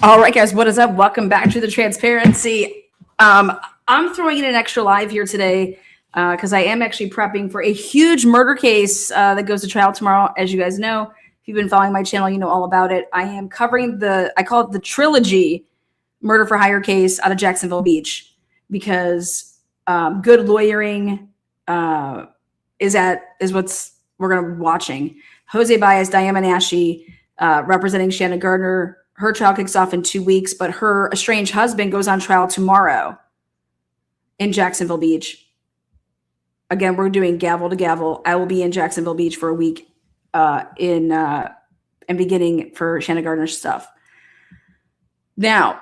All right, guys, what is up? Welcome back to the Transparency. I'm throwing in an extra live here today because I am actually prepping for a huge murder case that goes to trial tomorrow. As you guys know, if you've been following my channel, you know all about it. I am covering I call it the trilogy murder for hire case out of Jacksonville Beach because good lawyering is what's we're going to be watching. Jose Baez, Diana Nashi, representing Shannon Gardner. Her trial kicks off in 2 weeks, but her estranged husband goes on trial tomorrow in Jacksonville Beach. Again, we're doing gavel to gavel. I will be in Jacksonville Beach for a week and beginning for Shannon Gardner's stuff. Now,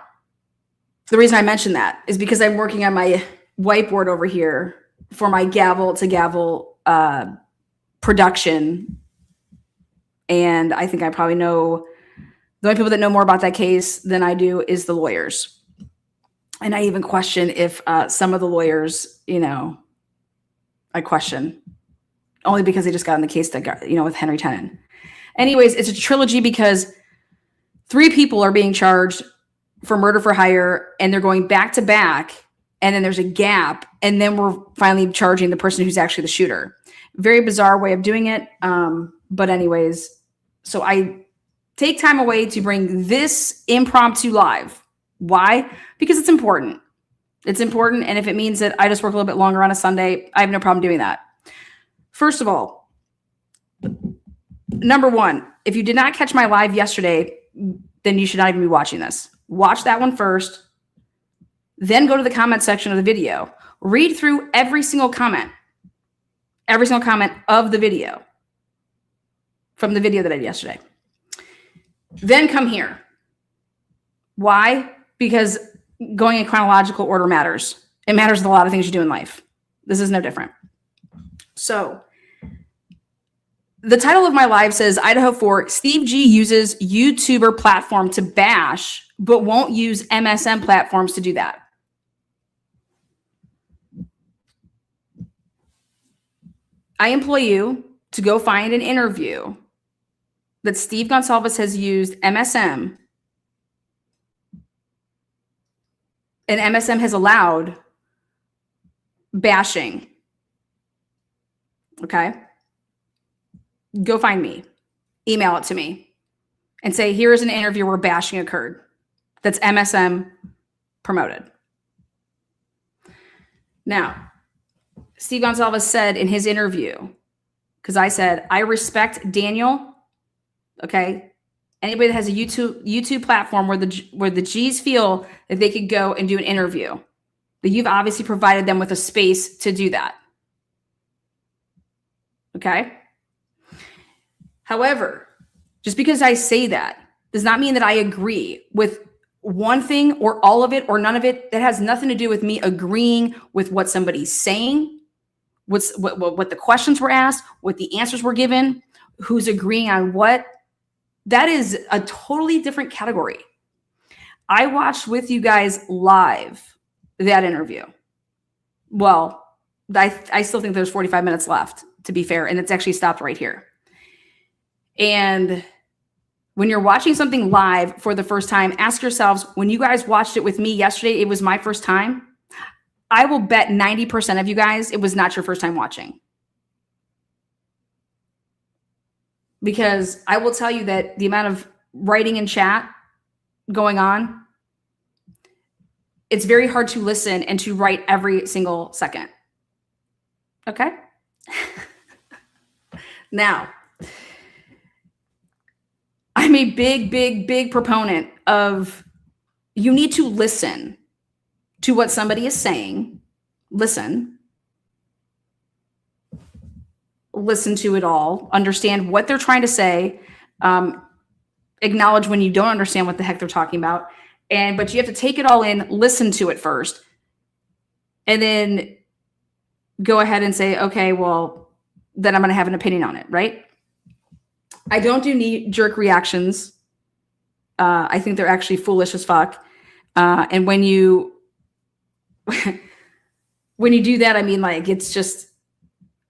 the reason I mention that is because I'm working on my whiteboard over here for my gavel to gavel production. And I think I probably know the only people that know more about that case than I do is the lawyers. And I even question if some of the lawyers, I question only because they just got in the case that got, with Henry Tenen. Anyways, it's a trilogy because 3 people are being charged for murder for hire and they're going back to back. And then there's a gap. And then we're finally charging the person who's actually the shooter. Very bizarre way of doing it. But anyways, so I take time away to bring this impromptu live. Why? Because it's important. It's important. And if it means that I just work a little bit longer on a Sunday, I have no problem doing that. First of all, number one, if you did not catch my live yesterday, then you should not even be watching this. Watch that one first. Then go to the comment section of the video. Read through every single comment of the video from the video that I did yesterday. Then come here. Why? Because going in chronological order matters. It matters with a lot of things you do in life. This is no different. So the title of my live says, Idaho4, Steve G uses YouTuber platform to bash, but won't use MSM platforms to do that. I implore you to go find an interview that Steve Gonsalves has used MSM, and MSM has allowed bashing. Okay? Go find me. Email it to me and say, here is an interview where bashing occurred. That's MSM promoted. Now, Steve Gonsalves said in his interview, because I said, I respect Daniel. Okay. Anybody that has a YouTube platform where the G's feel that they could go and do an interview, that you've obviously provided them with a space to do that. Okay. However, just because I say that does not mean that I agree with one thing or all of it or none of it. That has nothing to do with me agreeing with what somebody's saying, what the questions were asked, what the answers were given, who's agreeing on what. That is a totally different category. I watched with you guys live that interview. Well, I still think there's 45 minutes left, to be fair, and it's actually stopped right here. And when you're watching something live for the first time, ask yourselves, when you guys watched it with me yesterday, it was my first time. I will bet 90% of you guys, it was not your first time watching. Because I will tell you that the amount of writing in chat going on, it's very hard to listen and to write every single second. Okay? Now, I'm a big proponent of you need to listen to what somebody is saying. Listen to it all, understand what they're trying to say, acknowledge when you don't understand what the heck they're talking about. But you have to take it all in, listen to it first, and then go ahead and say, okay, well, then I'm going to have an opinion on it, right? I don't do knee-jerk reactions. I think they're actually foolish as fuck. And when you do that, I mean, like, it's just,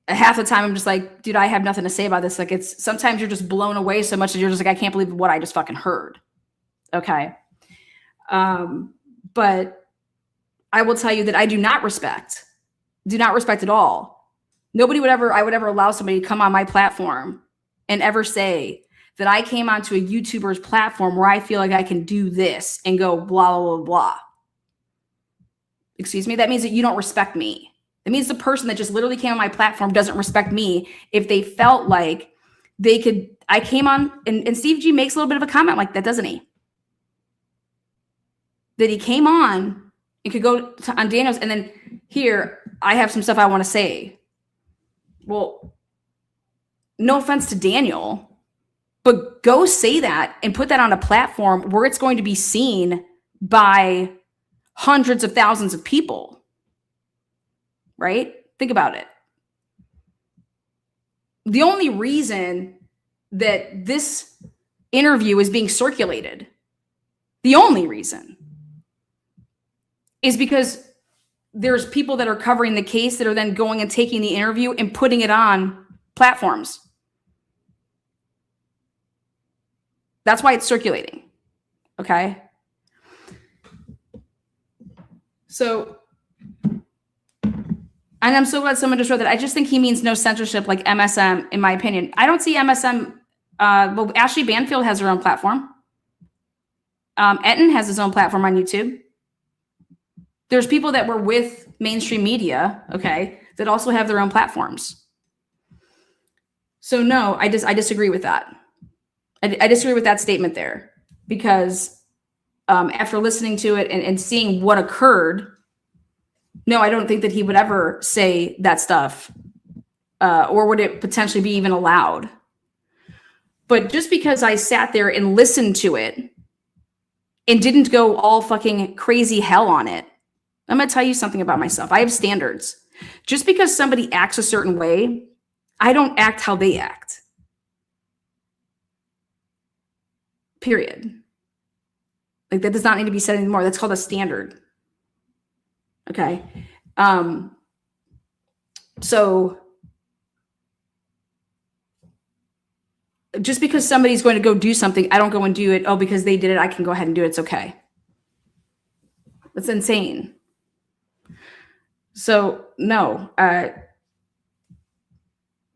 half the time I'm just like, dude, I have nothing to say about this. Like, it's sometimes you're just blown away so much that you're just like, I can't believe what I just fucking heard. Okay. But I will tell you that I do not respect at all. I would ever allow somebody to come on my platform and ever say that I came onto a YouTuber's platform where I feel like I can do this and go blah, blah, blah, blah. Excuse me? That means that you don't respect me. That means the person that just literally came on my platform doesn't respect me if they felt like they could. I came on, and Steve G makes a little bit of a comment like that, doesn't he? That he came on and could go on Daniel's, and then here, I have some stuff I want to say. Well, no offense to Daniel, but go say that and put that on a platform where it's going to be seen by hundreds of thousands of people, right? Think about it. The only reason that this interview is being circulated, the only reason, is because there's people that are covering the case that are then going and taking the interview and putting it on platforms. That's why it's circulating. Okay. So, and I'm so glad someone just wrote that. I just think he means no censorship like MSM, in my opinion. I don't see MSM. Well, Ashley Banfield has her own platform. Etten has his own platform on YouTube. There's people that were with mainstream media, okay, that also have their own platforms. So no, I disagree with that. I disagree with that statement there, because after listening to it and seeing what occurred, no, I don't think that he would ever say that stuff, or would it potentially be even allowed. But just because I sat there and listened to it and didn't go all fucking crazy hell on it, I'm going to tell you something about myself. I have standards. Just because somebody acts a certain way, I don't act how they act. Period. Like, that does not need to be said anymore. That's called a standard. Okay. So just because somebody's going to go do something, I don't go and do it. Oh, because they did it, I can go ahead and do it. It's okay. That's insane. So no,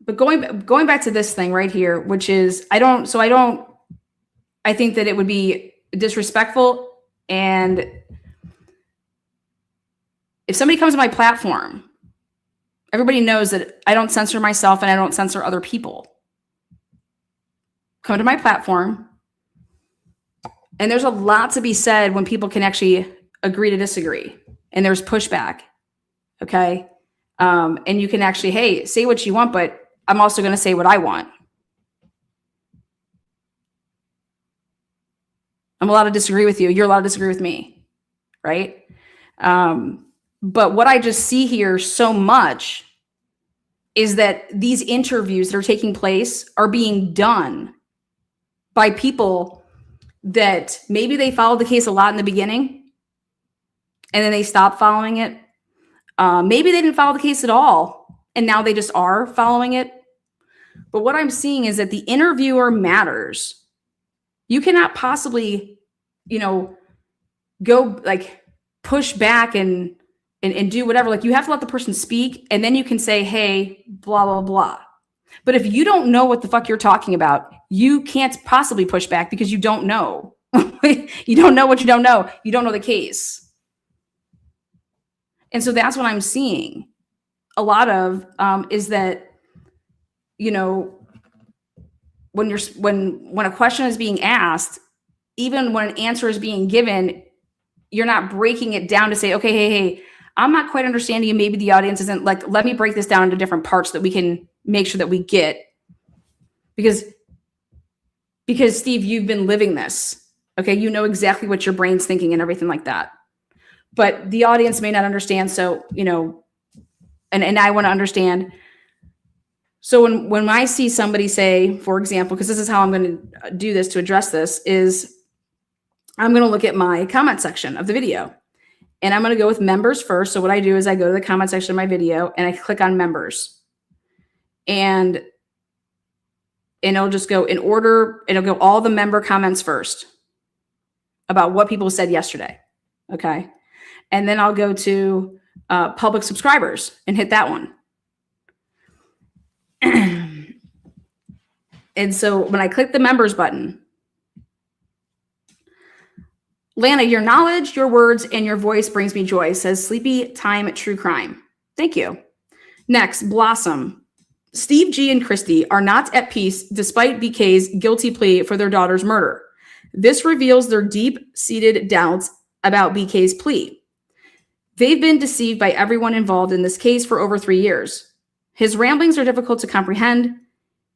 but going back to this thing right here, which is, I think that it would be disrespectful. And if somebody comes to my platform, everybody knows that I don't censor myself and I don't censor other people. Come to my platform, and there's a lot to be said when people can actually agree to disagree, and there's pushback. Okay. And you can actually, hey, say what you want, but I'm also going to say what I want. I'm allowed to disagree with you. You're allowed to disagree with me. Right. But what I just see here so much is that these interviews that are taking place are being done by people that maybe they followed the case a lot in the beginning and then they stopped following it. Maybe they didn't follow the case at all, and now they just are following it. But what I'm seeing is that the interviewer matters. You cannot possibly, go like push back and do whatever. Like, you have to let the person speak, and then you can say, hey, blah, blah, blah. But if you don't know what the fuck you're talking about, you can't possibly push back because you don't know. You don't know what you don't know. You don't know the case. And so that's what I'm seeing a lot of, is that, when a question is being asked, even when an answer is being given, you're not breaking it down to say, okay, hey, I'm not quite understanding you. Maybe the audience isn't, like, let me break this down into different parts that we can make sure that we get. Because Steve, you've been living this. Okay. You know exactly what your brain's thinking and everything like that. But the audience may not understand. So, and I want to understand. So when I see somebody say, for example, because this is how I'm going to do this to address this, is I'm going to look at my comment section of the video, and I'm going to go with members first. So what I do is I go to the comment section of my video and I click on members, and it'll just go in order. It'll go all the member comments first. about what people said yesterday. Okay. And then I'll go to public subscribers and hit that one. And so when I click the members button, Lana, your knowledge, your words, and your voice brings me joy, says Sleepy Time True Crime. Thank you. Next, Blossom. Steve G and Christy are not at peace despite BK's guilty plea for their daughter's murder. This reveals their deep-seated doubts about BK's plea. They've been deceived by everyone involved in this case for over 3 years. His ramblings are difficult to comprehend.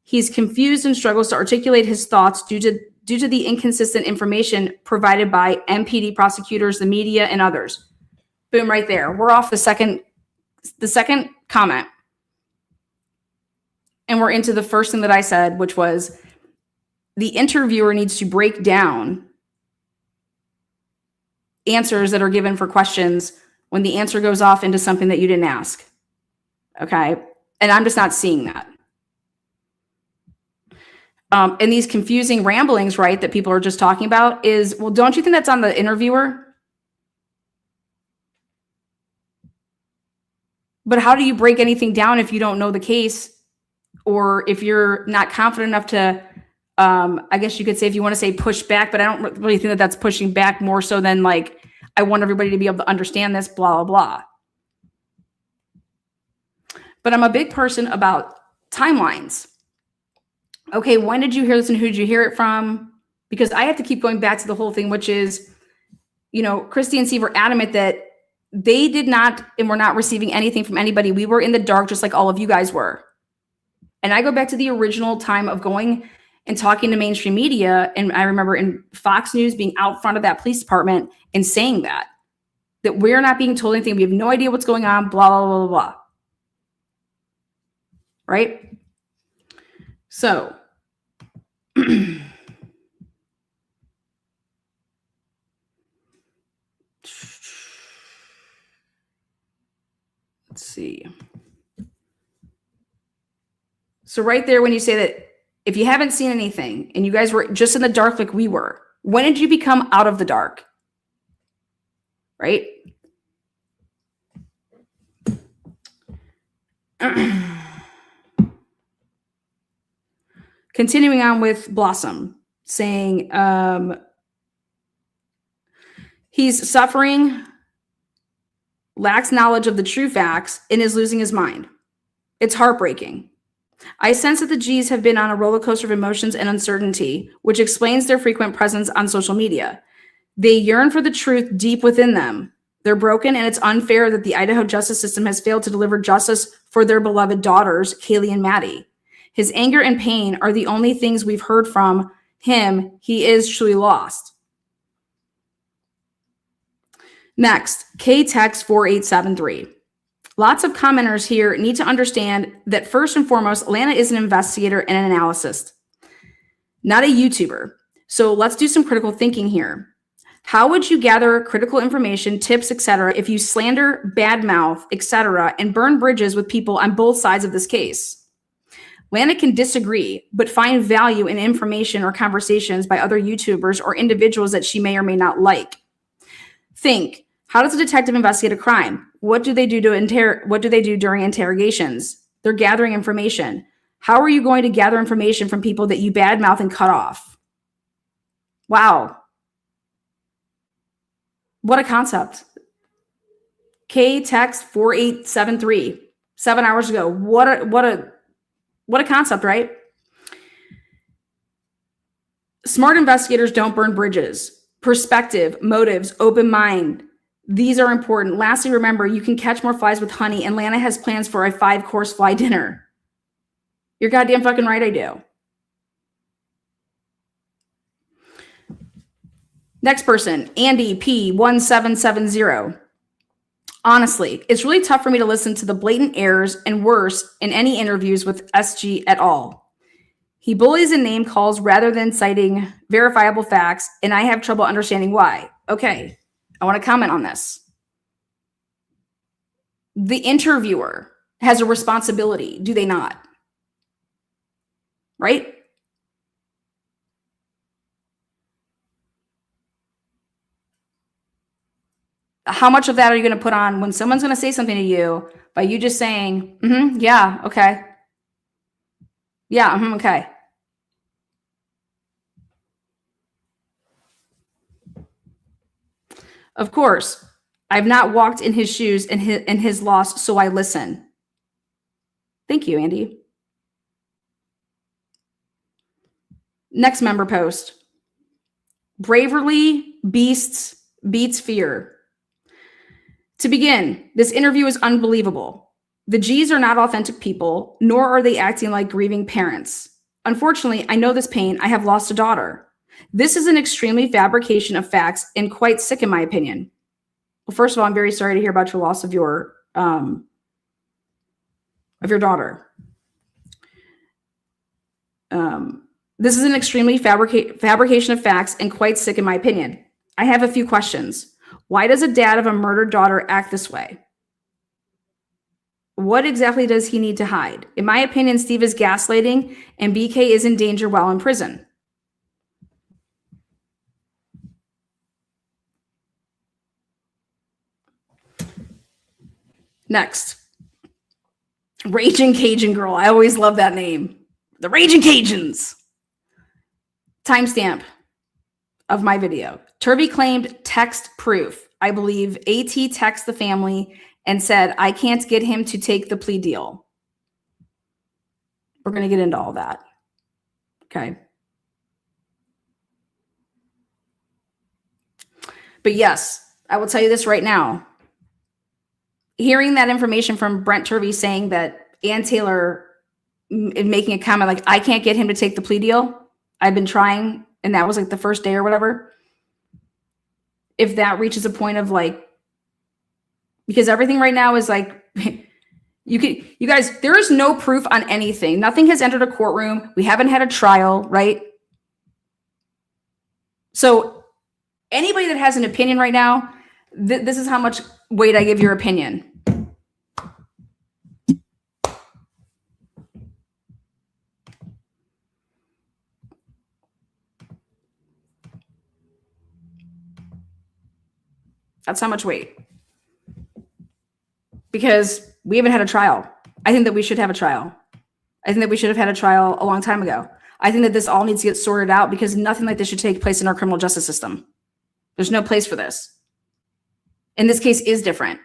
He's confused and struggles to articulate his thoughts due to the inconsistent information provided by MPD prosecutors, the media, and others. Boom, right there. We're off the second comment. And we're into the first thing that I said, which was the interviewer needs to break down answers that are given for questions when the answer goes off into something that you didn't ask. Okay. And I'm just not seeing that. And these confusing ramblings, right, that people are just talking about is, well, don't you think that's on the interviewer? But how do you break anything down if you don't know the case, or if you're not confident enough to, I guess you could say, if you want to say push back, but I don't really think that that's pushing back, more so than like, I want everybody to be able to understand this, blah, blah, blah. But I'm a big person about timelines. Okay, when did you hear this and who did you hear it from? Because I have to keep going back to the whole thing, which is, you know, Christy and Steve were adamant that they did not and were not receiving anything from anybody. We were in the dark just like all of you guys were. And I go back to the original time of going and talking to mainstream media. And I remember in Fox News being out front of that police department and saying that we're not being told anything. We have no idea what's going on, blah, blah, blah, blah, blah. Right? So, let's see. So right there, when you say that, if you haven't seen anything and you guys were just in the dark like we were, when did you become out of the dark? Right? Continuing on with Blossom, saying he's suffering, lacks knowledge of the true facts, and is losing his mind. It's heartbreaking. I sense that the G's have been on a roller coaster of emotions and uncertainty, which explains their frequent presence on social media. They yearn for the truth deep within them. They're broken, and it's unfair that the Idaho justice system has failed to deliver justice for their beloved daughters, Kaylee and Maddie. His anger and pain are the only things we've heard from him. He is truly lost. Next, KTEX4873. Lots of commenters here need to understand that first and foremost, Lana is an investigator and an analyst, not a YouTuber. So let's do some critical thinking here. How would you gather critical information, tips, etc., if you slander, badmouth, etc., and burn bridges with people on both sides of this case? Lana can disagree, but find value in information or conversations by other YouTubers or individuals that she may or may not like. Think, how does a detective investigate a crime? What do they do during interrogations? They're gathering information. How are you going to gather information from people that you badmouth and cut off? Wow. What a concept. KTEX4873, 7 hours ago. What a concept, right? Smart investigators don't burn bridges. Perspective, motives, open mind. These are important. Lastly, remember, you can catch more flies with honey, and Lana has plans for a 5-course fly dinner. You're goddamn fucking right, I do. Next person, Andy P1770. Honestly, it's really tough for me to listen to the blatant errors and worse in any interviews with SG at all. He bullies and name calls rather than citing verifiable facts, and I have trouble understanding why. Okay, I want to comment on this. The interviewer has a responsibility, do they not? Right? How much of that are you going to put on when someone's going to say something to you by you just saying, yeah, okay. Yeah, okay. Of course, I've not walked in his shoes in his loss, so I listen. Thank you, Andy. Next member post. Bravery beats fear. To begin, this interview is unbelievable. The G's are not authentic people, nor are they acting like grieving parents. Unfortunately, I know this pain. I have lost a daughter. This is an extremely fabrication of facts and quite sick in my opinion. Well, first of all, I'm very sorry to hear about your loss of your daughter. This is an extremely fabrication of facts and quite sick in my opinion. I have a few questions. Why does a dad of a murdered daughter act this way? What exactly does he need to hide? In my opinion, Steve is gaslighting and BK is in danger while in prison. Next. Raging Cajun Girl. I always love that name. The Raging Cajuns. Timestamp of my video. Turvey claimed text proof. I believe AT texted the family and said, I can't get him to take the plea deal. We're going to get into all that. Okay. But yes, I will tell you this right now. Hearing that information from Brent Turvey saying that Ann Taylor making a comment like, I can't get him to take the plea deal. I've been trying, and that was like the first day or whatever. If that reaches a point of like, because everything right now is like, you guys, there is no proof on anything. Nothing has entered a courtroom. We haven't had a trial, right? So anybody that has an opinion right now, this is how much weight I give your opinion. That's how much weight. Because we haven't had a trial. I think that we should have a trial. I think that we should have had a trial a long time ago. I think that this all needs to get sorted out because nothing like this should take place in our criminal justice system. There's no place for this. And this case is different.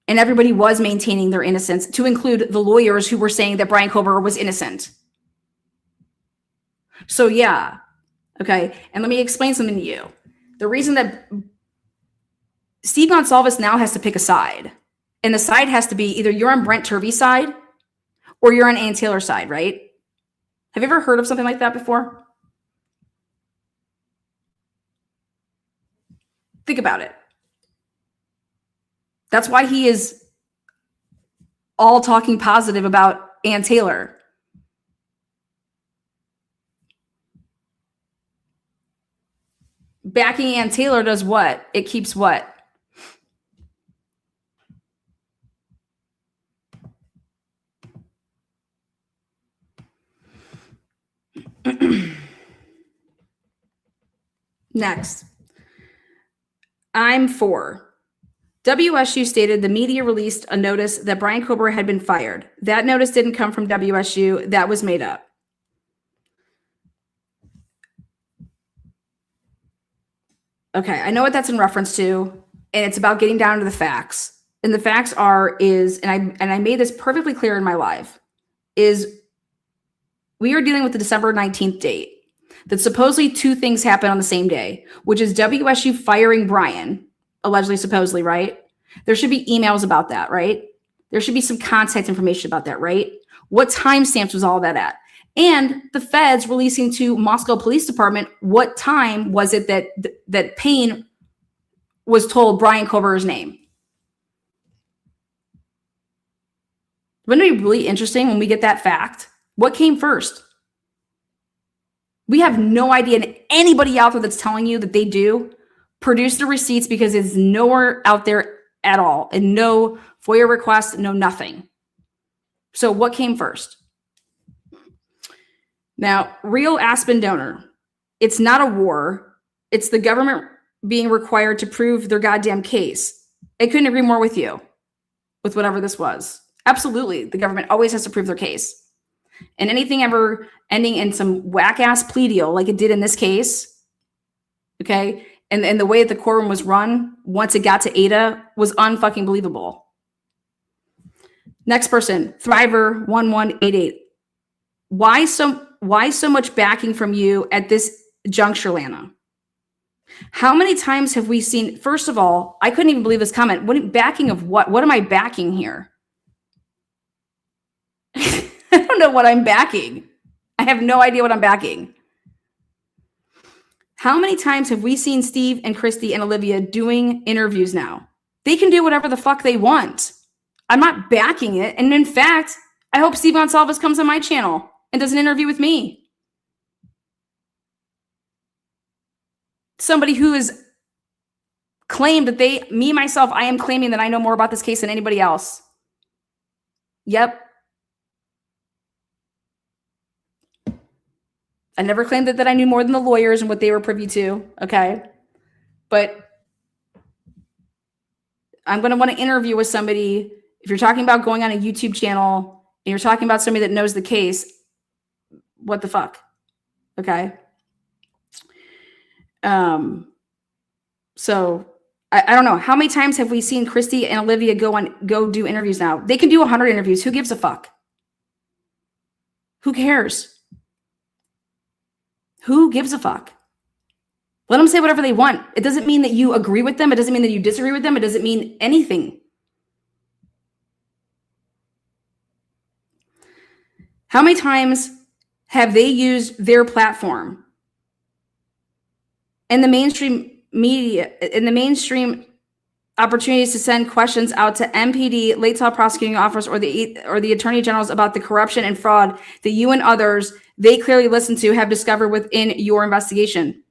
And everybody was maintaining their innocence, to include the lawyers who were saying that Brian Kober was innocent. So yeah, okay. And let me explain something to you. The reason that Steve Gonsalves now has to pick a side, and the side has to be either you're on Brent Turvey's side or you're on Ann Taylor's side, right? Have you ever heard of something like that before? Think about it. That's why he is all talking positive about Ann Taylor. Backing Ann Taylor does what? It keeps what? Next. I'm for. WSU stated the media released a notice that Brian Kober had been fired. That notice didn't come from WSU. That was made up. Okay, I know what that's in reference to, and it's about getting down to the facts. And the facts and I made this perfectly clear in my live, is we are dealing with the December 19th date. That supposedly two things happen on the same day, which is WSU firing Brian, allegedly, supposedly, right? There should be emails about that, right? There should be some contact information about that, right? What timestamps was all that at? And the feds releasing to Moscow Police Department, what time was it that Payne was told Brian Kober's name? Wouldn't it be really interesting when we get that fact? What came first? We have no idea. And anybody out there that's telling you that they do, produce the receipts, because it's nowhere out there at all. And no FOIA requests, no nothing. So what came first? Now, real Aspen donor. It's not a war. It's the government being required to prove their goddamn case. I couldn't agree more with you with whatever this was. Absolutely. The government always has to prove their case. And anything ever ending in some whack-ass plea deal like it did in this case, okay, and the way that the courtroom was run once it got to Ada was unfucking believable. Next person, Thriver1188. Why so much backing from you at this juncture, Lana? How many times have we seen, first of all, I couldn't even believe this comment. What backing of what? What am I backing here? I don't know what I'm backing. I have no idea what I'm backing. How many times have we seen Steve and Christy and Olivia doing interviews now? They can do whatever the fuck they want. I'm not backing it. And in fact, I hope Steve Gonsalves comes on my channel and does an interview with me. Somebody who has claimed that myself, I am claiming that I know more about this case than anybody else. Yep. I never claimed that I knew more than the lawyers and what they were privy to. Okay. But I'm going to want to interview with somebody. If you're talking about going on a YouTube channel and you're talking about somebody that knows the case, what the fuck? Okay. So I don't know. How many times have we seen Christy and Olivia go do interviews now? They can do 100 interviews. Who gives a fuck? Who cares? Who gives a fuck? Let them say whatever they want. It doesn't mean that you agree with them. It doesn't mean that you disagree with them. It doesn't mean anything. How many times have they used their platform and the mainstream media, in the mainstream opportunities to send questions out to MPD, late trial prosecuting officers, or the attorney generals about the corruption and fraud that you and others they clearly listened to have discovered within your investigation?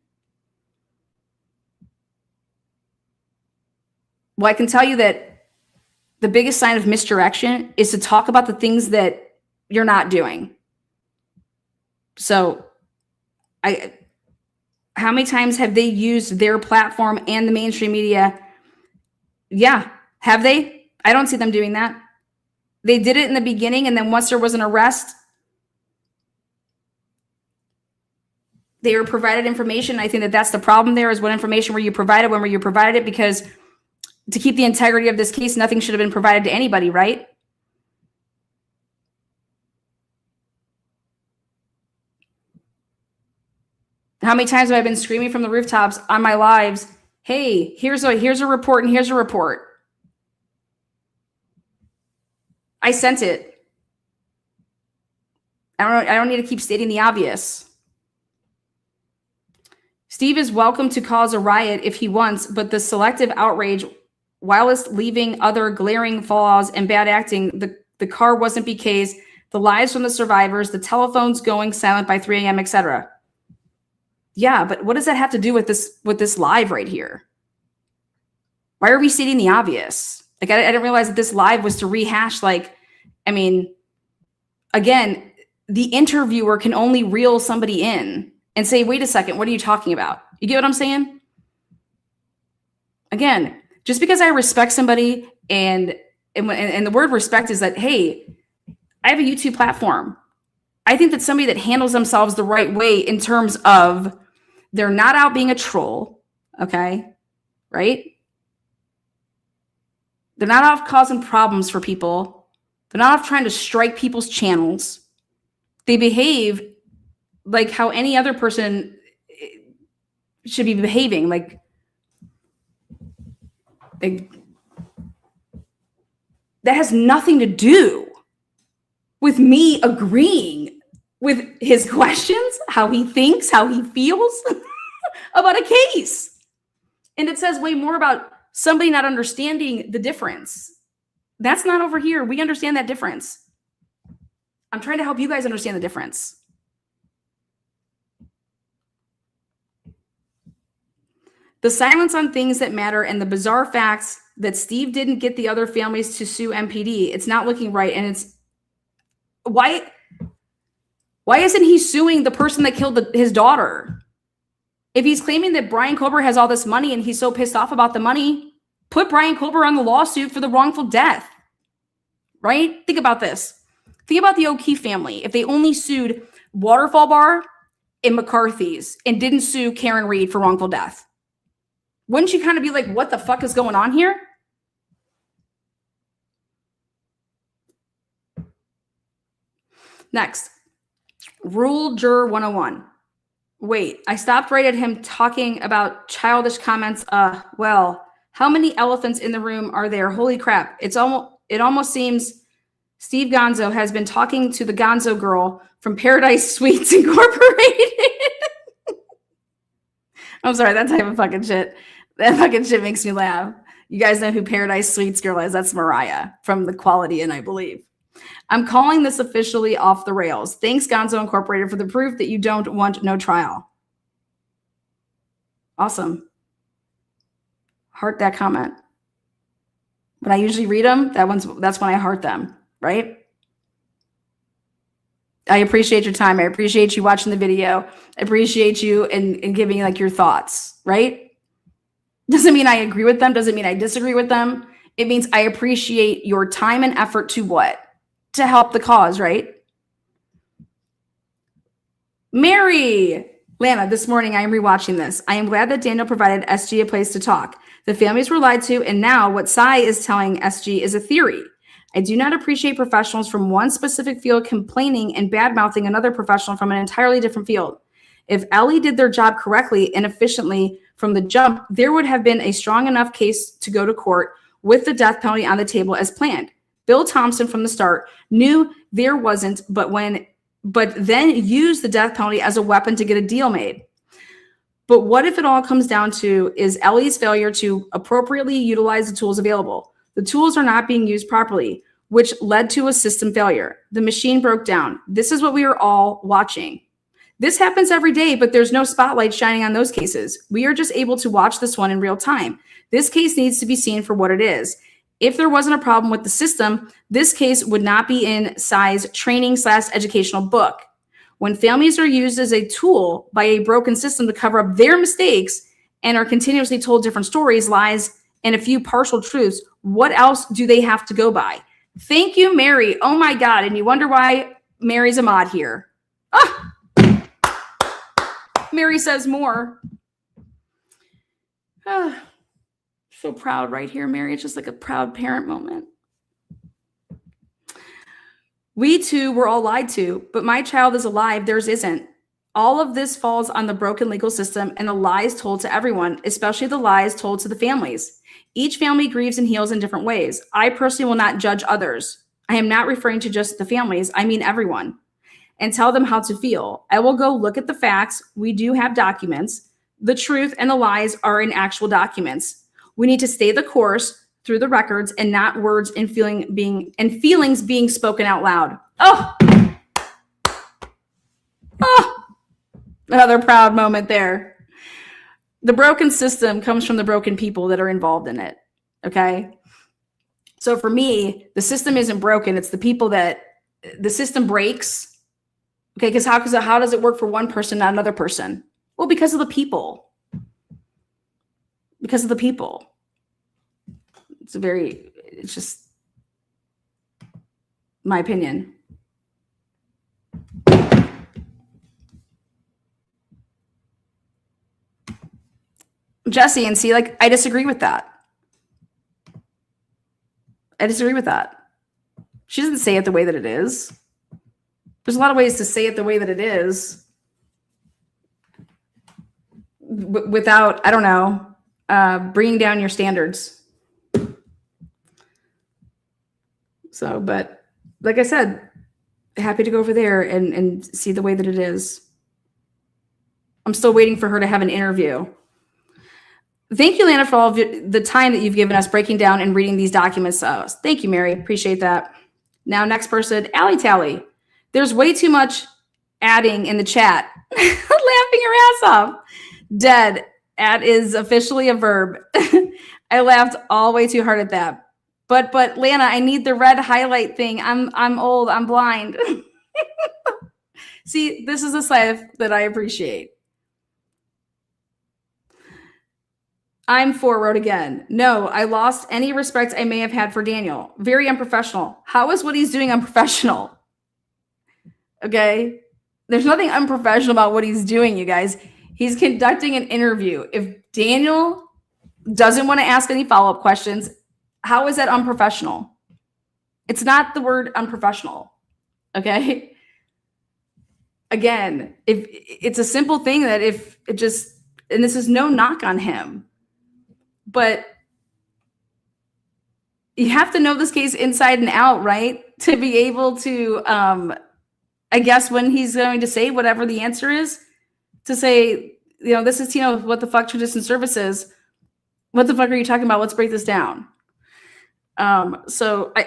Well, I can tell you that the biggest sign of misdirection is to talk about the things that you're not doing. So how many times have they used their platform and the mainstream media? Yeah. Have they? I don't see them doing that. They did it in the beginning, and then once there was an arrest, they were provided information. I think that that's the problem there, is what information were you provided, when were you provided it? Because to keep the integrity of this case, nothing should have been provided to anybody, right? How many times have I been screaming from the rooftops on my lives, hey, here's a report and here's a report. I sent it. I don't need to keep stating the obvious. Steve is welcome to cause a riot if he wants, but the selective outrage, whilst leaving other glaring flaws and bad acting, the car wasn't BK's, the lies from the survivors, the telephones going silent by 3 a.m., etc. Yeah, but what does that have to do with this live right here? Why are we stating the obvious? Like, I didn't realize that this live was to rehash, like, I mean, again, the interviewer can only reel somebody in and say, wait a second, what are you talking about? You get what I'm saying? Again, just because I respect somebody, and the word respect is that, hey, I have a YouTube platform. I think that somebody that handles themselves the right way in terms of they're not out being a troll, okay, right? They're not out causing problems for people. They're not out trying to strike people's channels. They behave like how any other person should be behaving. Like that has nothing to do with me agreeing with his questions, how he thinks, how he feels about a case. And it says way more about somebody not understanding the difference. That's not over here. We understand that difference. I'm trying to help you guys understand the difference. The silence on things that matter and the bizarre facts that Steve didn't get the other families to sue MPD. It's not looking right. And it's why isn't he suing the person that killed his daughter? If he's claiming that Brian Kober has all this money and he's so pissed off about the money, put Brian Kober on the lawsuit for the wrongful death, right? Think about this. Think about the O'Keefe family. If they only sued Waterfall Bar and McCarthy's and didn't sue Karen Reed for wrongful death, wouldn't you kind of be like, what the fuck is going on here? Next, Rule Juror 101. Wait, I stopped right at him talking about childish comments. Well, how many elephants in the room are there? Holy crap. It almost seems Steve Gonzo has been talking to the Gonzo girl from Paradise Suites Incorporated. I'm sorry, that type of fucking shit. That fucking shit makes me laugh. You guys know who Paradise Suites girl is? That's Mariah from The Quality Inn, I believe. I'm calling this officially off the rails. Thanks, Gonzo Incorporated, for the proof that you don't want no trial. Awesome. Heart that comment. When I usually read them, that's when I heart them, right? I appreciate your time. I appreciate you watching the video. I appreciate you and giving like your thoughts, right? Doesn't mean I agree with them. Doesn't mean I disagree with them. It means I appreciate your time and effort to what? To help the cause, right? Mary, Lana, this morning I am rewatching this. I am glad that Daniel provided SG a place to talk. The families were lied to, and now what Cy is telling SG is a theory. I do not appreciate professionals from one specific field complaining and bad-mouthing another professional from an entirely different field. If Ellie did their job correctly and efficiently from the jump, there would have been a strong enough case to go to court with the death penalty on the table as planned. Bill Thompson from the start knew there wasn't, but then used the death penalty as a weapon to get a deal made. But what if it all comes down to is Ellie's failure to appropriately utilize the tools available? The tools are not being used properly, which led to a system failure. The machine broke down. This is what we are all watching. This happens every day, but there's no spotlight shining on those cases. We are just able to watch this one in real time. This case needs to be seen for what it is. If there wasn't a problem with the system, this case would not be in Cy's training/educational book. When families are used as a tool by a broken system to cover up their mistakes and are continuously told different stories, lies, and a few partial truths, what else do they have to go by? Thank you, Mary. Oh my God. And you wonder why Mary's a mod here. Ah! Mary says more. Ah. So proud right here, Mary. It's just like a proud parent moment. We too were all lied to, but my child is alive. Theirs isn't. All of this falls on the broken legal system and the lies told to everyone, especially the lies told to the families. Each family grieves and heals in different ways. I personally will not judge others. I am not referring to just the families. I mean everyone. And tell them how to feel. I will go look at the facts. We do have documents. The truth and the lies are in actual documents. We need to stay the course through the records and not words and feelings being spoken out loud. Oh, another proud moment there. The broken system comes from the broken people that are involved in it. Okay. So for me, the system isn't broken. It's the people that the system breaks. Okay. Because how does it work for one person, not another person? Well, because of the people. Because of the people. It's just my opinion. Jesse, and see, like, I disagree with that. She doesn't say it the way that it is. There's a lot of ways to say it the way that it is without, I don't know, bringing down your standards. So, but like I said, happy to go over there and see the way that it is. I'm still waiting for her to have an interview. Thank you, Lana, for all of the time that you've given us breaking down and reading these documents. Thank you, Mary. Appreciate that. Now, next person, Allie Tally. There's way too much adding in the chat. Laughing your ass off. Dead. Add is officially a verb. I laughed all way too hard at that. But Lana, I need the red highlight thing. I'm old. I'm blind. See, this is a side that I appreciate. I'm for wrote again. No, I lost any respect I may have had for Daniel. Very unprofessional. How is what he's doing unprofessional? Okay. There's nothing unprofessional about what he's doing, you guys. He's conducting an interview. If Daniel doesn't want to ask any follow-up questions, how is that unprofessional? It's not the word unprofessional. Okay. Again, if it's a simple thing that if it just, and this is no knock on him, but you have to know this case inside and out, right? To be able to, I guess when he's going to say whatever the answer is, to say, you know, this is, you know, what the fuck tradition services. What the fuck are you talking about? Let's break this down. So I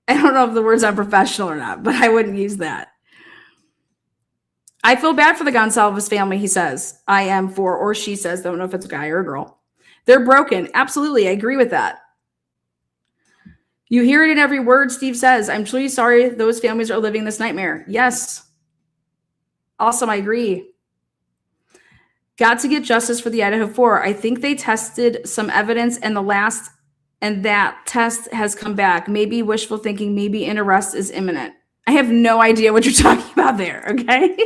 don't know if the word's unprofessional or not, but I wouldn't use that. I feel bad for the Gonsalves family, he says. I am for, or she says, don't know if it's a guy or a girl. They're broken. Absolutely. I agree with that. You hear it in every word Steve says. I'm truly sorry those families are living this nightmare. Yes. Awesome. I agree. Got to get justice for the Idaho4. I think they tested some evidence and that test has come back. Maybe wishful thinking, maybe an arrest is imminent. I have no idea what you're talking about there, okay?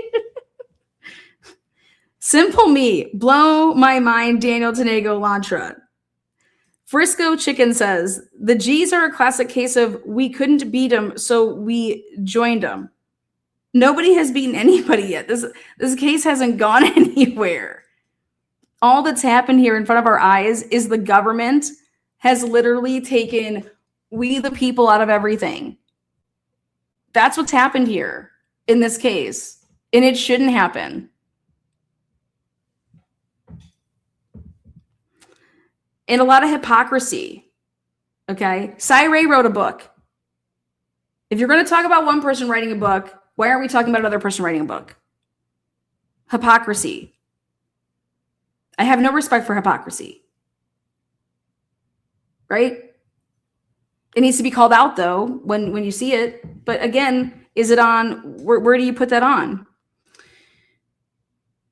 Simple me. Blow my mind, Daniel Tanego Lantra. Frisco Chicken says, the G's are a classic case of we couldn't beat them, so we joined them. Nobody has beaten anybody yet. This case hasn't gone anywhere. All that's happened here in front of our eyes is the government has literally taken we the people out of everything. That's what's happened here in this case, and it shouldn't happen. And a lot of hypocrisy. Okay. Cy Ray wrote a book. If you're going to talk about one person writing a book, why aren't we talking about another person writing a book? Hypocrisy. I have no respect for hypocrisy. Right? It needs to be called out though when you see it. But again, is it on, where do you put that on?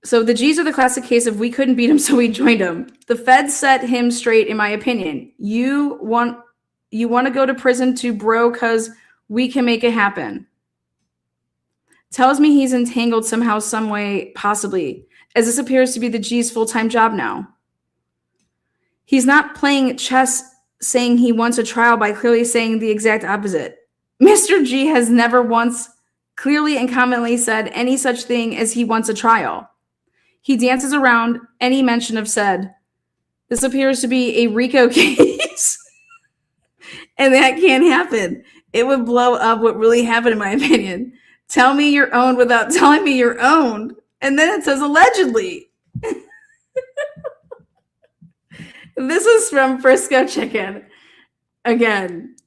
So the G's are the classic case of we couldn't beat him, so we joined him. The feds set him straight, in my opinion. You want to go to prison to bro because we can make it happen. Tells me he's entangled somehow, some way, possibly, as this appears to be the G's full-time job now. He's not playing chess saying he wants a trial by clearly saying the exact opposite. Mr. G has never once clearly and commonly said any such thing as he wants a trial. He dances around any mention of said. This appears to be a RICO case. And that can't happen. It would blow up what really happened, in my opinion. Tell me you're owned without telling me you're owned. And then it says allegedly. This is from Frisco Chicken. Again.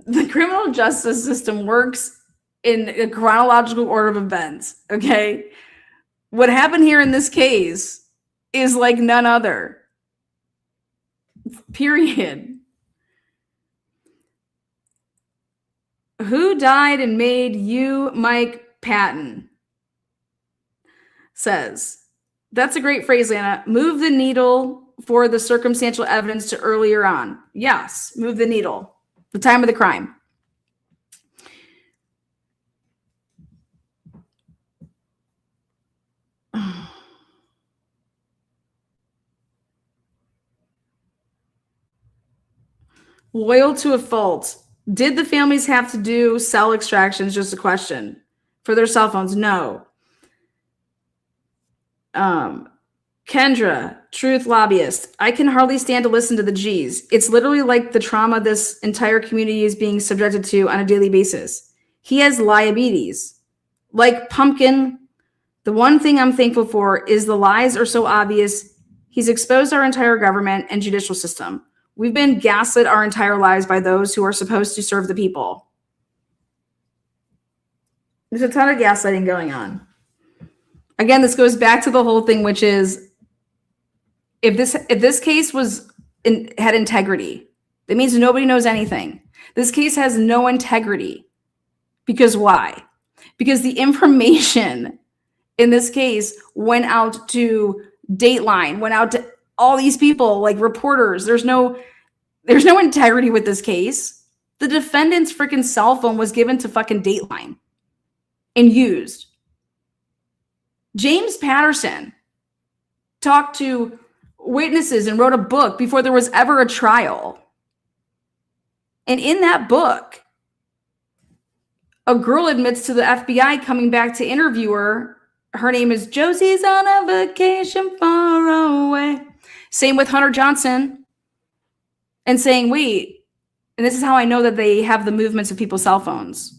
The criminal justice system works in a chronological order of events, okay? What happened here in this case is like none other. Period. Who died and made you Mike Patton? Says, that's a great phrase, Anna. Move the needle for the circumstantial evidence to earlier on. Yes, move the needle. The time of the crime. Loyal to a fault. Did the families have to do cell extractions? Just a question. For their cell phones? No. Kendra, truth lobbyist. I can hardly stand to listen to the G's. It's literally like the trauma this entire community is being subjected to on a daily basis. He has diabetes. Like Pumpkin, the one thing I'm thankful for is the lies are so obvious. He's exposed our entire government and judicial system. We've been gaslit our entire lives by those who are supposed to serve the people. There's a ton of gaslighting going on. Again, this goes back to the whole thing, which is if this case had integrity, that means nobody knows anything. This case has no integrity. Because why? because the information in this case went out to Dateline, went out to all these people, like reporters. There's no integrity with this case. The defendant's freaking cell phone was given to fucking Dateline and used. James Patterson talked to witnesses and wrote a book before there was ever a trial. And in that book, a girl admits to the FBI coming back to interview her. Her name is Josie's on a vacation far away. Same with Hunter Johnson. And saying, wait, and this is how I know that they have the movements of people's cell phones.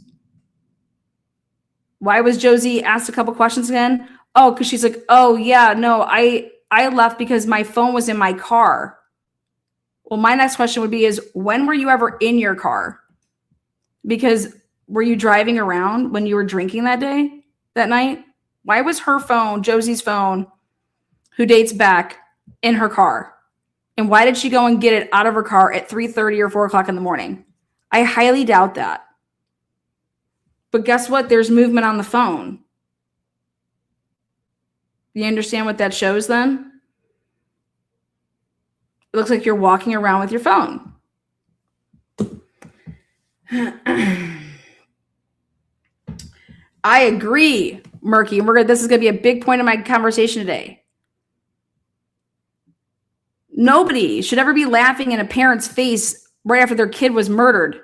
Why was Josie asked a couple questions again? Oh, because she's like, oh, yeah, no, I left because my phone was in my car. Well, my next question would be is, when were you ever in your car? Because were you driving around when you were drinking that day, that night? Why was her phone, Josie's phone, who dates back, in her car? And why did she go and get it out of her car at 3:30 or 4 o'clock in the morning? I highly doubt that. But guess what? There's movement on the phone. You understand what that shows then? It looks like you're walking around with your phone. I agree, Murky. This is going to be a big point of my conversation today. Nobody should ever be laughing in a parent's face right after their kid was murdered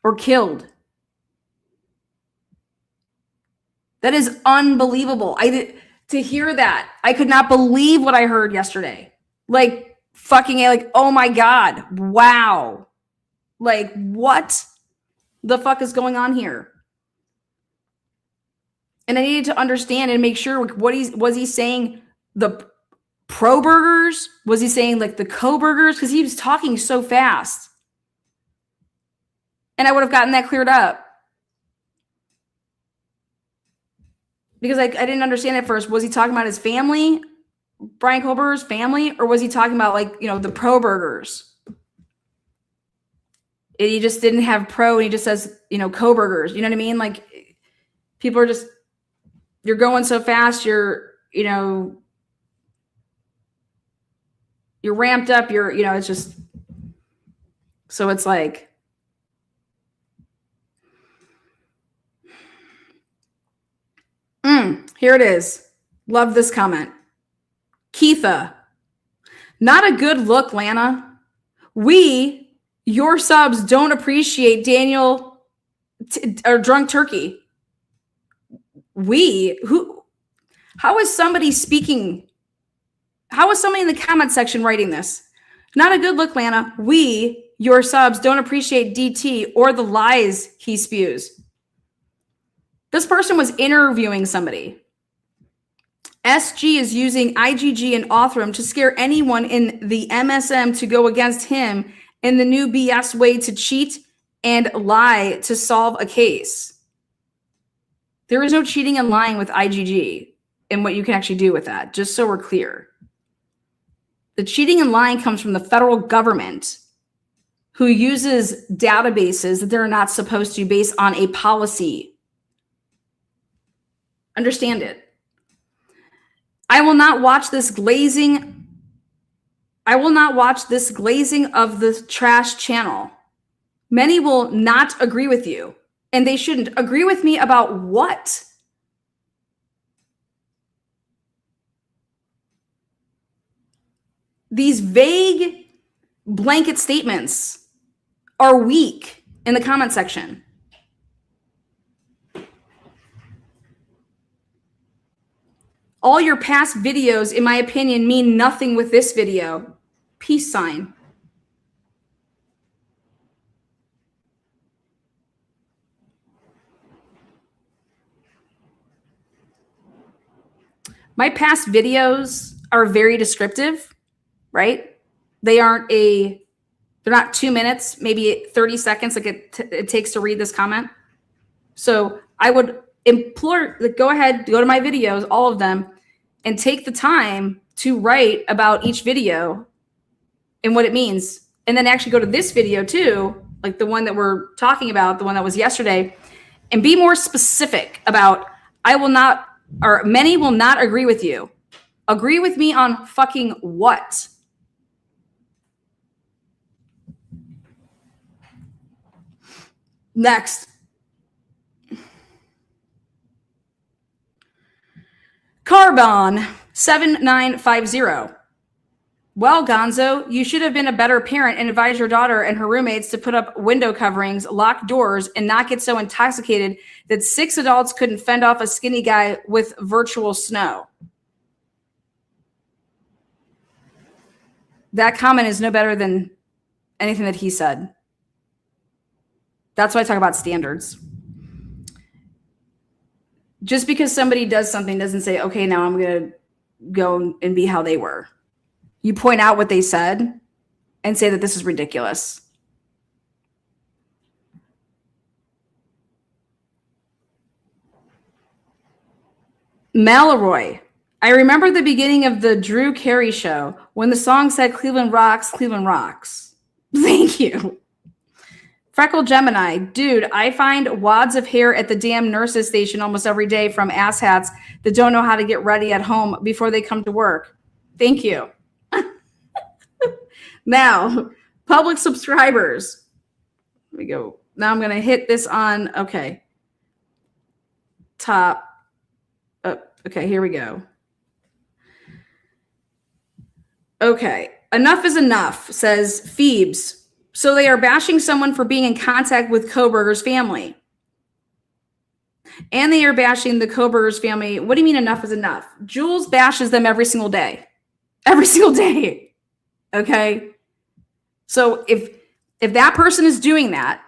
or killed. That is unbelievable. To hear that, I could not believe what I heard yesterday. Like, fucking, like, oh my God, wow. Like, what the fuck is going on here? And I needed to understand and make sure was he saying the pro burgers? Was he saying like the co-burgers? Because he was talking so fast. And I would have gotten that cleared up. Because I didn't understand at first. Was he talking about his family, Brian Kohlberger's family, or was he talking about like, the pro burgers? And he just didn't have pro and he just says, co-burgers. You know what I mean? Like, people are just, you're going so fast, you're ramped up, it's just, so it's like, here it is. Love this comment. Keitha, not a good look, Lana. We, your subs, don't appreciate Daniel or Drunk Turkey. How is somebody speaking? How is somebody in the comment section writing this? Not a good look, Lana. We, your subs, don't appreciate DT or the lies he spews. This person was interviewing somebody. SG is using IGG and Othram to scare anyone in the MSM to go against him in the new BS way to cheat and lie to solve a case. There is no cheating and lying with IGG and what you can actually do with that, just so we're clear. The cheating and lying comes from the federal government, who uses databases that they're not supposed to based on a policy. Understand it. I will not watch this glazing. I will not watch this glazing of the trash channel. Many will not agree with you, and they shouldn't. Agree with me about what? These vague blanket statements are weak in the comment section. All your past videos, in my opinion, mean nothing with this video. Peace sign. My past videos are very descriptive, right? They're not 2 minutes, maybe 30 seconds like it takes to read this comment. So I would implore, go ahead, go to my videos, all of them, and take the time to write about each video and what it means. And then actually go to this video too, like the one that we're talking about, the one that was yesterday, and be more specific about I will not, or many will not agree with you. Agree with me on fucking what? Next. Carbon 7950. Well, Gonzo, you should have been a better parent and advised your daughter and her roommates to put up window coverings, lock doors, and not get so intoxicated that 6 adults couldn't fend off a skinny guy with virtual snow. That comment is no better than anything that he said. That's why I talk about standards. Just because somebody does something doesn't say, okay, now I'm going to go and be how they were. You point out what they said and say that this is ridiculous. Malroy. I remember the beginning of the Drew Carey show when the song said Cleveland rocks, Cleveland rocks. Thank you. Freckle Gemini. Dude, I find wads of hair at the damn nurses station almost every day from asshats that don't know how to get ready at home before they come to work. Thank you. Now, public subscribers. Here we go. Now I'm going to hit this on, okay. Top. Oh, okay, here we go. Okay. Enough is enough, says Phoebes. So they are bashing someone for being in contact with Koberger's family. And they are bashing the Koberger's family. What do you mean enough is enough? Jules bashes them every single day. Every single day. Okay? So if that person is doing that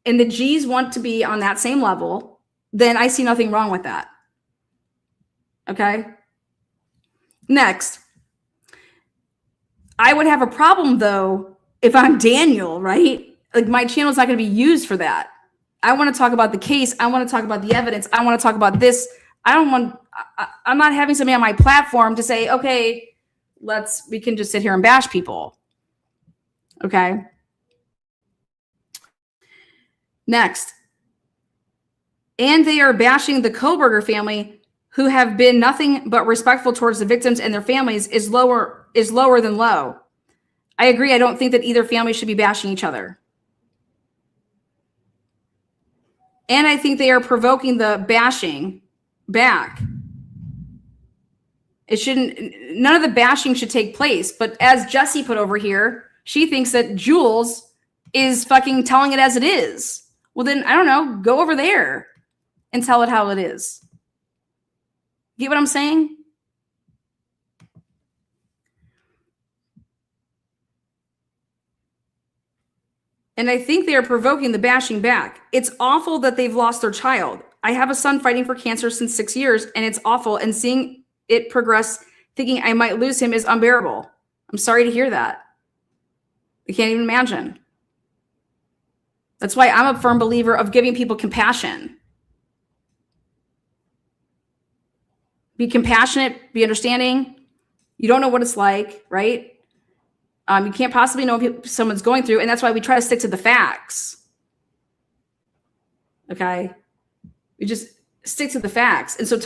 and the G's want to be on that same level, then I see nothing wrong with that. Okay? Next. I would have a problem, though, if I'm Daniel, right? Like, my channel is not going to be used for that. I want to talk about the case. I want to talk about the evidence. I want to talk about this. I'm not having somebody on my platform to say, okay, we can just sit here and bash people. Okay. Next. And they are bashing the Koberger family, who have been nothing but respectful towards the victims and their families, is lower than low. I agree. I don't think that either family should be bashing each other. And I think they are provoking the bashing back. None of the bashing should take place. But as Jessie put over here, she thinks that Jules is fucking telling it as it is. Well, then, I don't know, go over there and tell it how it is. Get what I'm saying? And I think they are provoking the bashing back. It's awful that they've lost their child. I have a son fighting for cancer since 6 years, and it's awful. And seeing it progress, thinking I might lose him, is unbearable. I'm sorry to hear that. I can't even imagine. That's why I'm a firm believer of giving people compassion. Be compassionate, be understanding. You don't know what it's like, right? You can't possibly know what someone's going through, and that's why we try to stick to the facts. Okay? We just stick to the facts. And so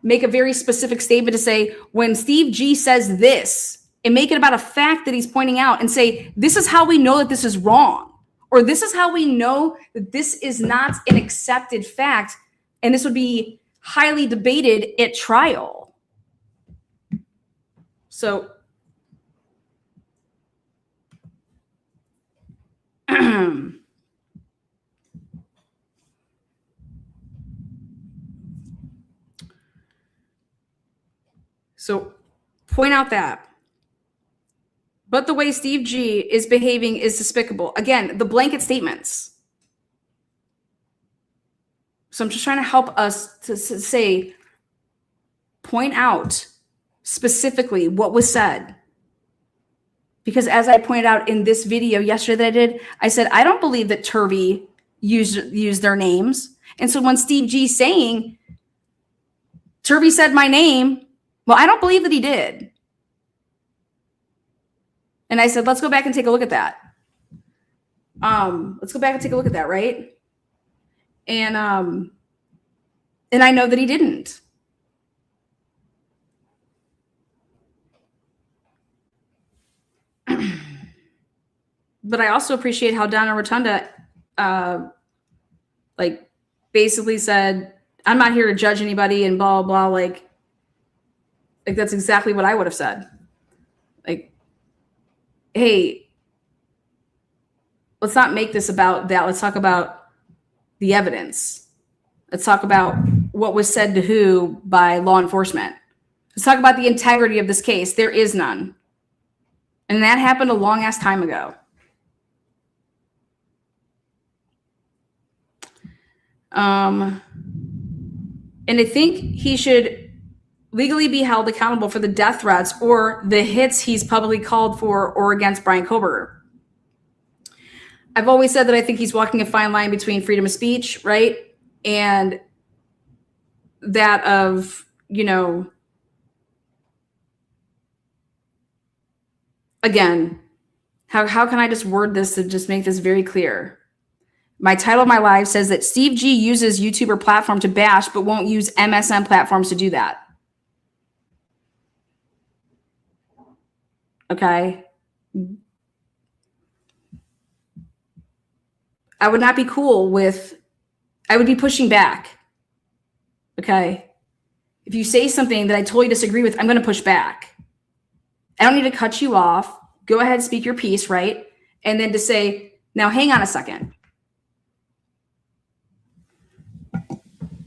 make a very specific statement to say, when Steve G says this, and make it about a fact that he's pointing out and say, this is how we know that this is wrong. Or this is how we know that this is not an accepted fact, and this would be highly debated at trial. So, so point out that. But the way Steve G is behaving is despicable. Again, the blanket statements. So I'm just trying to help us to say, point out specifically what was said. Because as I pointed out in this video yesterday that I did, I said, I don't believe that Turvey used their names. And so when Steve G saying, Turvey said my name, well, I don't believe that he did. And I said, let's go back and take a look at that. Let's go back and take a look at that, right? And I know that he didn't. But I also appreciate how Donna Rotunda like basically said, I'm not here to judge anybody and blah blah, like that's exactly what I would have said. Like, hey, let's not make this about that. Let's talk about the evidence. Let's talk about what was said to who by law enforcement. Let's talk about the integrity of this case. There is none. And that happened a long ass time ago. And I think he should legally be held accountable for the death threats or the hits he's publicly called for or against Brian Koberger. I've always said that I think he's walking a fine line between freedom of speech, right? And that of, again, how can I just word this to just make this very clear? My title of my live says that Steve G uses YouTuber platform to bash, but won't use MSM platforms to do that. Okay. I would not be cool with, I would be pushing back. Okay. If you say something that I totally disagree with, I'm going to push back. I don't need to cut you off. Go ahead, speak your piece, right? And then to say, now hang on a second.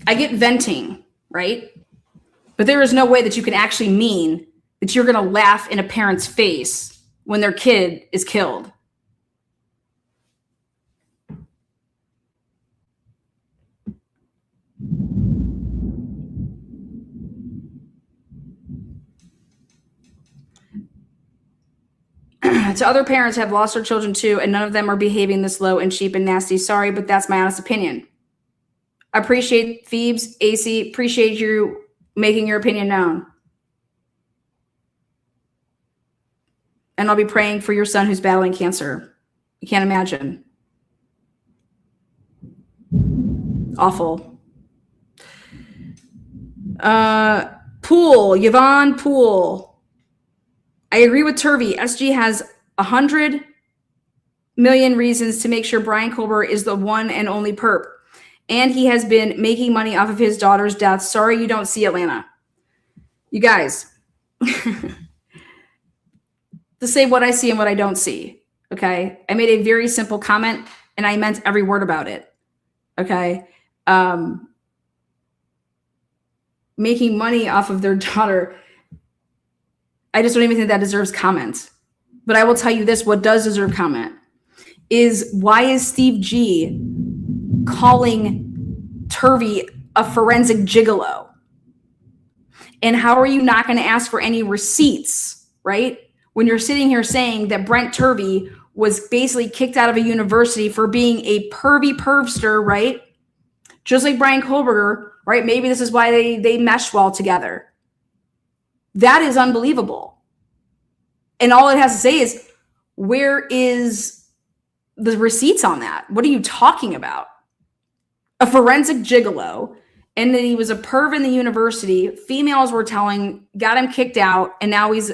I get venting, right? But there is no way that you can actually mean that you're going to laugh in a parent's face when their kid is killed. To other parents have lost their children too, and none of them are behaving this low and cheap and nasty. Sorry, but that's my honest opinion. I appreciate Phoebes, AC, appreciate you making your opinion known. And I'll be praying for your son who's battling cancer. You can't imagine. Awful. Poole, Yvonne Poole. I agree with Turvey. SG has 100 million reasons to make sure Brian Koberger is the one and only perp. And he has been making money off of his daughter's death. Sorry you don't see Atlanta. You guys, to say what I see and what I don't see, okay? I made a very simple comment, and I meant every word about it, okay? Making money off of their daughter, I just don't even think that deserves comment. But I will tell you this, what does deserve comment is why is Steve G calling Turvey a forensic gigolo? And how are you not going to ask for any receipts, right? When you're sitting here saying that Brent Turvey was basically kicked out of a university for being a pervy pervster, right? Just like Brian Koberger, right? Maybe this is why they mesh well together. That is unbelievable. And all it has to say is, where is the receipts on that? What are you talking about? A forensic gigolo, and that he was a perv in the university. Females were telling, got him kicked out, and now he's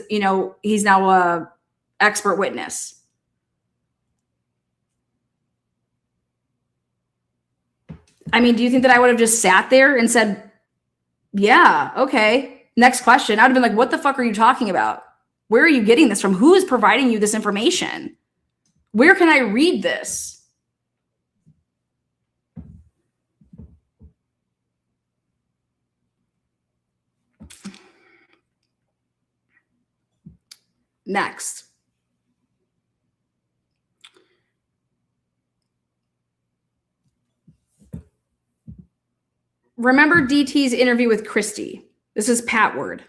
now a expert witness. I mean, do you think that I would have just sat there and said, yeah, okay, next question? I would have been like, what the fuck are you talking about? Where are you getting this from? Who is providing you this information? Where can I read this? Next. Remember DT's interview with Christy. This is Pat Word.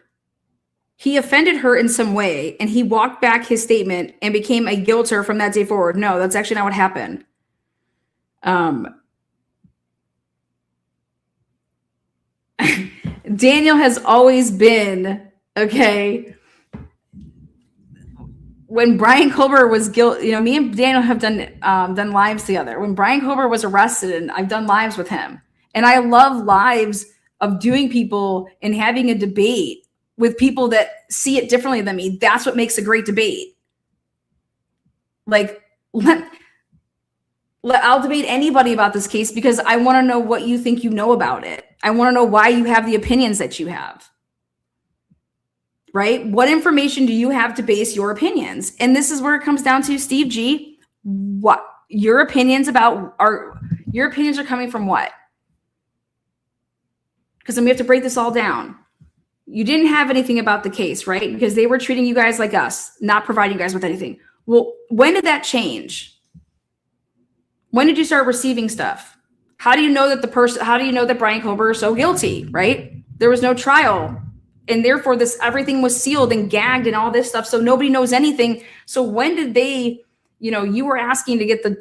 He offended her in some way, and he walked back his statement and became a guilter from that day forward. No, that's actually not what happened. Daniel has always been, okay, when Brian Colbert was guilty, me and Daniel have done lives together. When Brian Colbert was arrested, and I've done lives with him, and I love lives of doing people and having a debate with people that see it differently than me. That's what makes a great debate. Like, I'll debate anybody about this case because I want to know what you think you know about it. I want to know why you have the opinions that you have. Right? What information do you have to base your opinions? And this is where it comes down to, Steve G. What your opinions are coming from what? Because then we have to break this all down. You didn't have anything about the case, right? Because they were treating you guys like us, not providing you guys with anything. Well, when did that change? When did you start receiving stuff? How do you know that Brian Colbert is so guilty, right? There was no trial. And therefore everything was sealed and gagged and all this stuff. So nobody knows anything. So when did they, you were asking to get the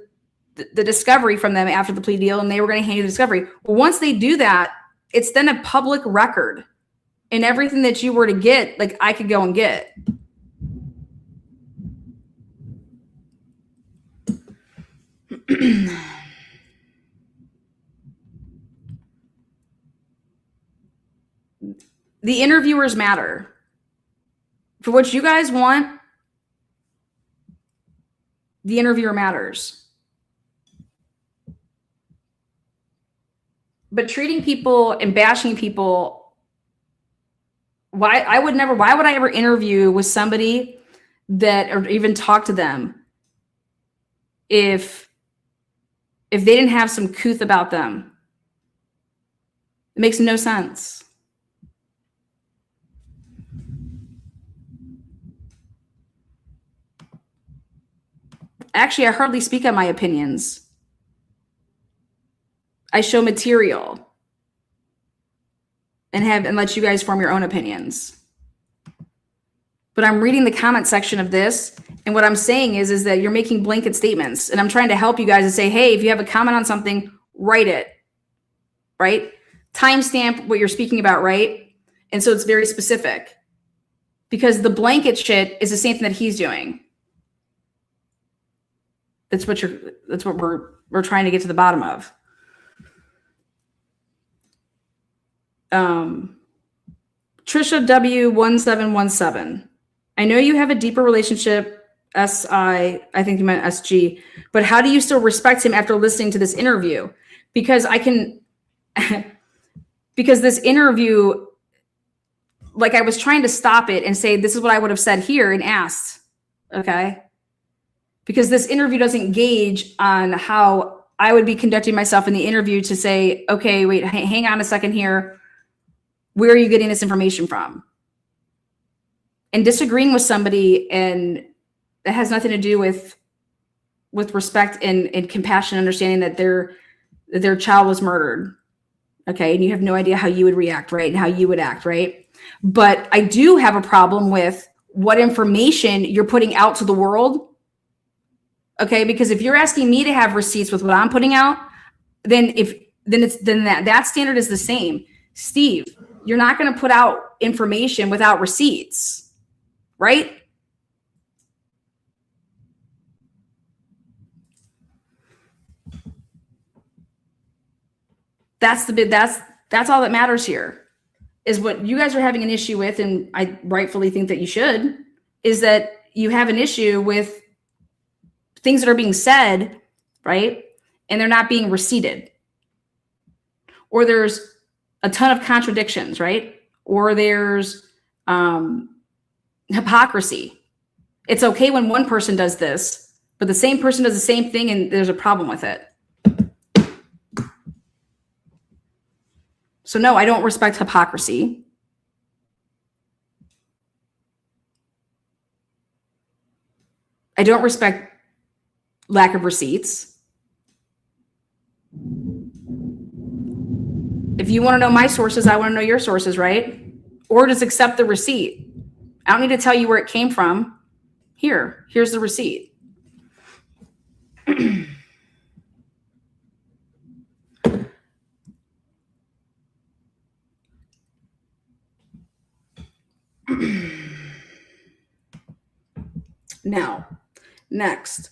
discovery from them after the plea deal, and they were going to hand you the discovery. Well, once they do that, it's then a public record, and everything that you were to get, like, I could go and get. The interviewers matter. For what you guys want, the interviewer matters. But treating people and bashing people, why would I ever interview with somebody or even talk to them if they didn't have some couth about them? It makes no sense. Actually, I hardly speak on my opinions. I show material and let you guys form your own opinions. But I'm reading the comment section of this, and what I'm saying is that you're making blanket statements, and I'm trying to help you guys and say, hey, if you have a comment on something, write it, right? Timestamp what you're speaking about, right? And so it's very specific, because the blanket shit is the same thing that he's doing. That's what we're trying to get to the bottom of. Trisha W1717. I know you have a deeper relationship, SI, I think you meant SG, but how do you still respect him after listening to this interview? Because because this interview, like, I was trying to stop it and say, this is what I would have said here and asked, okay? Because this interview doesn't gauge on how I would be conducting myself in the interview to say, okay, wait, hang on a second here. Where are you getting this information from? And disagreeing with somebody, and that has nothing to do with respect and compassion, understanding that their child was murdered. Okay. And you have no idea how you would react, right? And how you would act, right? But I do have a problem with what information you're putting out to the world. Okay. Because if you're asking me to have receipts with what I'm putting out, then that standard is the same. Steve, you're not going to put out information without receipts, right? That's all that matters here. Is what you guys are having an issue with, and I rightfully think that you should, is that you have an issue with things that are being said, right? And they're not being receipted. Or there's a ton of contradictions, right? Or there's hypocrisy. It's okay when one person does this, but the same person does the same thing and there's a problem with it. So no, I don't respect hypocrisy. I don't respect lack of receipts. If you want to know my sources, I want to know your sources, right? Or just accept the receipt. I don't need to tell you where it came from. Here's the receipt. Now, next.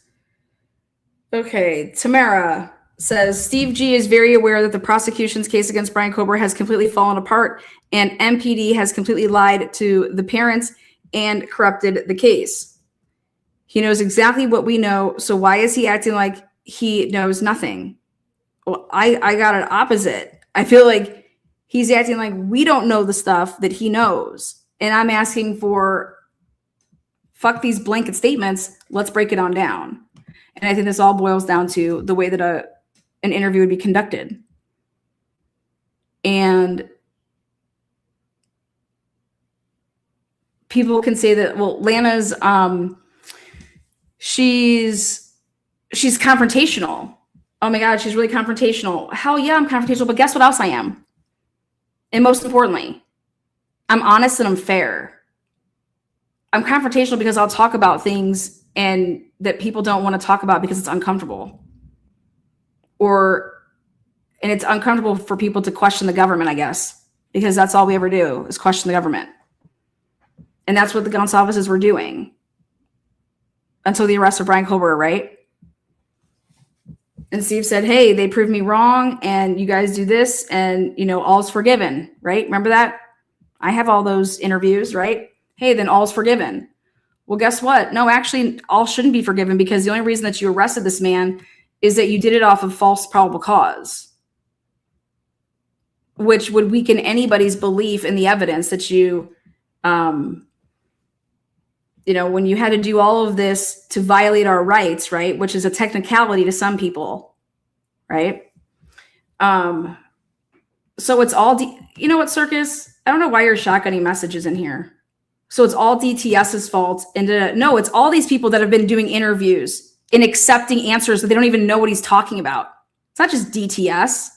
Okay, Tamara says, Steve G is very aware that the prosecution's case against Brian Kober has completely fallen apart and MPD has completely lied to the parents and corrupted the case. He knows exactly what we know, so why is he acting like he knows nothing? Well, I got it opposite. I feel like he's acting like we don't know the stuff that he knows. And I'm asking for, fuck these blanket statements, let's break it on down. And I think this all boils down to the way that an interview would be conducted. And people can say that, well, Lana's, she's confrontational. Oh my God, she's really confrontational. Hell yeah, I'm confrontational, but guess what else I am? And most importantly, I'm honest and I'm fair. I'm confrontational because I'll talk about things and that people don't want to talk about because it's uncomfortable. And it's uncomfortable for people to question the government, I guess, because that's all we ever do is question the government. And that's what the Gonsalveses were doing until the arrest of Brian Kober, right? And Steve said, hey, they proved me wrong and you guys do this and, all's forgiven, right? Remember that? I have all those interviews, right? Hey, then all's forgiven. Well, guess what? No, actually, all shouldn't be forgiven because the only reason that you arrested this man is that you did it off of false probable cause, which would weaken anybody's belief in the evidence that when you had to do all of this to violate our rights, right? Which is a technicality to some people, right? So it's all, you know what, Circus? I don't know why you're shotgunning messages in here. So it's all DTS's fault. And no, it's all these people that have been doing interviews and accepting answers that they don't even know what he's talking about. It's not just DTS.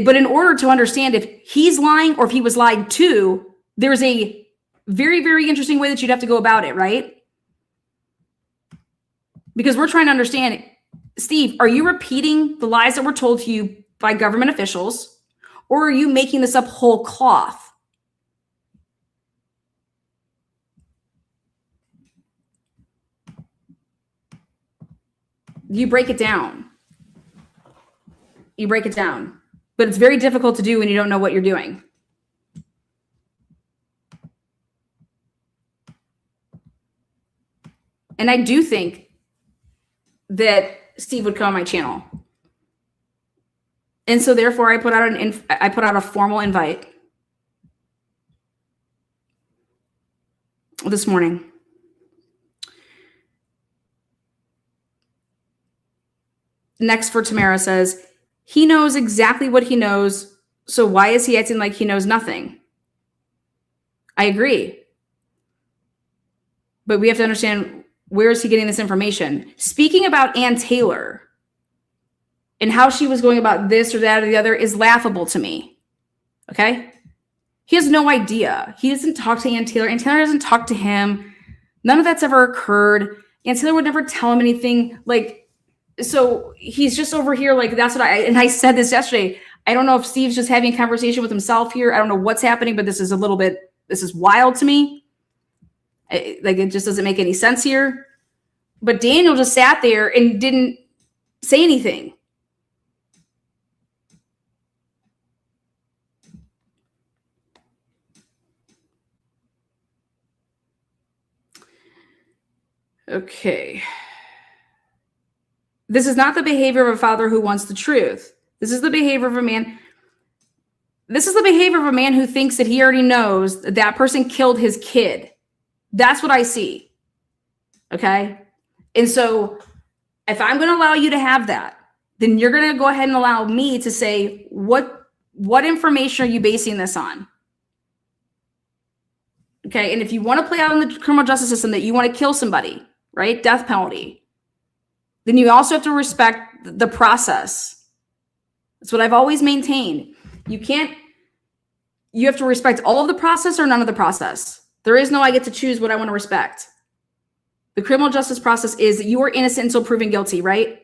But in order to understand if he's lying or if he was lied to, there's a very, very interesting way that you'd have to go about it, right? Because we're trying to understand, Steve, are you repeating the lies that were told to you by government officials, or are you making this up whole cloth? You break it down. You break it down. But it's very difficult to do when you don't know what you're doing. And I do think that Steve would come on my channel. And so therefore I put out a formal invite this morning. Next for Tamara says, he knows exactly what he knows, so why is he acting like he knows nothing? I agree. But we have to understand, where is he getting this information? Speaking about Ann Taylor and how she was going about this or that or the other is laughable to me. Okay? He has no idea. He doesn't talk to Ann Taylor. Ann Taylor doesn't talk to him. None of that's ever occurred. Ann Taylor would never tell him anything. So he's just over here that's what I said this yesterday. I don't know if Steve's just having a conversation with himself here. I don't know what's happening, but this is wild to me. It just doesn't make any sense here. But Daniel just sat there and didn't say anything. Okay. This is not the behavior of a father who wants the truth. This is the behavior of a man. This is the behavior of a man who thinks that he already knows that person killed his kid. That's what I see. Okay. And so if I'm going to allow you to have that, then you're going to go ahead and allow me to say, what information are you basing this on? Okay. And if you want to play out in the criminal justice system that you want to kill somebody, right? Death penalty. Then you also have to respect the process. That's what I've always maintained. You have to respect all of the process or none of the process. There is no I get to choose what I want to respect. The criminal justice process is that you are innocent until proven guilty, right?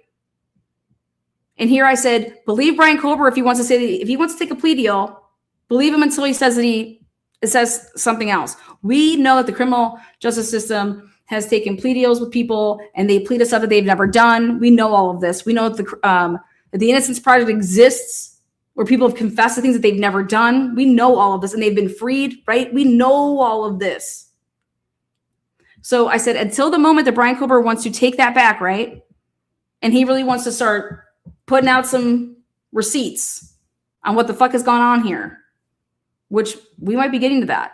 And here I said, believe Brian Kober if he wants to take a plea deal, believe him until he says that he It says something else. We know that the criminal justice system has taken plea deals with people and they plead stuff that they've never done. We know all of this. We know that the Innocence Project exists where people have confessed to things that they've never done. We know all of this and they've been freed, right? We know all of this. So I said, until the moment that Brian Kober wants to take that back, right? And he really wants to start putting out some receipts on what the fuck has gone on here, which we might be getting to that.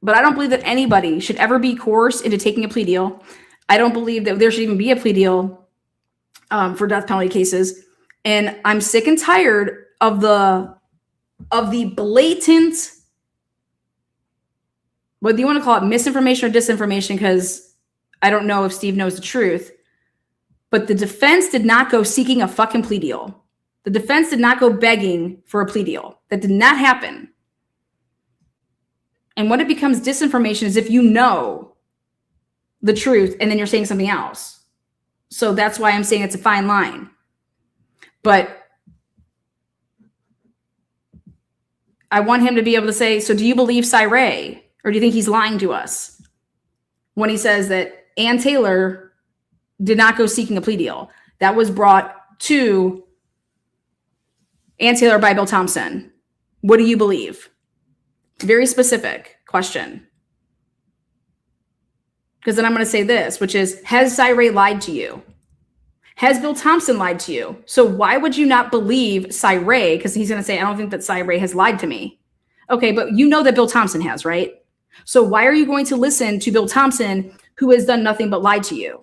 But I don't believe that anybody should ever be coerced into taking a plea deal. I don't believe that there should even be a plea deal for death penalty cases. And I'm sick and tired of the blatant, whether you want to call it misinformation or disinformation, because I don't know if Steve knows the truth, but the defense did not go seeking a fucking plea deal. The defense did not go begging for a plea deal. That did not happen. And when it becomes disinformation is if you know the truth and then you're saying something else. So that's why I'm saying it's a fine line. But I want him to be able to say, so do you believe Cyree? Or do you think he's lying to us when he says that Ann Taylor did not go seeking a plea deal? That was brought to Ann Taylor by Bill Thompson. What do you believe? Very specific question. Because then I'm going to say this, which is, has Cyree lied to you? Has Bill Thompson lied to you? So why would you not believe Cyree? Because he's going to say, I don't think that Cyree has lied to me. Okay, but you know that Bill Thompson has, right? So why are you going to listen to Bill Thompson, who has done nothing but lie to you?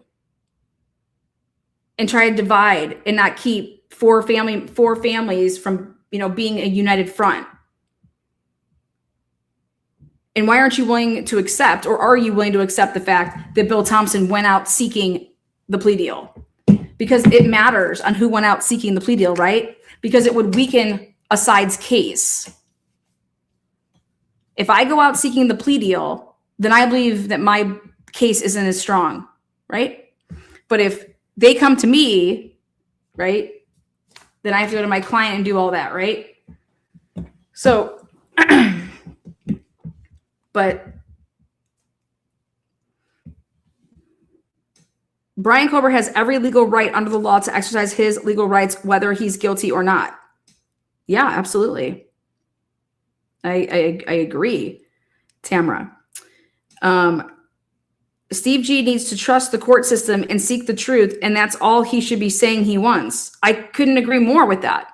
And try to divide and not keep four families from, being a united front. And why aren't you willing to accept, or are you willing to accept the fact that Bill Thompson went out seeking the plea deal? Because it matters on who went out seeking the plea deal, right? Because it would weaken a side's case. If I go out seeking the plea deal, then I believe that my case isn't as strong, right? But if they come to me, right, then I have to go to my client and do all that, right? So, but Brian Kober has every legal right under the law to exercise his legal rights, whether he's guilty or not. Yeah, absolutely. I agree, Tamara. Steve G needs to trust the court system and seek the truth, and that's all he should be saying he wants. I couldn't agree more with that.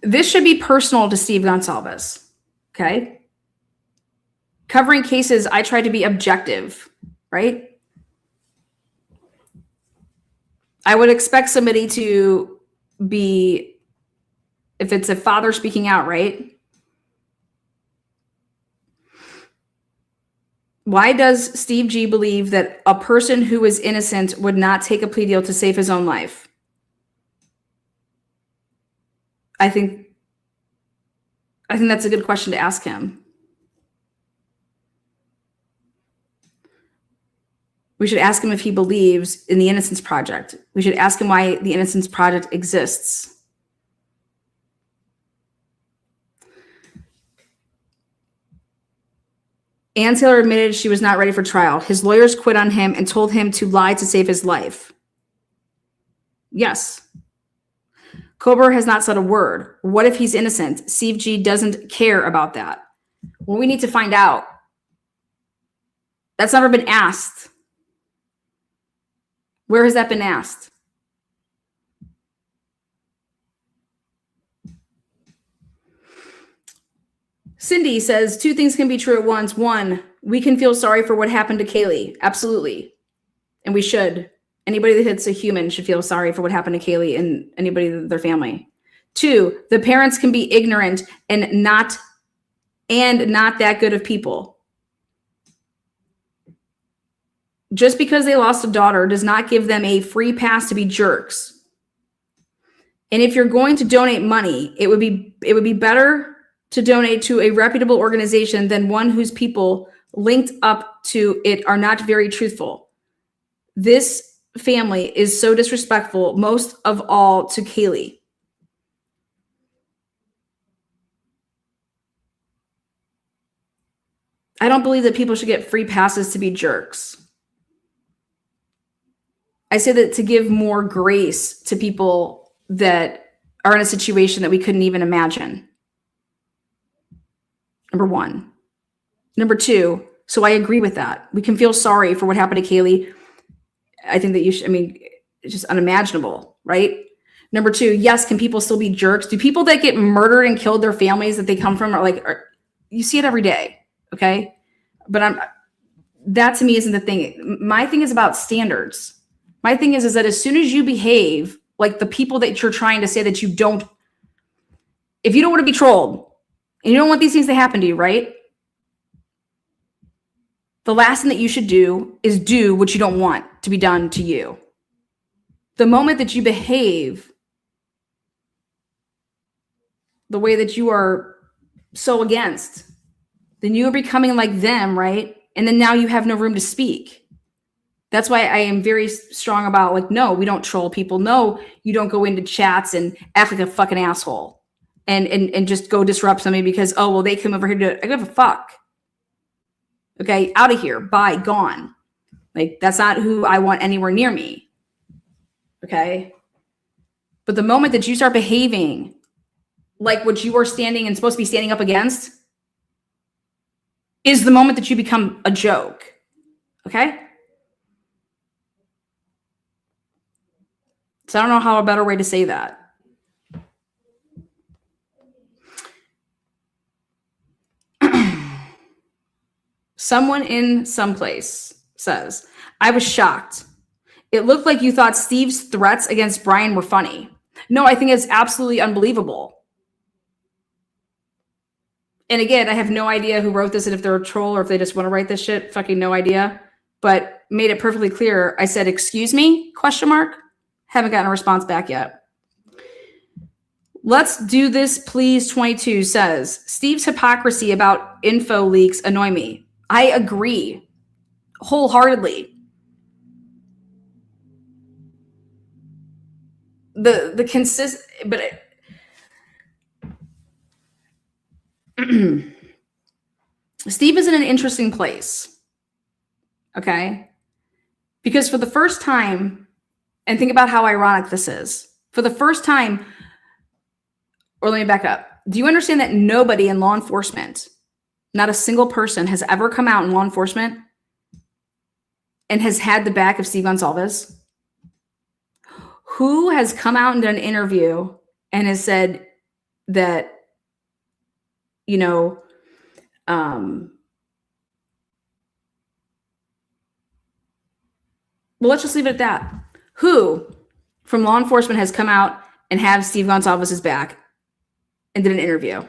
This should be personal to Steve Gonsalves, okay? Covering cases, I try to be objective, right? I would expect somebody to be, if it's a father speaking out, right? Why does Steve G believe that a person who is innocent would not take a plea deal to save his own life? I think that's a good question to ask him. We should ask him if he believes in the Innocence Project. We should ask him why the Innocence Project exists. Ann Taylor admitted she was not ready for trial. His lawyers quit on him and told him to lie to save his life. Yes. Kober has not said a word. What if he's innocent? Steve G doesn't care about that. Well, we need to find out. That's never been asked. Where has that been asked? Cindy says, two things can be true at once. One, we can feel sorry for what happened to Kaylee. Absolutely. And we should. Anybody that hits a human should feel sorry for what happened to Kaylee and anybody, their family. Two, the parents can be ignorant and not that good of people. Just because they lost a daughter does not give them a free pass to be jerks. And if you're going to donate money, it would be better to donate to a reputable organization than one whose people linked up to it are not very truthful. This family is so disrespectful, most of all to Kaylee. I don't believe that people should get free passes to be jerks. I say that to give more grace to people that are in a situation that we couldn't even imagine. Number one. Number two, so I agree with that. We can feel sorry for what happened to Kaylee. I think that you should, it's just unimaginable, right? Number two, yes, can people still be jerks? Do people that get murdered and killed their families that they come from you see it every day, okay? But that to me isn't the thing. My thing is about standards. My thing is that as soon as you behave like the people that you're trying to say that you don't, if you don't want to be trolled and you don't want these things to happen to you, right? The last thing that you should do is do what you don't want to be done to you. The moment that you behave the way that you are so against, then you are becoming like them, right? And then now you have no room to speak. That's why I am very strong about no, we don't troll people. No, you don't go into chats and act like a fucking asshole and just go disrupt somebody because, oh, well, they came over here to, I give a fuck. Okay, out of here, bye, gone. That's not who I want anywhere near me. Okay. But the moment that you start behaving like what you are standing and supposed to be standing up against is the moment that you become a joke. Okay. So I don't know how a better way to say that. Someone in someplace says, I was shocked. It looked like you thought Steve's threats against Brian were funny. No, I think it's absolutely unbelievable. And again, I have no idea who wrote this and if they're a troll or if they just want to write this shit. Fucking no idea. But made it perfectly clear. I said, excuse me? ? Haven't gotten a response back yet. Let's do this, please. 22 says, Steve's hypocrisy about info leaks annoy me. I agree wholeheartedly. The consist, but Steve is in an interesting place. Okay. Because for the first time, and think about how ironic this is. For the first time, or let me back up. Do you understand that nobody in law enforcement, not a single person, has ever come out in law enforcement and has had the back of Steve Gonsalves? Who has come out and done an interview and has said that, well, let's just leave it at that. Who from law enforcement has come out and have Steve Gonsalves' back and did an interview?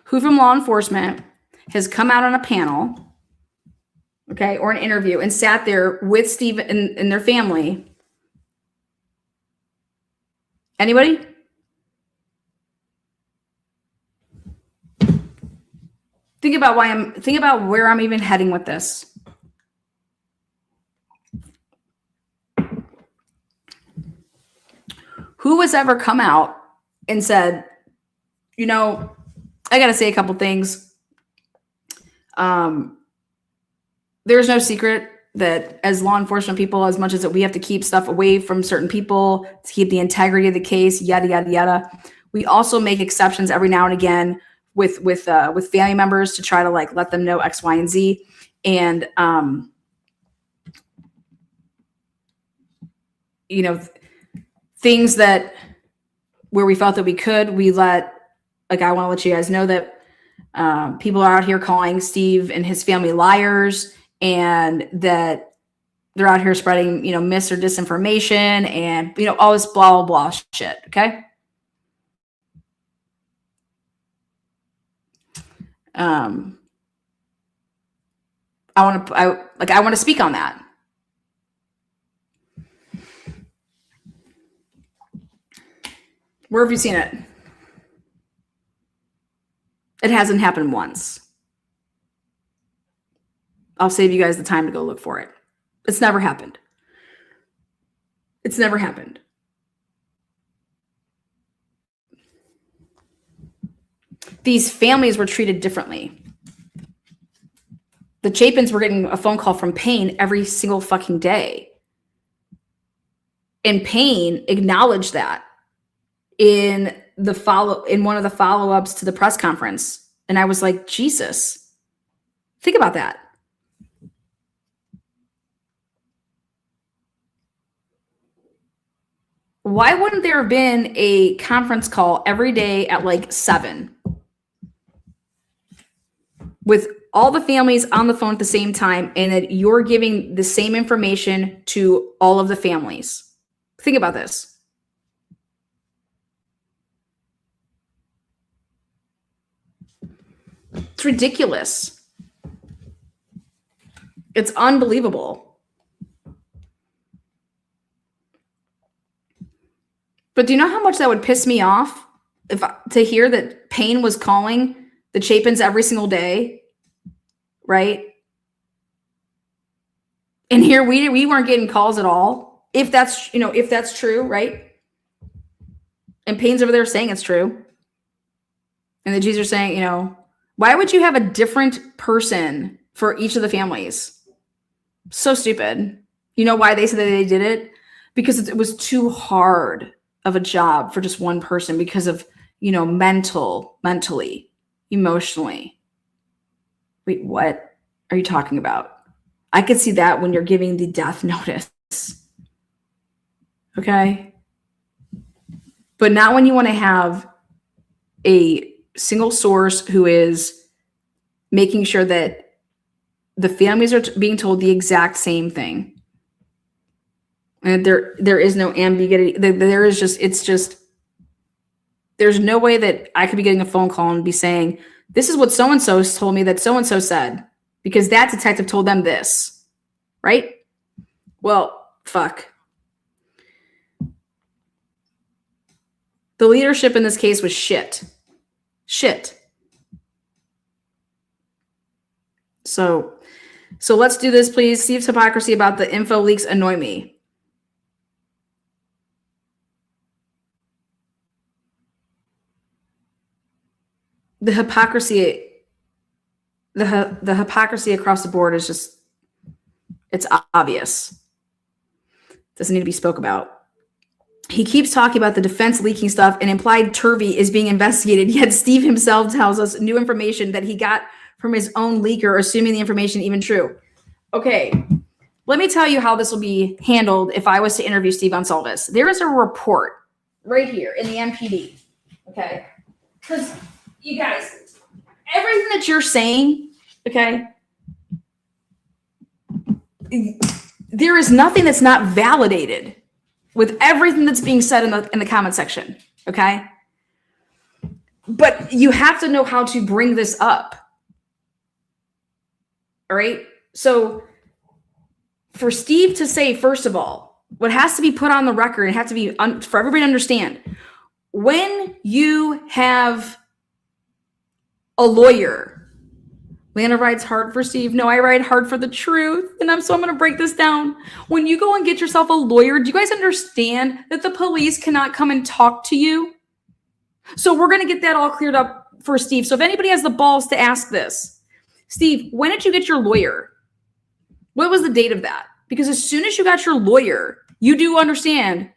Who from law enforcement has come out on a panel, okay, or an interview and sat there with Steve and their family? Anybody? Think about where I'm even heading with this. Who has ever come out and said, I got to say a couple things. There's no secret that as law enforcement people, as much as that we have to keep stuff away from certain people to keep the integrity of the case, yada, yada, yada. We also make exceptions every now and again with family members to try to let them know X, Y, and Z. And, things that where we felt that we could, we let, I want to let you guys know that people are out here calling Steve and his family liars, and that they're out here spreading, mis or disinformation and, all this blah, blah, blah shit. Okay. I want to speak on that. Where have you seen it? It hasn't happened once. I'll save you guys the time to go look for it. It's never happened. It's never happened. These families were treated differently. The Chapins were getting a phone call from Payne every single fucking day. And Payne acknowledged that in one of the follow-ups to the press conference. And I was like, Jesus, think about that. Why wouldn't there have been a conference call every day at like 7 with all the families on the phone at the same time, and that you're giving the same information to all of the families? Think about this. It's ridiculous. It's unbelievable. But do you know how much that would piss me off to hear that Payne was calling the Chapins every single day, right? And here we weren't getting calls at all. If that's true, right? And Payne's over there saying it's true. And the G's are saying, why would you have a different person for each of the families? So stupid. You know why they said that they did it? Because it was too hard of a job for just one person because of, mentally, emotionally. Wait, what are you talking about? I could see that when you're giving the death notice. Okay. But not when you want to have a single source who is making sure that the families are being told the exact same thing. And there is no ambiguity. There's no way that I could be getting a phone call and be saying, this is what so-and-so told me that so-and-so said, because that detective told them this, right? Well, fuck. The leadership in this case was shit. Shit. So let's do this, please. Steve's hypocrisy about the info leaks annoy me. The hypocrisy across the board is just, it's obvious. Doesn't need to be spoke about. He keeps talking about the defense leaking stuff and implied Turvey is being investigated, yet Steve himself tells us new information that he got from his own leaker, assuming the information even true. Okay, let me tell you how this will be handled if I was to interview Steve Gonsalves. There is a report right here in the MPD, okay? Because you guys, everything that you're saying, okay, there is nothing that's not validated with everything that's being said in the comment section, okay? But you have to know how to bring this up, all right? So for Steve to say, first of all, what has to be put on the record, it has to be for everybody to understand, when you have a lawyer, Lana rides hard for Steve. No, I ride hard for the truth. And I'm going to break this down. When you go and get yourself a lawyer, do you guys understand that the police cannot come and talk to you? So we're going to get that all cleared up for Steve. So if anybody has the balls to ask this, Steve, when did you get your lawyer? What was the date of that? Because as soon as you got your lawyer, you do understand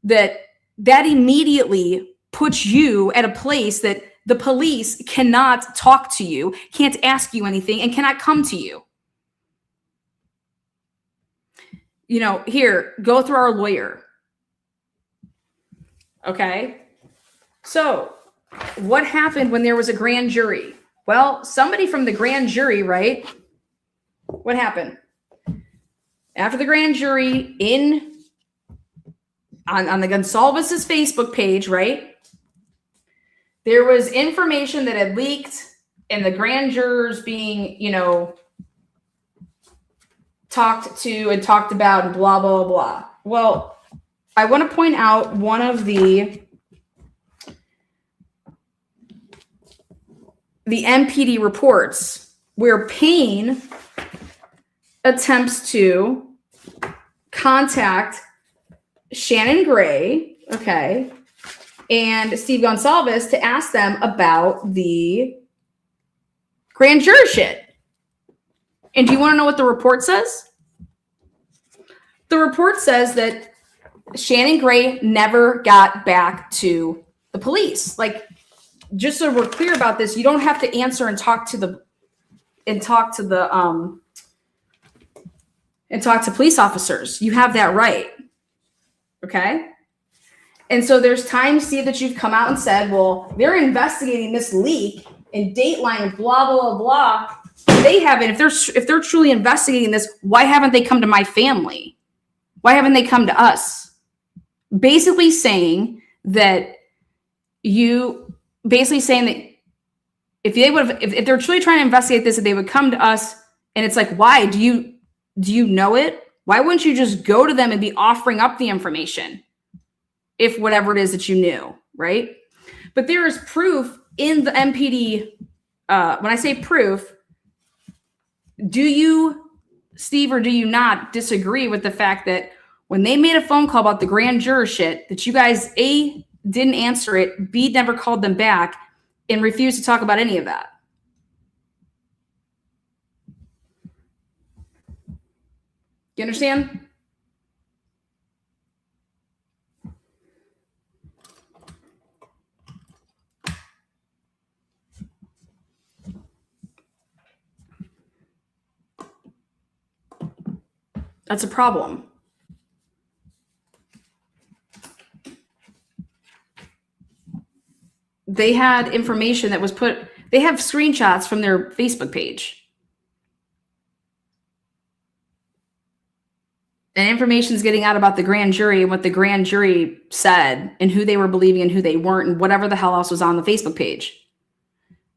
that immediately puts you at a place that the police cannot talk to you, can't ask you anything, and cannot come to you. Here, go through our lawyer. Okay? So, what happened when there was a grand jury? Well, somebody from the grand jury, right? What happened? After the grand jury on the Gonsalves' Facebook page, right? There was information that had leaked and the grand jurors being, talked to and talked about and blah, blah, blah. Well, I want to point out one of the the MPD reports where Payne attempts to contact Shannon Gray, okay, and Steve Gonsalves to ask them about the grand jury shit. And do you want to know what the report says? The report says that Shannon Gray never got back to the police. Like, just so we're clear about this, you don't have to answer and talk to police officers. You have that right. Okay? And so there's times, Steve, that you've come out and said, well, they're investigating this leak and Dateline and blah, blah, blah, blah. They haven't. If they're truly investigating this, why haven't they come to my family? Why haven't they come to us? Basically saying that if they're truly trying to investigate this, that they would come to us. And it's like, why? Do you know it? Why wouldn't you just go to them and be offering up the information? If whatever it is that you knew, right? But there is proof in the MPD. When I say proof, do you, Steve, or do you not disagree with the fact that when they made a phone call about the grand juror shit, that you guys, A, didn't answer it, B, never called them back, and refused to talk about any of that? You understand? That's a problem. They had information that was they have screenshots from their Facebook page. And information's getting out about the grand jury and what the grand jury said and who they were believing and who they weren't and whatever the hell else was on the Facebook page.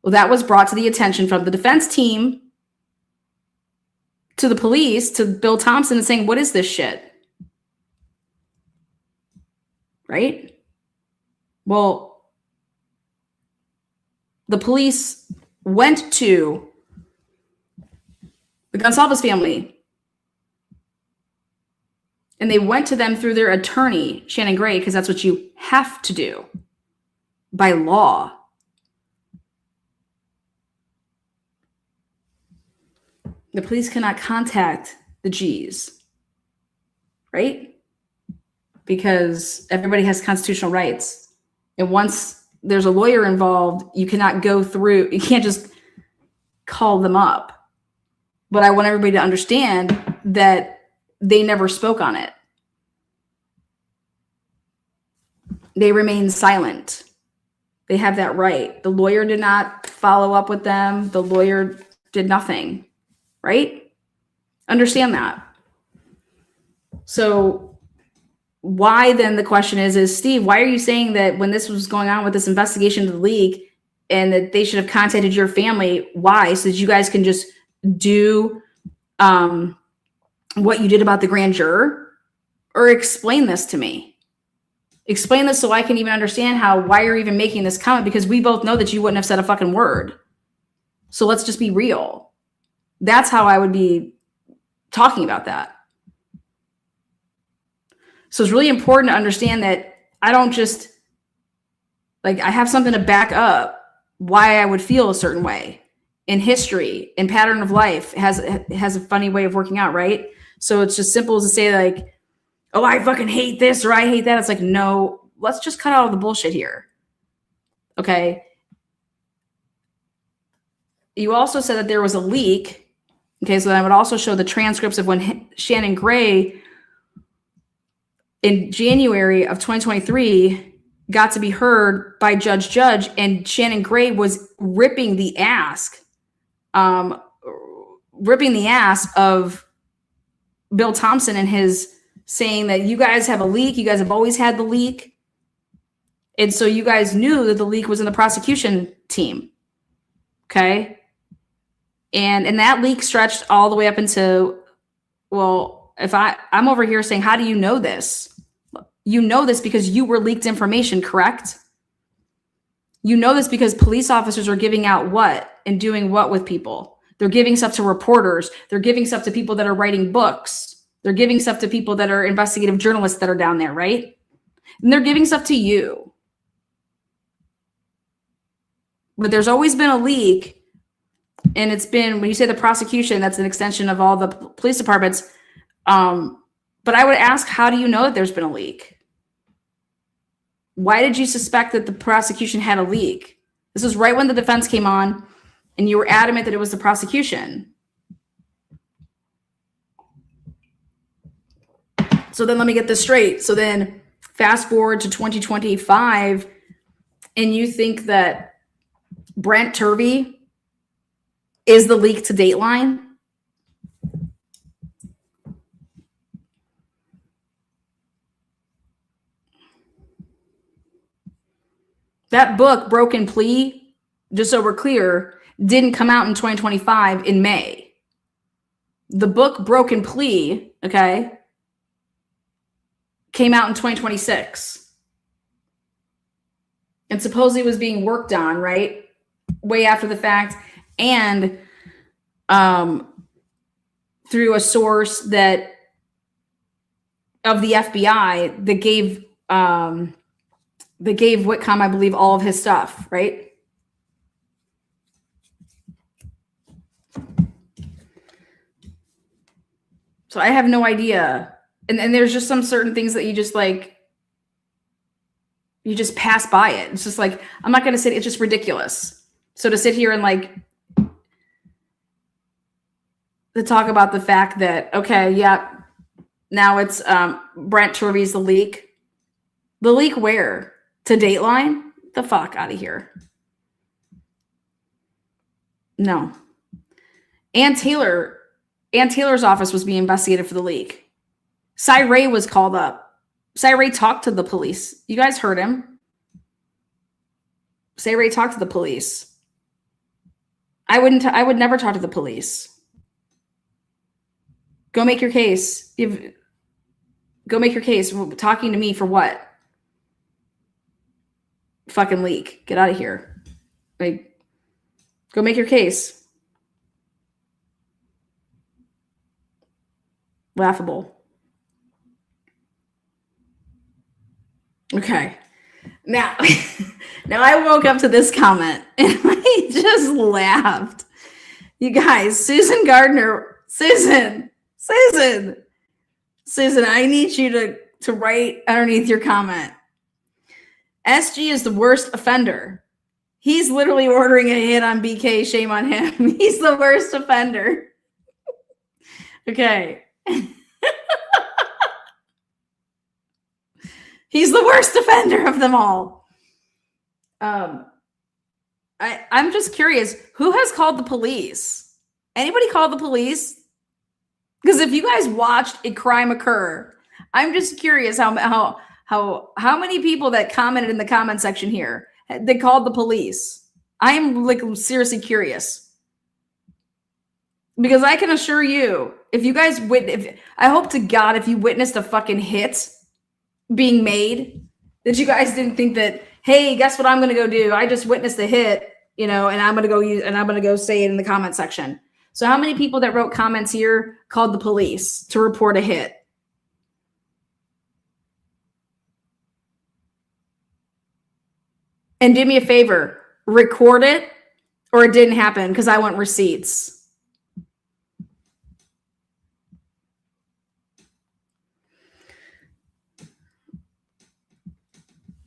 Well, that was brought to the attention from the defense team to the police, to Bill Thompson, and saying, what is this shit? Right? Well, the police went to the Gonsalves family, and they went to them through their attorney, Shannon Gray, because that's what you have to do by law. The police cannot contact the G's, right? Because everybody has constitutional rights. And once there's a lawyer involved, you can't just call them up. But I want everybody to understand that they never spoke on it. They remained silent. They have that right. The lawyer did not follow up with them. The lawyer did nothing. Right? Understand that. So why then, the question is Steve, why are you saying that when this was going on with this investigation of the leak and that they should have contacted your family? Why? So that you guys can just do what you did about the grand juror? Or explain this to me. Explain this so I can even understand why you're even making this comment, because we both know that you wouldn't have said a fucking word. So let's just be real. That's how I would be talking about that. So it's really important to understand that I don't just, I have something to back up why I would feel a certain way. In history, in pattern of life, it has a funny way of working out, right? So it's just simple as to say oh, I fucking hate this or I hate that. It's like, no, let's just cut out all the bullshit here. Okay. You also said that there was a leak. Okay, so then I would also show the transcripts of when Shannon Gray in January of 2023 got to be heard by Judge, and Shannon Gray was ripping the ass of Bill Thompson and his saying that you guys have a leak. You guys have always had the leak. And so you guys knew that the leak was in the prosecution team. Okay. And that leak stretched all the way up into, well, if I'm over here saying, how do you know this? You know this because you were leaked information, correct? You know this because police officers are giving out what and doing what with people. They're giving stuff to reporters. They're giving stuff to people that are writing books. They're giving stuff to people that are investigative journalists that are down there, right? And they're giving stuff to you. But there's always been a leak. And it's been, when you say the prosecution, that's an extension of all the police departments. But I would ask, how do you know that there's been a leak? Why did you suspect that the prosecution had a leak? This was right when the defense came on, and you were adamant that it was the prosecution. So then let me get this straight. So then fast forward to 2025, and you think that Brent Turvey is the leak to Dateline? That book, Broken Plea, just so we're clear, didn't come out in 2025 in May. The book Broken Plea, okay, came out in 2026. And supposedly was being worked on, right? Way after the fact. And through a source that of the FBI that gave Whitcomb, I believe, all of his stuff, right? So I have no idea. And there's just some certain things that you just like, you just pass by it. It's just like, I'm not going to sit, it's just ridiculous. So to sit here and like, to talk about the fact that, okay, yeah, now it's Brent Turvey's the leak. The leak where? To Dateline? The fuck out of here. No. Ann Taylor's office was being investigated for the leak. Cy Ray was called up. Cy Ray talked to the police. You guys heard him. Cy Ray talked to the police. I would never talk to the police. Go make your case. Go make your case. Talking to me for what? Fucking leak. Get out of here. Like, go make your case. Laughable. Okay. Now I woke up to this comment and I just laughed. You guys, Susan Gardner, Susan, I need you to write underneath your comment. SG is the worst offender. He's literally ordering a hit on BK. Shame on him. He's the worst offender. Okay. He's the worst offender of them all. I'm just curious, who has called the police? Anybody called the police? Because if you guys watched a crime occur, I'm just curious how many people that commented in the comment section here, they called the police. I'm like seriously curious. Because I can assure you, if you guys I hope to God, if you witnessed a fucking hit being made, that you guys didn't think that, hey, guess what I'm going to go do? I just witnessed a hit, and I'm going to go say it in the comment section. So how many people that wrote comments here called the police to report a hit? And do me a favor, record it or it didn't happen because I want receipts.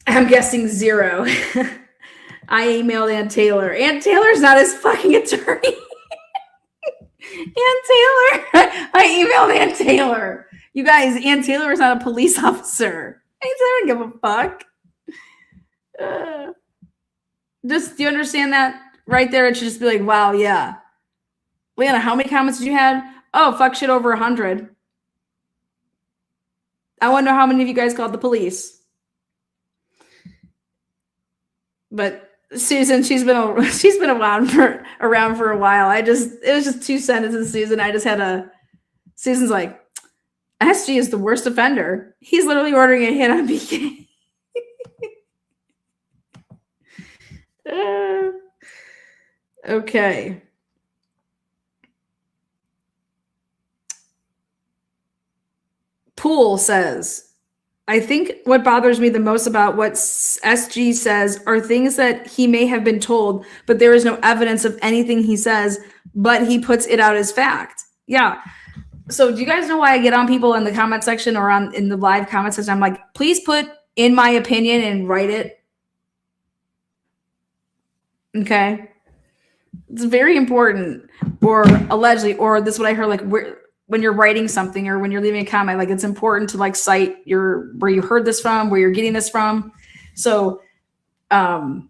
I'm guessing 0. I emailed Ann Taylor. Ann Taylor's not his fucking attorney. Ann Taylor. I emailed Ann Taylor. You guys, Ann Taylor is not a police officer. I don't give a fuck. Do you understand that right there? It should just be like, wow, yeah. Leanna, how many comments did you have? Oh, fuck shit, over 100. I wonder how many of you guys called the police. But Susan, she's been around for a while. It was just 2 sentences, Susan. I just had Susan's like, SG is the worst offender. He's literally ordering a hit on BK. Okay. Pool says, I think what bothers me the most about what SG says are things that he may have been told, but there is no evidence of anything he says, but he puts it out as fact. Yeah. So do you guys know why I get on people in the comment section or in the live comment section? I'm like, please put in my opinion and write it. Okay. It's very important. Or allegedly, or this is what I heard, like when you're writing something or when you're leaving a comment, like it's important to like cite where you heard this from, where you're getting this from. So I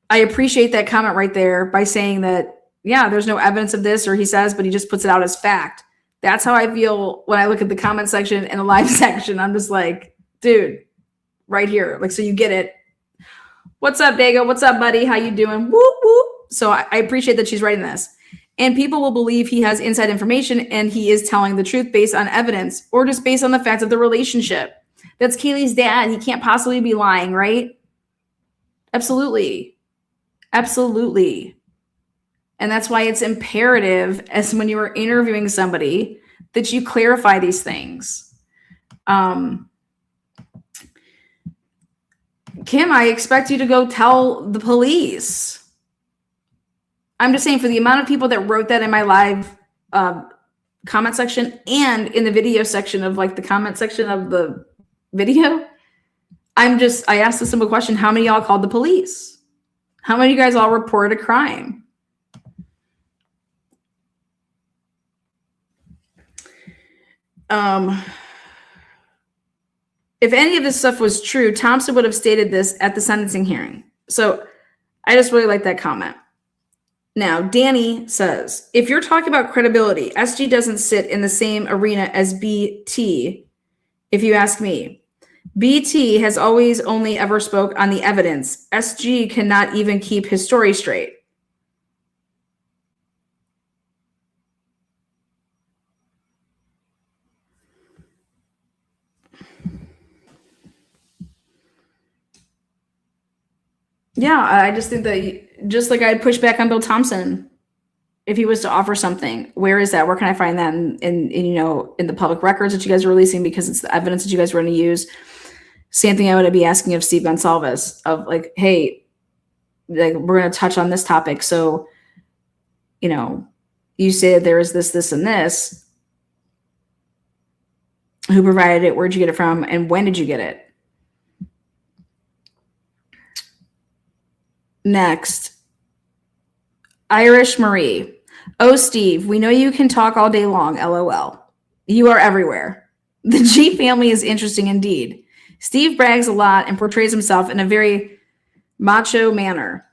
appreciate that comment right there by saying that, yeah, there's no evidence of this, or he says, but he just puts it out as fact. That's how I feel when I look at the comment section and the live section. I'm just like, dude, right here. Like, so you get it. What's up, Dago? What's up, buddy? How you doing? Whoop, whoop. So I appreciate that she's writing this. And people will believe he has inside information and he is telling the truth based on evidence or just based on the fact of the relationship. That's Kaylee's dad. He can't possibly be lying, right? Absolutely. Absolutely. And that's why it's imperative, as when you are interviewing somebody, that you clarify these things. Kim, I expect you to go tell the police. I'm just saying, for the amount of people that wrote that in my live comment section and in the video section of like the comment section of the video, I asked the simple question, how many of y'all called the police? How many of you guys all reported a crime? If any of this stuff was true, Thompson would have stated this at the sentencing hearing. So I just really like that comment. Now, Danny says, if you're talking about credibility, SG doesn't sit in the same arena as BT, if you ask me. BT has always only ever spoke on the evidence. SG cannot even keep his story straight. Yeah, I just think that just like I'd push back on Bill Thompson if he was to offer something. Where is that? Where can I find that in the public records that you guys are releasing, because it's the evidence that you guys were going to use? Same thing I would be asking of Steve Gonsalves of like, hey, like we're going to touch on this topic. So, you say that there is this, and this. Who provided it? Where'd you get it from? And when did you get it? Next, Irish Marie. Oh, Steve, we know you can talk all day long, LOL. You are everywhere. The G family is interesting indeed. Steve brags a lot and portrays himself in a very macho manner.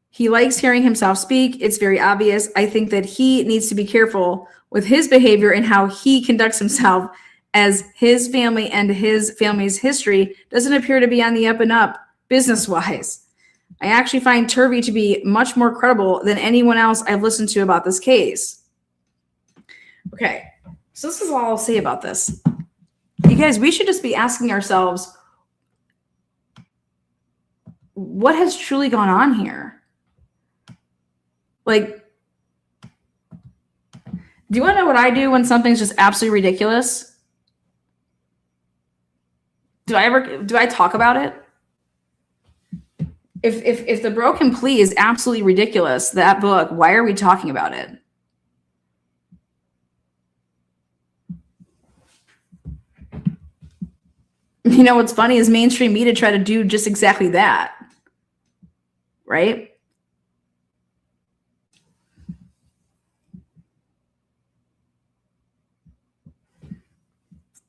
He likes hearing himself speak. It's very obvious. I think that he needs to be careful with his behavior and how he conducts himself, as his family and his family's history doesn't appear to be on the up and up business-wise. I actually find Turvey to be much more credible than anyone else I've listened to about this case. Okay, so this is all I'll say about this. You guys, we should just be asking ourselves, what has truly gone on here? Like, do you want to know what I do when something's just absolutely ridiculous? Do I talk about it? If The Broken Plea is absolutely ridiculous, that book, why are we talking about it? You know what's funny is mainstream media try to do just exactly that, right?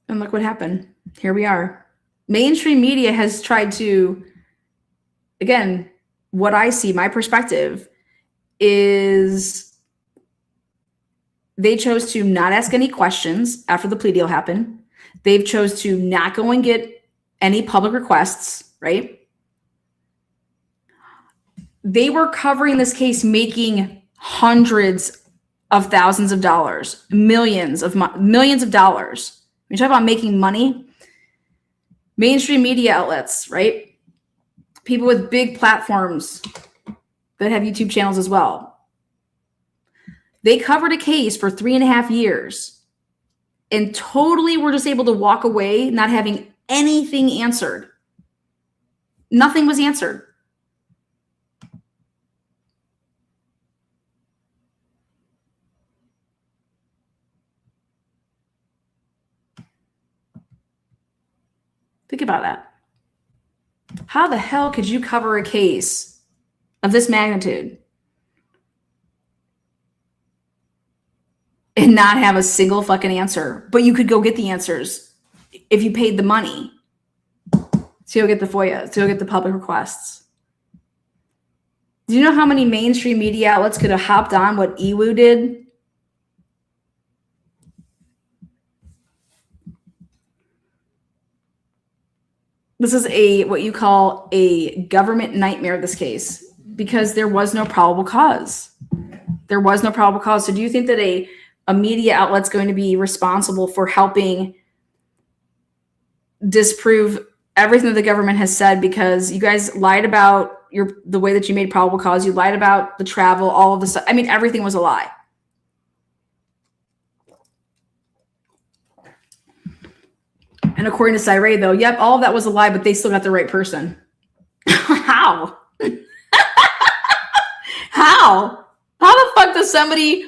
And look what happened. Here we are. Mainstream media has tried to, again, what I see, my perspective is they chose to not ask any questions after the plea deal happened. They've chose to not go and get any public requests, right? They were covering this case, making hundreds of thousands of dollars, millions of dollars. When you talk about making money, mainstream media outlets, right? People with big platforms, that have YouTube channels as well. They covered a case for 3.5 years and totally were just able to walk away not having anything answered. Nothing was answered. Think about that. How the hell could you cover a case of this magnitude and not have a single fucking answer? But you could go get the answers if you paid the money to go get the FOIA, to go get the public requests. Do you know how many mainstream media outlets could have hopped on what EWU did? This is what you call a government nightmare, this case, because there was no probable cause. There was no probable cause. So do you think that a media outlet's going to be responsible for helping disprove everything that the government has said because you guys lied about the way that you made probable cause? You lied about the travel, all of the stuff. I mean, everything was a lie. And according to Cyree, though, yep, all of that was a lie, but they still got the right person. How? How? How the fuck does somebody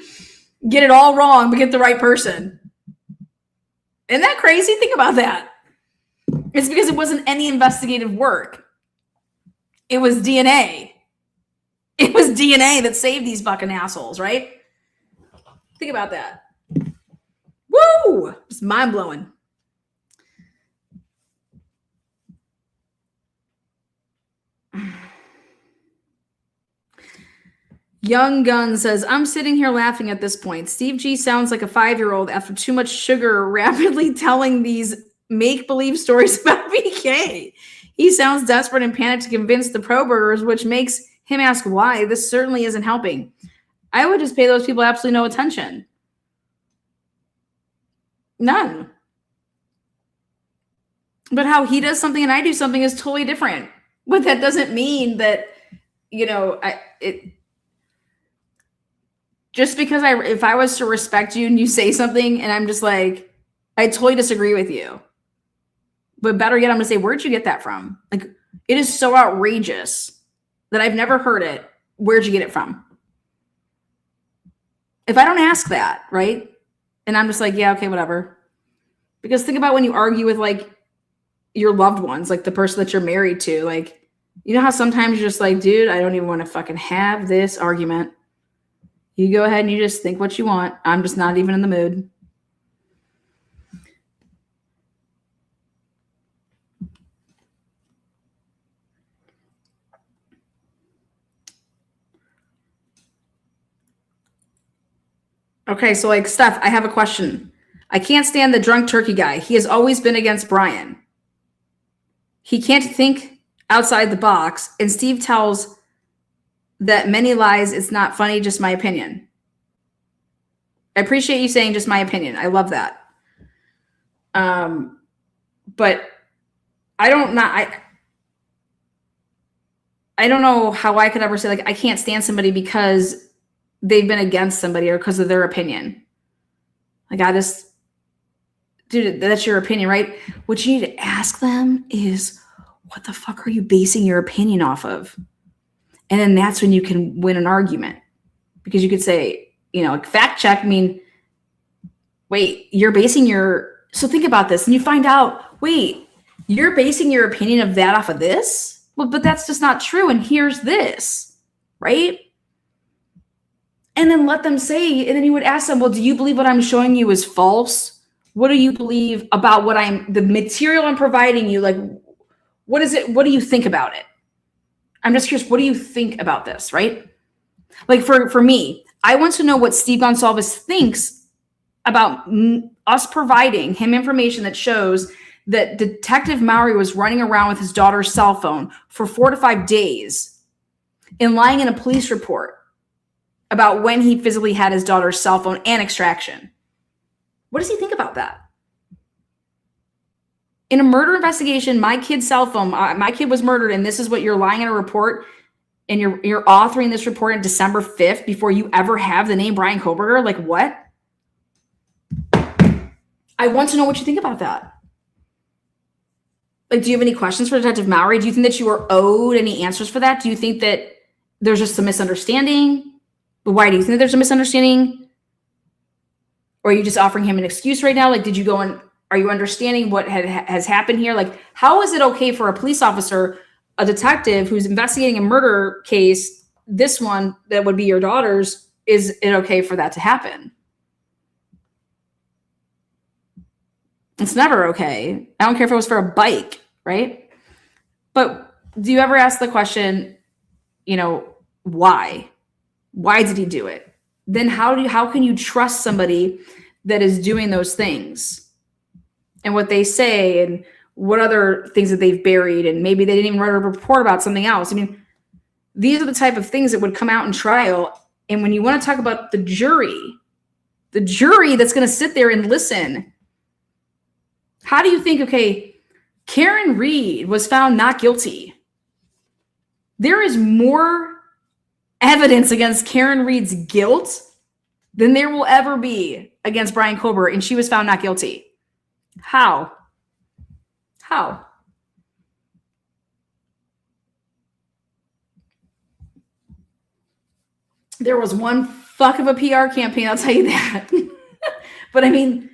get it all wrong but get the right person? Isn't that crazy? Think about that. It's because it wasn't any investigative work. It was DNA. It was DNA that saved these fucking assholes, right? Think about that. Woo! It's mind-blowing. Young Gun says, I'm sitting here laughing at this point. Steve G sounds like a 5-year-old after too much sugar rapidly telling these make-believe stories about BK. He sounds desperate and panicked to convince the pro-burgers, which makes him ask why. This certainly isn't helping. I would just pay those people absolutely no attention. None. But how he does something and I do something is totally different. But that doesn't mean that, just because if I was to respect you and you say something and I'm just like, I totally disagree with you. But better yet, I'm going to say, where'd you get that from? Like, it is so outrageous that I've never heard it. Where'd you get it from? If I don't ask that, right? And I'm just like, yeah, okay, whatever. Because think about when you argue with like your loved ones, like the person that you're married to, like, you know how sometimes you're just like, dude, I don't even want to fucking have this argument. You go ahead and you just think what you want. I'm just not even in the mood. Okay, so like, Steph, I have a question. I can't stand the drunk turkey guy. He has always been against Brian. He can't think outside the box. And Steve tells that many lies. It's not funny, just my opinion. I appreciate you saying just my opinion. I love that. But I don't know how I could ever say like I can't stand somebody because they've been against somebody or because of their opinion. Like dude, that's your opinion, right? What you need to ask them is, what the fuck are you basing your opinion off of? And then that's when you can win an argument, because you could say, fact check. I mean, wait, so think about this. And you find out, wait, you're basing your opinion of that off of this? Well, but that's just not true. And here's this, right? And then let them say, and then you would ask them, well, do you believe what I'm showing you is false? What do you believe about the material I'm providing you? Like, what is it? What do you think about it? I'm just curious. What do you think about this? Right? Like for me, I want to know what Steve Gonsalves thinks about us providing him information that shows that Detective Mowry was running around with his daughter's cell phone for 4 to 5 days and lying in a police report about when he physically had his daughter's cell phone and extraction. What does he think about that? In a murder investigation, my kid's cell phone, my kid was murdered, and this is what you're lying in a report. and you're authoring this report on December 5th before you ever have the name Bryan Kohberger? Like, what? I want to know what you think about that. Like, do you have any questions for Detective Mowry? Do you think that you are owed any answers for that? Do you think that there's just a misunderstanding? But why do you think that there's a misunderstanding? Or are you just offering him an excuse right now? Like, did you go and are you understanding what has happened here? Like, how is it okay for a police officer, a detective who's investigating a murder case, this one that would be your daughter's, is it okay for that to happen? It's never okay. I don't care if it was for a bike, right? But do you ever ask the question, why? Why did he do it? Then how can you trust somebody that is doing those things and what they say and what other things that they've buried, and maybe they didn't even write a report about something else? I mean, these are the type of things that would come out in trial. And when you want to talk about the jury that's going to sit there and listen, how do you think, okay, Karen Reed was found not guilty. There is more evidence against Karen Reed's guilt than there will ever be against Bryan Kohberger, and she was found not guilty. How? There was one fuck of a PR campaign, I'll tell you that. But I mean,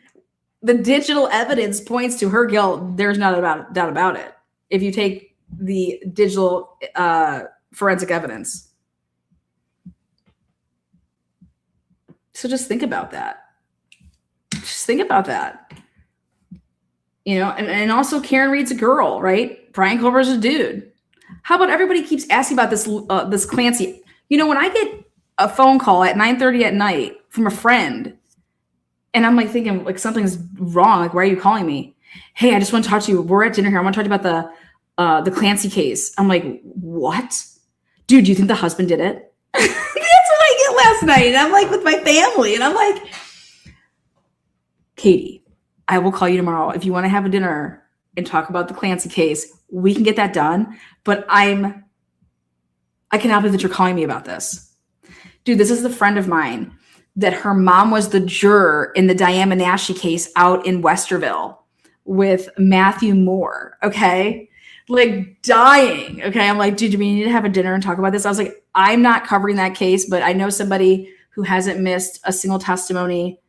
the digital evidence points to her guilt. There's not a doubt about it. If you take the digital forensic evidence. So just think about that. And also Karen Reed's a girl, right? Bryan Kohberger's a dude. How about everybody keeps asking about this Clancy? When I get a phone call at 9:30 at night from a friend, and I'm like thinking like something's wrong. Like, why are you calling me? Hey, I just want to talk to you. We're at dinner here. I want to talk to you about the Clancy case. I'm like, what? Dude, do you think the husband did it? That's what I get last night. And I'm like with my family. And I'm like, Katie, I will call you tomorrow. If you want to have a dinner and talk about the Clancy case, we can get that done. But I cannot believe that you're calling me about this. Dude, this is the friend of mine that her mom was the juror in the Diane Menashe case out in Westerville with Matthew Moore. Okay. Like dying. Okay. I'm like, dude, do we need to have a dinner and talk about this? I was like, I'm not covering that case, but I know somebody who hasn't missed a single testimony.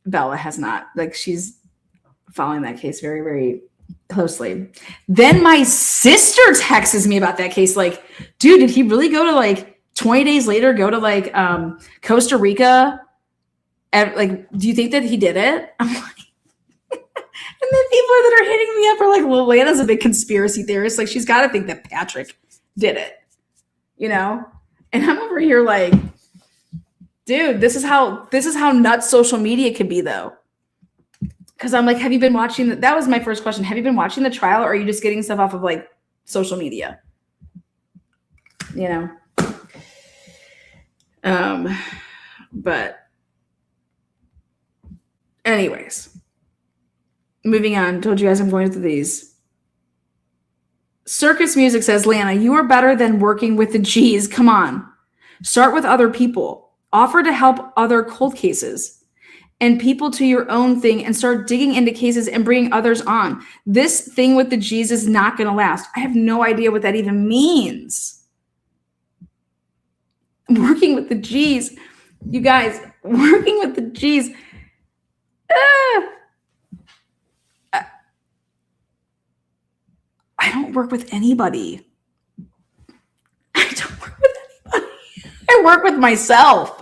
Bella has not. Like, she's following that case very, very closely. Then my sister texts me about that case. Like, dude, did he really go to like 20 days later, go to like Costa Rica? And like, do you think that he did it? I'm like, and then people that are hitting me up are like, well, Lana's a big conspiracy theorist. Like, she's got to think that Patrick did it, And I'm over here like, dude, this is how nuts social media can be, though. Because I'm like, have you been watching? That was my first question. Have you been watching the trial, or are you just getting stuff off of like social media? But anyways, moving on. Told you guys I'm going through these. Circus Music says, Lana, you are better than working with the G's. Come on. Start with other people. Offer to help other cold cases and people to your own thing, and start digging into cases and bringing others on. This thing with the G's is not going to last. I have no idea what that even means. Working with the G's. You guys, working with the G's. I don't work with anybody. I work with myself.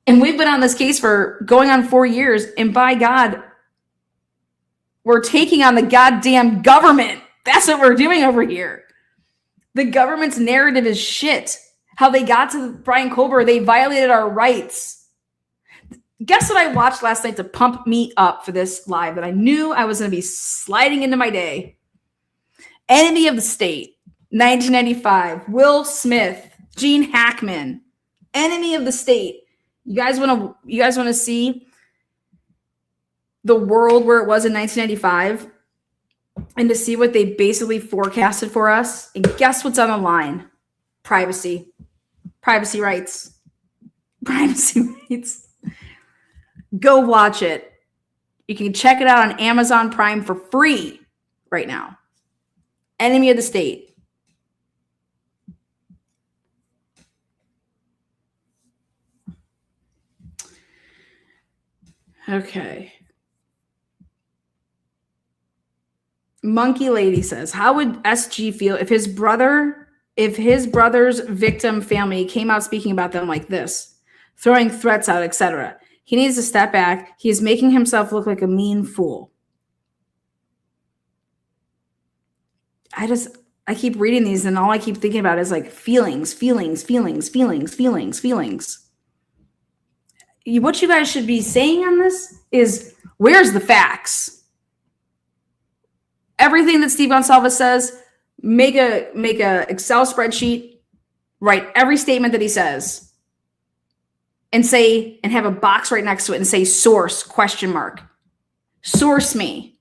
And we've been on this case for going on 4 years. And by God, we're taking on the goddamn government. That's what we're doing over here. The government's narrative is shit. How they got to Bryan Kohberger, they violated our rights. Guess what I watched last night to pump me up for this live that I knew I was going to be sliding into my day? Enemy of the State, 1995. Will Smith, Gene Hackman. Enemy of the State. You guys want to see the world where it was in 1995? and to see what they basically forecasted for us. And guess what's on the line? Privacy rights. Go watch it. You can check it out on Amazon Prime for free right now. Enemy of the State. Okay. Monkey Lady says, how would SG feel if his brother's victim family came out speaking about them like this, throwing threats out, etc.? He needs to step back. He is making himself look like a mean fool. I keep reading these and all I keep thinking about is like feelings. What you guys should be saying on this is, where's the facts? Everything that Steve Gonsalves says, make a Excel spreadsheet, write every statement that he says, and have a box right next to it and say source ? Source me.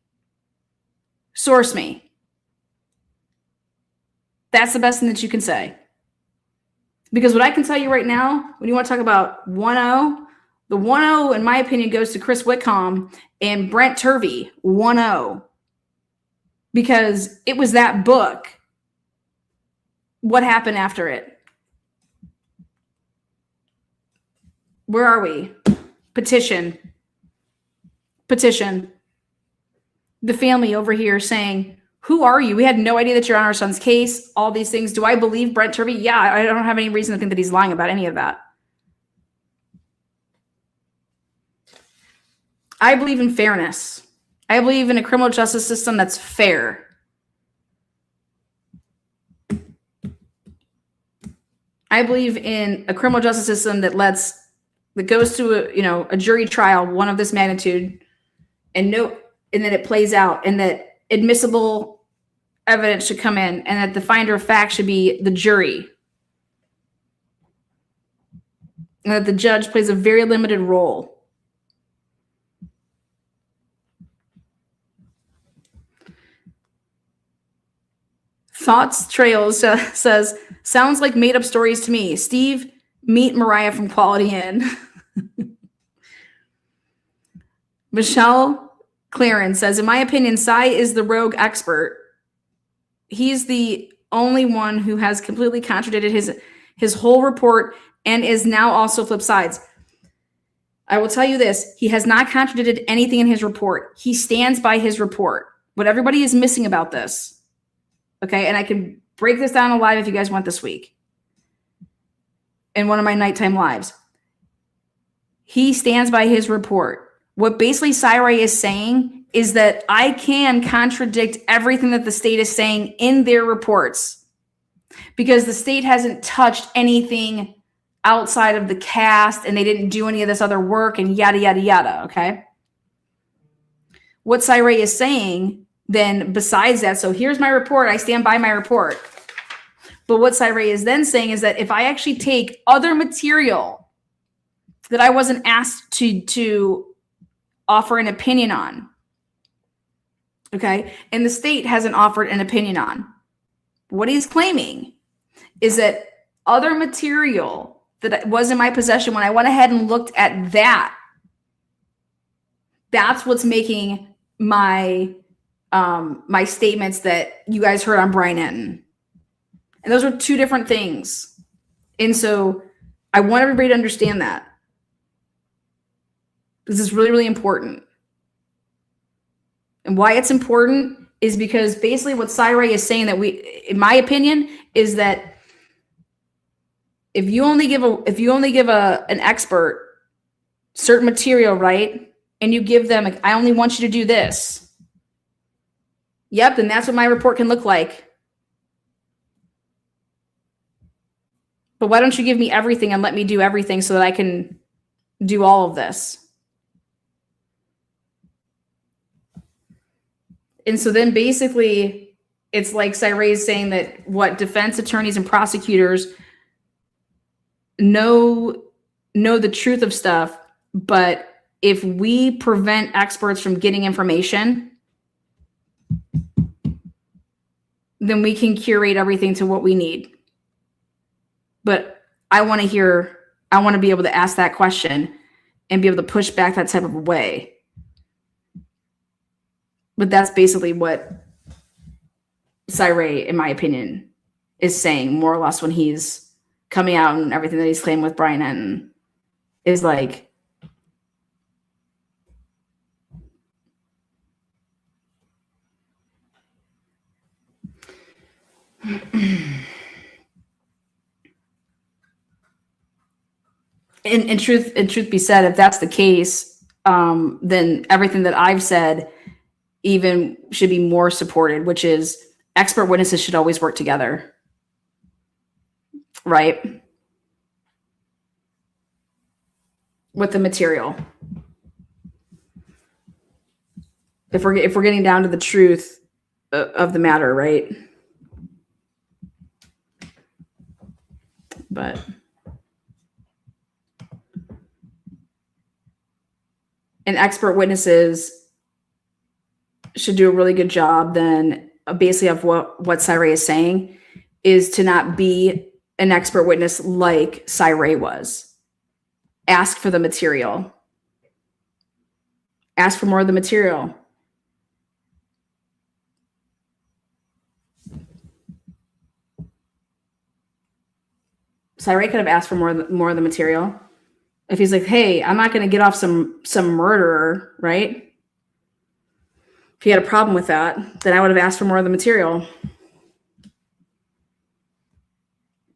That's the best thing that you can say. Because what I can tell you right now, when you want to talk about 1-0, the 1-0, in my opinion, goes to Chris Whitcomb and Brent Turvey, 1-0. Because it was that book. What happened after it? Where are we? Petition. The family over here saying, who are you? We had no idea that you're on our son's case. All these things. Do I believe Brent Turvey? Yeah, I don't have any reason to think that he's lying about any of that. I believe in fairness. I believe in a criminal justice system that's fair. I believe in a criminal justice system that goes to a jury trial, one of this magnitude, and then it plays out, and that admissible evidence should come in, and that the finder of fact should be the jury, and that the judge plays a very limited role. Thoughts Trails says, sounds like made up stories to me. Steve, meet Mariah from Quality Inn. Michelle Clarence says, in my opinion, Cy is the rogue expert. He's the only one who has completely contradicted his whole report and is now also flip sides. I will tell you this. He has not contradicted anything in his report. He stands by his report. What everybody is missing about this. Okay, and I can break this down live if you guys want this week in one of my nighttime lives. He stands by his report. What basically Cyray is saying is that I can contradict everything that the state is saying in their reports because the state hasn't touched anything outside of the cast and they didn't do any of this other work and yada, yada, yada, okay? What Cyray is saying then besides that, so here's my report. I stand by my report. But what Cyray is then saying is that if I actually take other material that I wasn't asked to offer an opinion on, okay, and the state hasn't offered an opinion on, what he's claiming is that other material that was in my possession, when I went ahead and looked at that, that's what's making my statements that you guys heard on Brian Enton. And those are two different things. And so I want everybody to understand that. This is really, really important. And why it's important is because basically what Cyray is saying that in my opinion, is that if you only give an expert certain material, right? And you give them, like, I only want you to do this. Yep, and that's what my report can look like. But why don't you give me everything and let me do everything so that I can do all of this? And so then basically it's like Cyray is saying that what defense attorneys and prosecutors know the truth of stuff, but if we prevent experts from getting information, then we can curate everything to what we need. But I want to be able to ask that question and be able to push back that type of a way. But that's basically what Cyree, in my opinion, is saying more or less when he's coming out and everything that he's claimed with Brian Enton is like, in truth be said, if that's the case, then everything that I've said even should be more supported, which is expert witnesses should always work together, right? With the material. If we're getting down to the truth of the matter, right? But and expert witnesses should do a really good job then basically of what Cyree is saying is to not be an expert witness like Cyree was. Ask for the material. Ask for more of the material. Cyree could have asked for more of the material. If he's like, hey, I'm not going to get off some murderer, right? If he had a problem with that, then I would have asked for more of the material.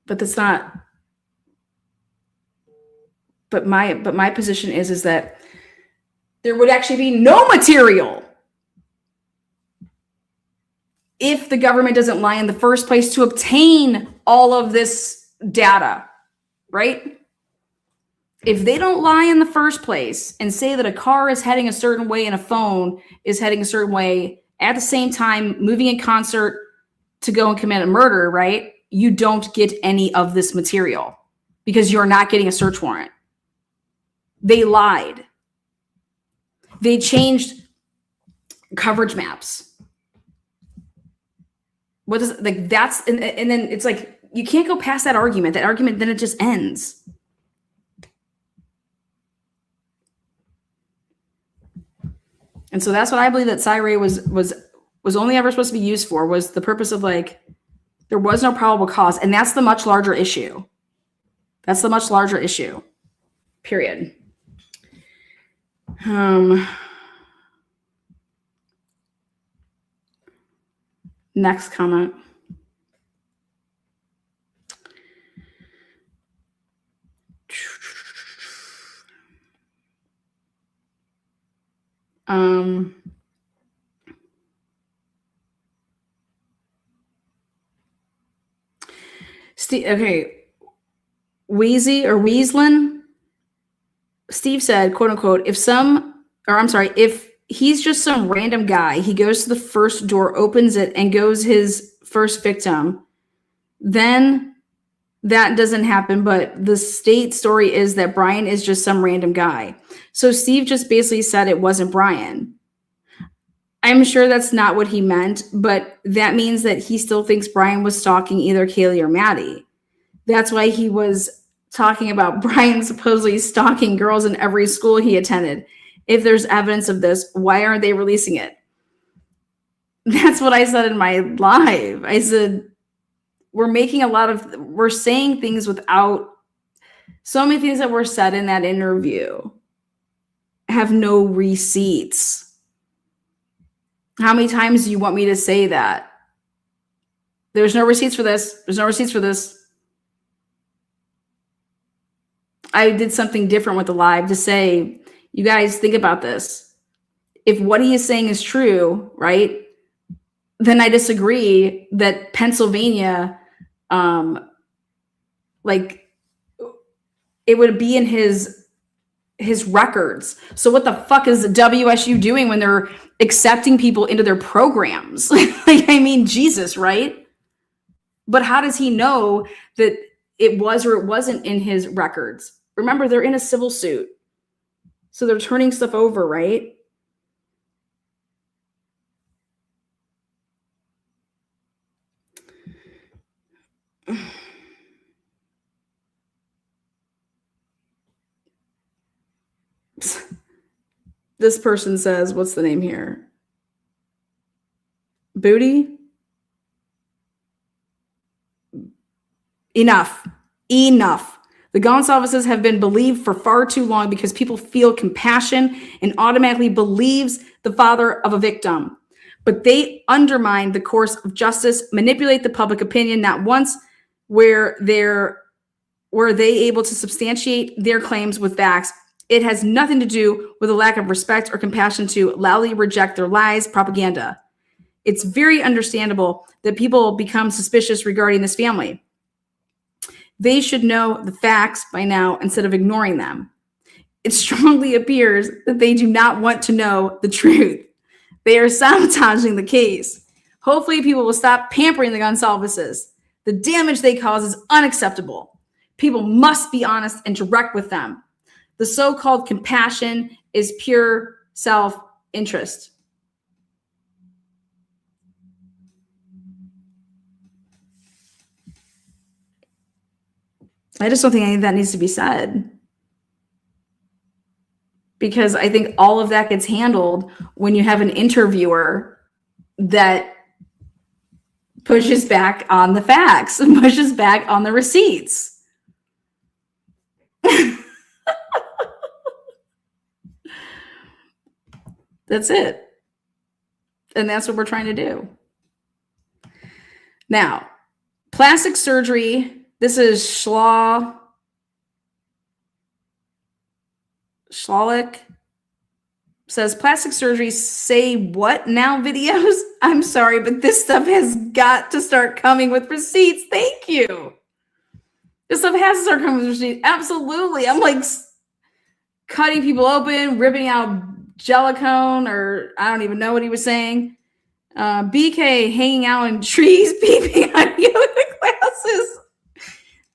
But that's not. But my position is that there would actually be no material if the government doesn't lie in the first place to obtain all of this data, right? If they don't lie in the first place and say that a car is heading a certain way and a phone is heading a certain way at the same time, moving in concert to go and commit a murder, right? You don't get any of this material because you're not getting a search warrant. They lied. They changed coverage maps. What is like that's and then it's like you can't go past that argument. That argument, then it just ends. And so that's what I believe that Cyree was only ever supposed to be used for, was the purpose of like there was no probable cause, and that's the much larger issue. That's the much larger issue. Period. Next comment. Steve, okay. Wheezy or Weaslin. Steve said, quote unquote, if he's just some random guy, he goes to the first door, opens it, and goes his first victim, then that doesn't happen. But the state story is that Brian is just some random guy. So Steve just basically said it wasn't Brian. I'm sure that's not what he meant, but that means that he still thinks Brian was stalking either Kaylee or Maddie. That's why he was talking about Brian supposedly stalking girls in every school he attended. If there's evidence of this, why aren't they releasing it? That's what I said in my live. I said, we're saying things without, so many things that were said in that interview have no receipts. How many times do you want me to say that? There's no receipts for this. There's no receipts for this. I did something different with the live to say, you guys think about this. If what he is saying is true, right, then I disagree that Pennsylvania, like it would be in his records. So what the fuck is the WSU doing when they're accepting people into their programs? Like, I mean, Jesus, right? But how does he know that it was or it wasn't in his records? Remember, they're in a civil suit. So they're turning stuff over, right? This person says, what's the name here? Booty? Enough. The Gonsalveses have been believed for far too long because people feel compassion and automatically believes the father of a victim. But they undermine the course of justice, manipulate the public opinion, not once were they able to substantiate their claims with facts. It has nothing to do with a lack of respect or compassion to loudly reject their lies, propaganda. It's very understandable that people become suspicious regarding this family. They should know the facts by now instead of ignoring them. It strongly appears that they do not want to know the truth. They are sabotaging the case. Hopefully, people will stop pampering the Gonsalveses. The damage they cause is unacceptable. People must be honest and direct with them. The so-called compassion is pure self-interest. I just don't think any of that needs to be said. Because I think all of that gets handled when you have an interviewer that pushes back on the facts and pushes back on the receipts. That's it. And that's what we're trying to do. Now, plastic surgery. This is Schlalik. Says plastic surgery say what now videos? I'm sorry, but this stuff has got to start coming with receipts. Thank you. This stuff has to start coming with receipts. Absolutely. I'm like cutting people open, ripping out gelicone, or I don't even know what he was saying. BK hanging out in trees, peeping on you with glasses.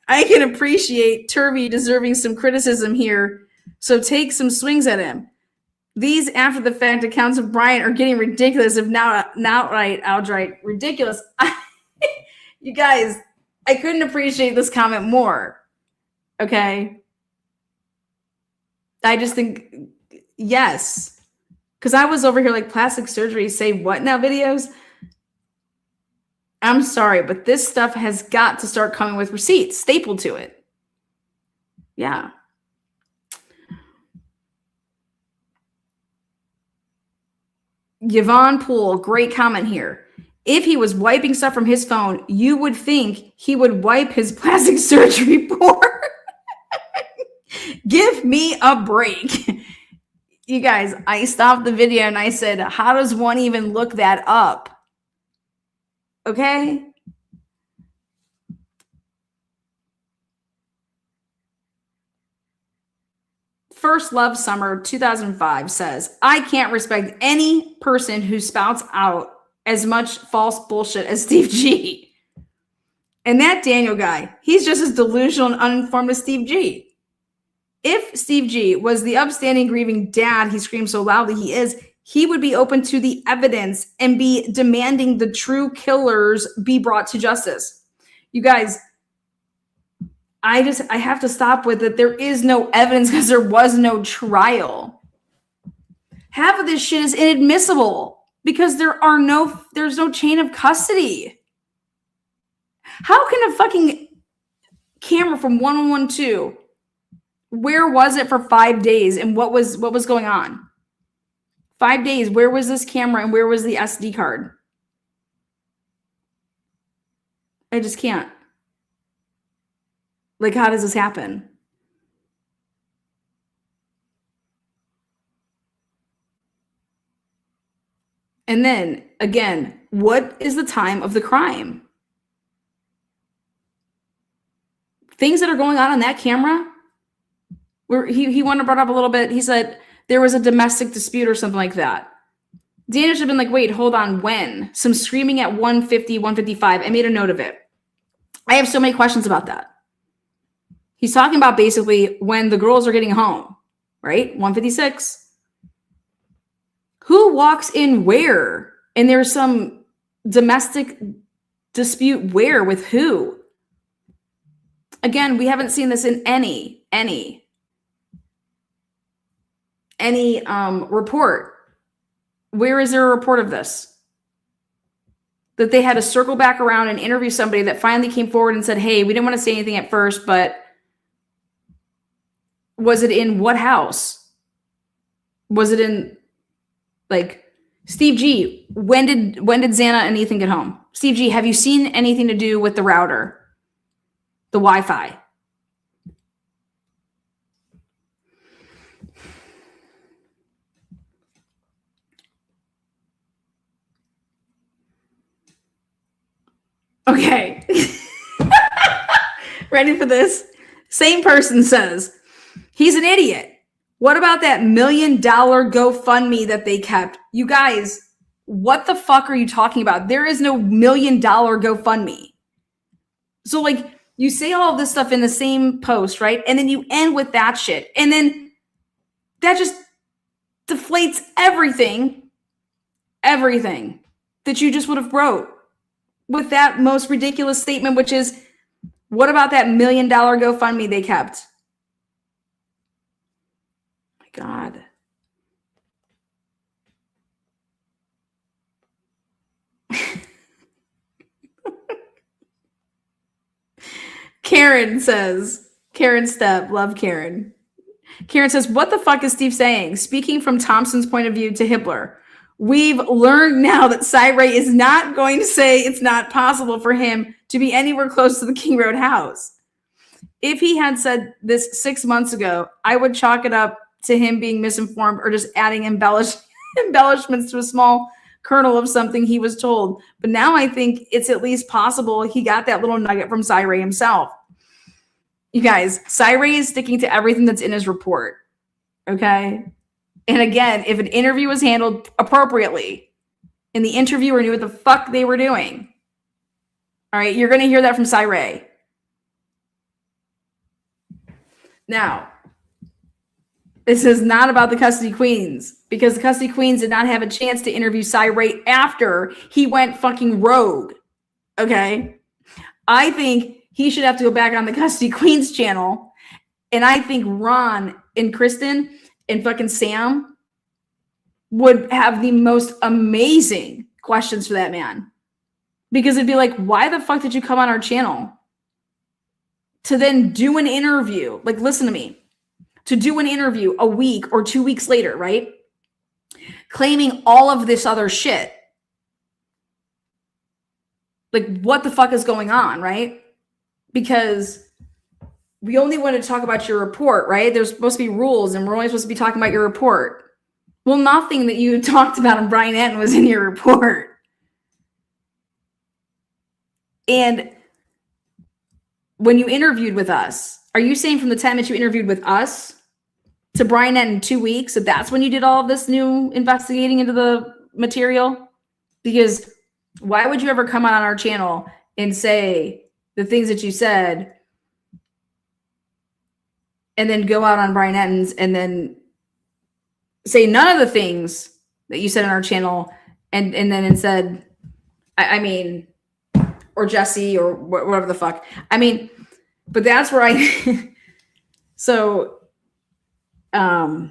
I can appreciate Turvey deserving some criticism here, so take some swings at him. These after the fact accounts of Brian are getting ridiculous, if not outright ridiculous. You guys, I couldn't appreciate this comment more. Okay. I just think, yes. Because I was over here like plastic surgery say what now videos? I'm sorry, but this stuff has got to start coming with receipts stapled to it. Yeah. Yvonne Poole, great comment here. If he was wiping stuff from his phone, you would think he would wipe his plastic surgery porn. Give me a break. You guys, I stopped the video and I said, how does one even look that up? Okay. First Love Summer 2005 says, I can't respect any person who spouts out as much false bullshit as Steve G. And that Daniel guy, he's just as delusional and uninformed as Steve G. If Steve G was the upstanding, grieving dad he screams so loudly he is, he would be open to the evidence and be demanding the true killers be brought to justice. You guys, I have to stop with it. There is no evidence because there was no trial. Half of this shit is inadmissible because there's no chain of custody. How can a fucking camera from 1112, where was it for 5 days and what was going on? 5 days, where was this camera and where was the SD card? I just can't. Like, how does this happen? And then, again, what is the time of the crime? Things that are going on that camera, where he wanted to brought up a little bit. He said there was a domestic dispute or something like that. Dana should have been like, wait, hold on, when? Some screaming at 150, 155. I made a note of it. I have so many questions about that. He's talking about basically when the girls are getting home, right? 156. Who walks in where? And there's some domestic dispute where with who? Again, we haven't seen this in any any report. Where is there a report of this? That they had to circle back around and interview somebody that finally came forward and said, hey, we didn't want to say anything at first, but was it in what house? Was it in, like, Steve G, when did Xana and Ethan get home? Steve G, have you seen anything to do with the router, the Wi-Fi? Okay. Ready for this? Same person says, he's an idiot. What about that $1 million GoFundMe that they kept? You guys, what the fuck are you talking about? There is no $1 million GoFundMe. So, like, you say all of this stuff in the same post, right? And then you end with that shit. And then that just deflates everything that you just would have wrote with that most ridiculous statement, which is, what about that $1 million GoFundMe they kept? My God. Karen Stepp, love Karen. Karen says, what the fuck is Steve saying? Speaking from Thompson's point of view to Hibbler. We've learned now that Cy-Ray is not going to say it's not possible for him to be anywhere close to the King Road house. If he had said this 6 months ago, I would chalk it up to him being misinformed or just adding embellishments to a small kernel of something he was told. But now I think it's at least possible he got that little nugget from Cy-Ray himself. You guys, Cy-Ray is sticking to everything that's in his report. Okay? And again, if an interview was handled appropriately and the interviewer knew what the fuck they were doing, all right, you're going to hear that from Cy-Ray. Now, this is not about the custody queens, because the custody queens did not have a chance to interview Cy-Ray after he went fucking rogue. Okay? I think he should have to go back on the custody queens channel. And I think Ron and Kristen and fucking Sam would have the most amazing questions for that man. Because it'd be like, why the fuck did you come on our channel? To then do an interview. Like, listen to me. To do an interview a week or 2 weeks later, right? Claiming all of this other shit. Like, what the fuck is going on, right? Because we only want to talk about your report, right? There's supposed to be rules, and we're only supposed to be talking about your report. Well, nothing that you talked about on Brian Anton was in your report. And when you interviewed with us, are you saying from the time that you interviewed with us to Brian Anton in 2 weeks, that that's when you did all of this new investigating into the material? Because why would you ever come on our channel and say the things that you said and then go out on Brian Anton's and then say none of the things that you said on our channel and then instead, I mean, or Jesse or whatever the fuck. I mean, but that's where I, so, but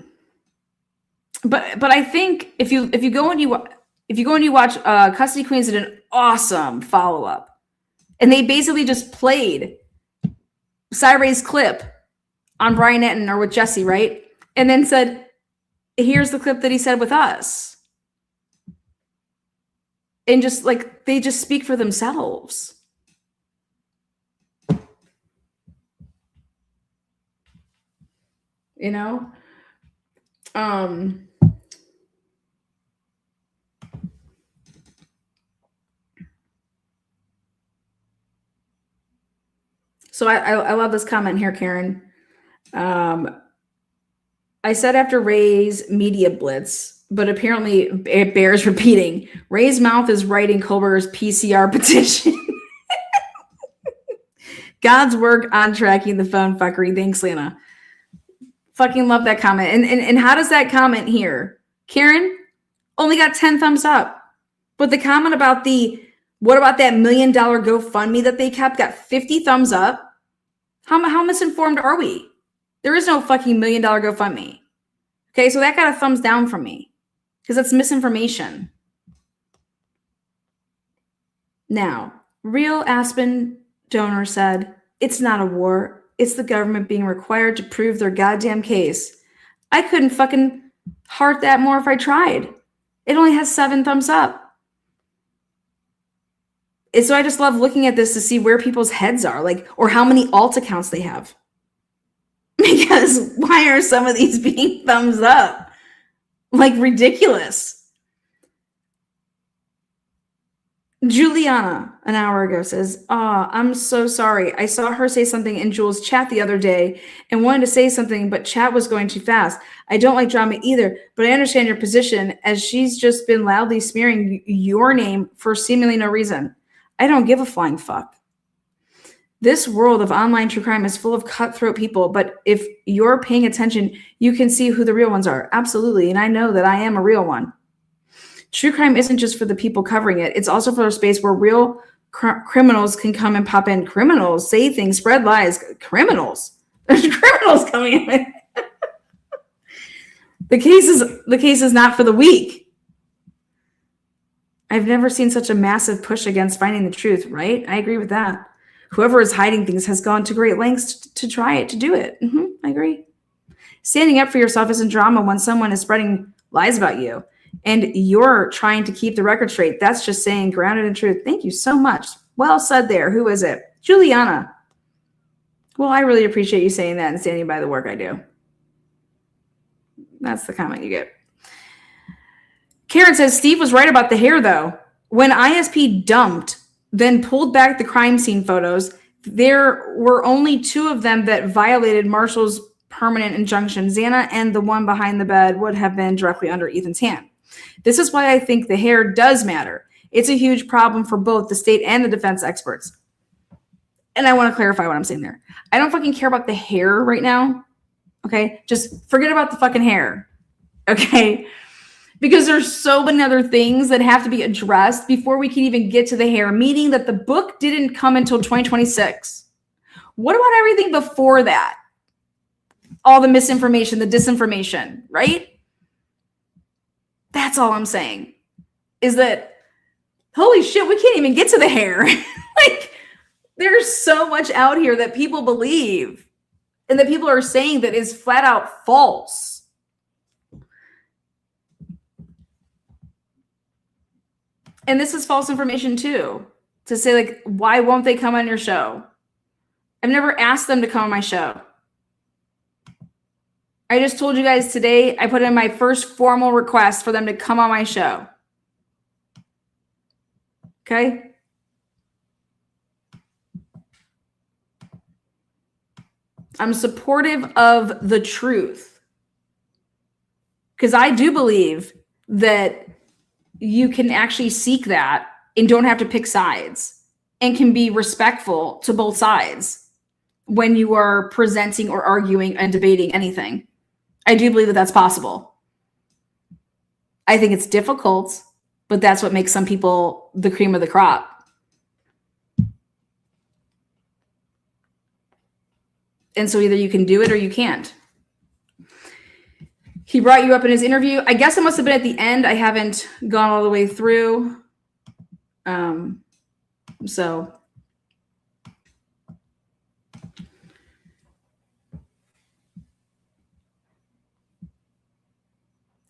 I think if you go and you watch Custody Queens did an awesome follow-up, and they basically just played Cy-Ray's clip on Brian Anton or with Jesse, right? And then said, here's the clip that he said with us. And just like, they just speak for themselves. You know? So I love this comment here, Karen. I said after Ray's media blitz, but apparently it bears repeating. Ray's mouth is writing Colbert's PCR petition. God's work on tracking the phone fuckery. Thanks, Lana. Fucking love that comment. And how does that comment here? Karen only got 10 thumbs up. But the comment about what about that $1 million GoFundMe that they kept got 50 thumbs up. How misinformed are we? There is no fucking $1 million GoFundMe. Okay, so that got a thumbs down from me because that's misinformation. Now, real Aspen donor said, it's not a war. It's the government being required to prove their goddamn case. I couldn't fucking heart that more if I tried. It only has 7 thumbs up. And so I just love looking at this to see where people's heads are, like, or how many alt accounts they have. Because why are some of these being thumbs up? Like, ridiculous. Juliana, an hour ago, says, I'm so sorry. I saw her say something in Jules' chat the other day and wanted to say something, but chat was going too fast. I don't like drama either, but I understand your position as she's just been loudly smearing your name for seemingly no reason. I don't give a flying fuck. This world of online true crime is full of cutthroat people, but if you're paying attention, you can see who the real ones are. Absolutely. And I know that I am a real one. True crime isn't just for the people covering it. It's also for a space where real criminals can come and pop in. Criminals say things, spread lies. Criminals. There's criminals coming in. The case is not for the weak. I've never seen such a massive push against finding the truth, right? I agree with that. Whoever is hiding things has gone to great lengths to try it, to do it. I agree. Standing up for yourself isn't drama when someone is spreading lies about you and you're trying to keep the record straight. That's just saying grounded in truth. Thank you so much. Well said there. Who is it? Juliana. Well, I really appreciate you saying that and standing by the work I do. That's the comment you get. Karen says, Steve was right about the hair, though. When ISP dumped, then pulled back the crime scene photos, there were only 2 of them that violated Marshall's permanent injunction. Xana and the one behind the bed would have been directly under Ethan's hand. This is why I think the hair does matter. It's a huge problem for both the state and the defense experts. And I want to clarify what I'm saying there. I don't fucking care about the hair right now. Okay? Just forget about the fucking hair. Okay? Because there's so many other things that have to be addressed before we can even get to the hair, meaning that the book didn't come until 2026. What about everything before that? All the misinformation, the disinformation, right? That's all I'm saying. Is that, holy shit, we can't even get to the hair. Like, there's so much out here that people believe and that people are saying that is flat out false. And this is false information too. To say, like, why won't they come on your show? I've never asked them to come on my show. I just told you guys today, I put in my first formal request for them to come on my show. Okay? I'm supportive of the truth. Because I do believe that you can actually seek that and don't have to pick sides and can be respectful to both sides when you are presenting or arguing and debating anything. I do believe that that's possible. I think it's difficult, but that's what makes some people the cream of the crop. And so either you can do it or you can't. He brought you up in his interview. I guess it must have been at the end. I haven't gone all the way through. So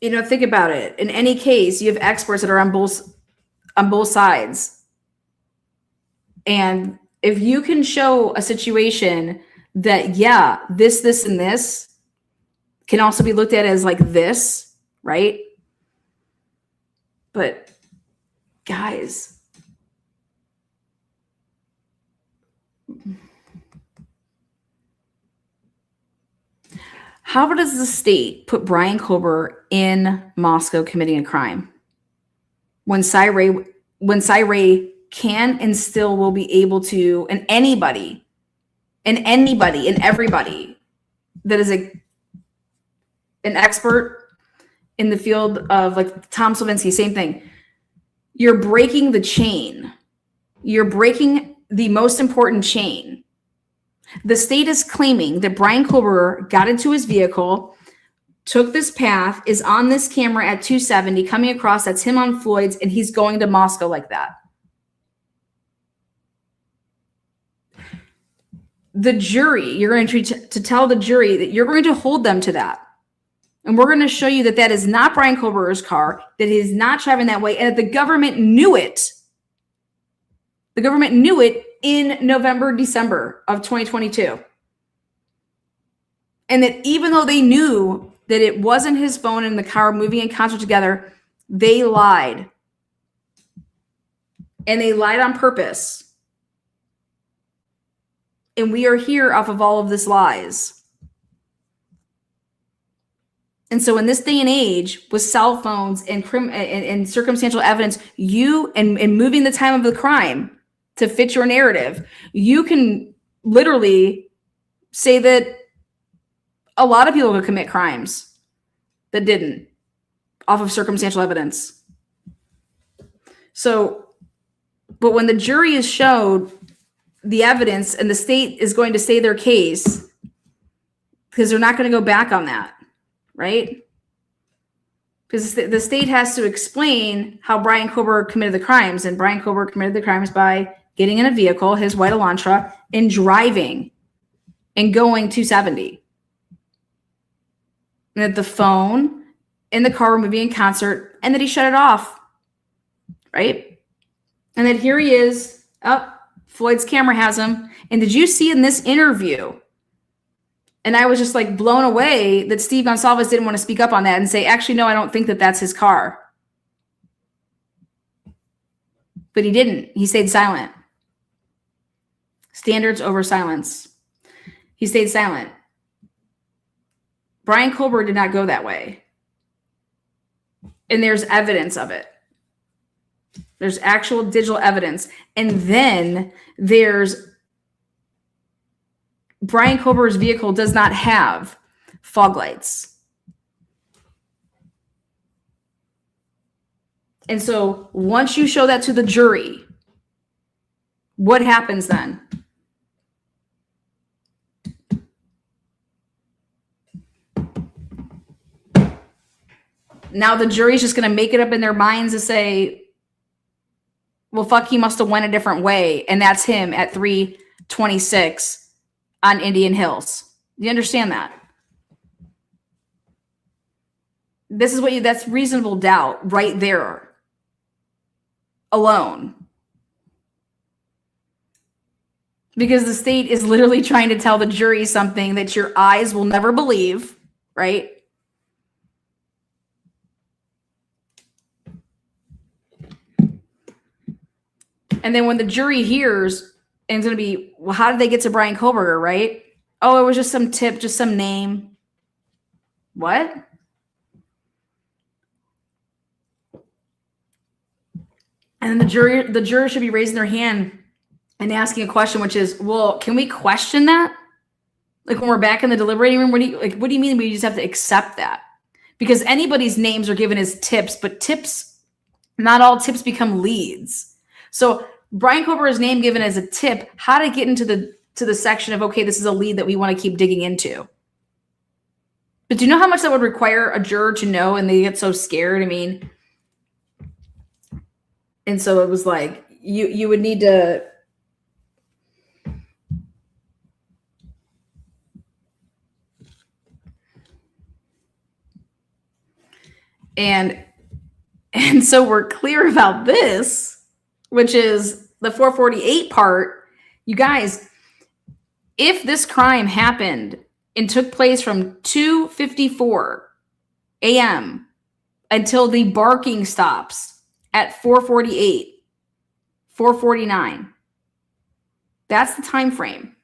think about it. In any case, you have experts that are on both sides. And if you can show a situation that, yeah, this, and this can also be looked at as like this, right? But guys, how does the state put Brian Kober in Moscow committing a crime when Cy can and still will be able to, and anybody and everybody that is an expert in the field of, like Tom Slavinsky, same thing. You're breaking the chain. You're breaking the most important chain. The state is claiming that Brian Kober got into his vehicle, took this path, is on this camera at 270, coming across, that's him on Floyd's, and he's going to Moscow like that. The jury, you're going to tell the jury that you're going to hold them to that. And we're going to show you that that is not Bryan Kohberger's car, that he's not driving that way, and that the government knew it. The government knew it in November, December of 2022. And that even though they knew that it wasn't his phone and the car moving in concert together, they lied. And they lied on purpose. And we are here off of all of this lies. And so in this day and age, with cell phones and circumstantial evidence, you and moving the time of the crime to fit your narrative, you can literally say that a lot of people could commit crimes that didn't off of circumstantial evidence. So, but when the jury is showed the evidence and the state is going to say their case, because they're not going to go back on that, right? Because the state has to explain how Bryan Kohberger committed the crimes, and Bryan Kohberger committed the crimes by getting in a vehicle, his white Elantra, and driving and going 270. And that the phone and the car were moving in concert, and that he shut it off, right? And that here he is. Oh, Floyd's camera has him. And did you see in this interview? And I was just like blown away that Steve Gonsalves didn't want to speak up on that and say, actually, no, I don't think that that's his car. But he didn't. He stayed silent. Standards over silence. He stayed silent. Bryan Kohberger did not go that way. And there's evidence of it. There's actual digital evidence. And then there's Bryan Kohberger's vehicle does not have fog lights. And so once you show that to the jury, what happens then? Now the jury's just going to make it up in their minds to say, well, fuck, he must have went a different way. And that's him at 326 on Indian Hills. You understand that? This is that's reasonable doubt right there alone. Because the state is literally trying to tell the jury something that your eyes will never believe, right? And then when the jury hears, and it's going to be, well, how did they get to Bryan Kohberger, right? Oh, it was just some tip, just some name. What? And the jury should be raising their hand and asking a question, which is, well, can we question that? Like when we're back in the deliberating room, what do you mean we just have to accept that? Because anybody's names are given as tips, but not all tips become leads. So Bryan Kohberger's name given as a tip, how to get into the section of, okay, this is a lead that we want to keep digging into. But do you know how much that would require a juror to know, and they get so scared? I mean, and so it was like, you would need to, and so we're clear about this, which is the 448 part. You guys, if this crime happened and took place from 2:54 a.m. until the barking stops at 4:48, 4:49, that's the time frame.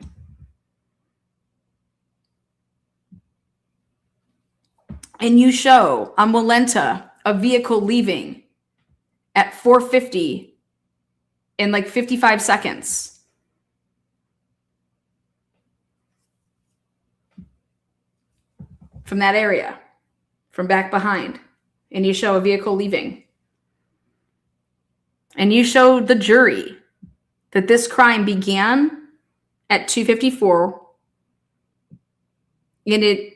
And you show on Walenta a vehicle leaving at 4:50 in like 55 seconds. From that area, from back behind. And you show a vehicle leaving. And you show the jury that this crime began at 2:54 and it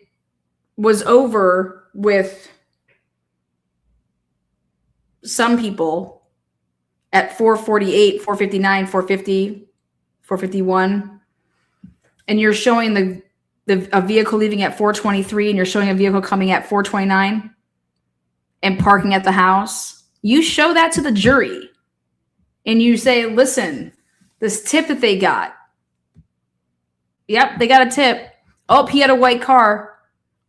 was over with some people at 4:48, 4:59, 4:50, 4:51, and you're showing a vehicle leaving at 4:23, and you're showing a vehicle coming at 4:29 and parking at the house, you show that to the jury and you say, listen, this tip that they got, yep, they got a tip. Oh, he had a white car.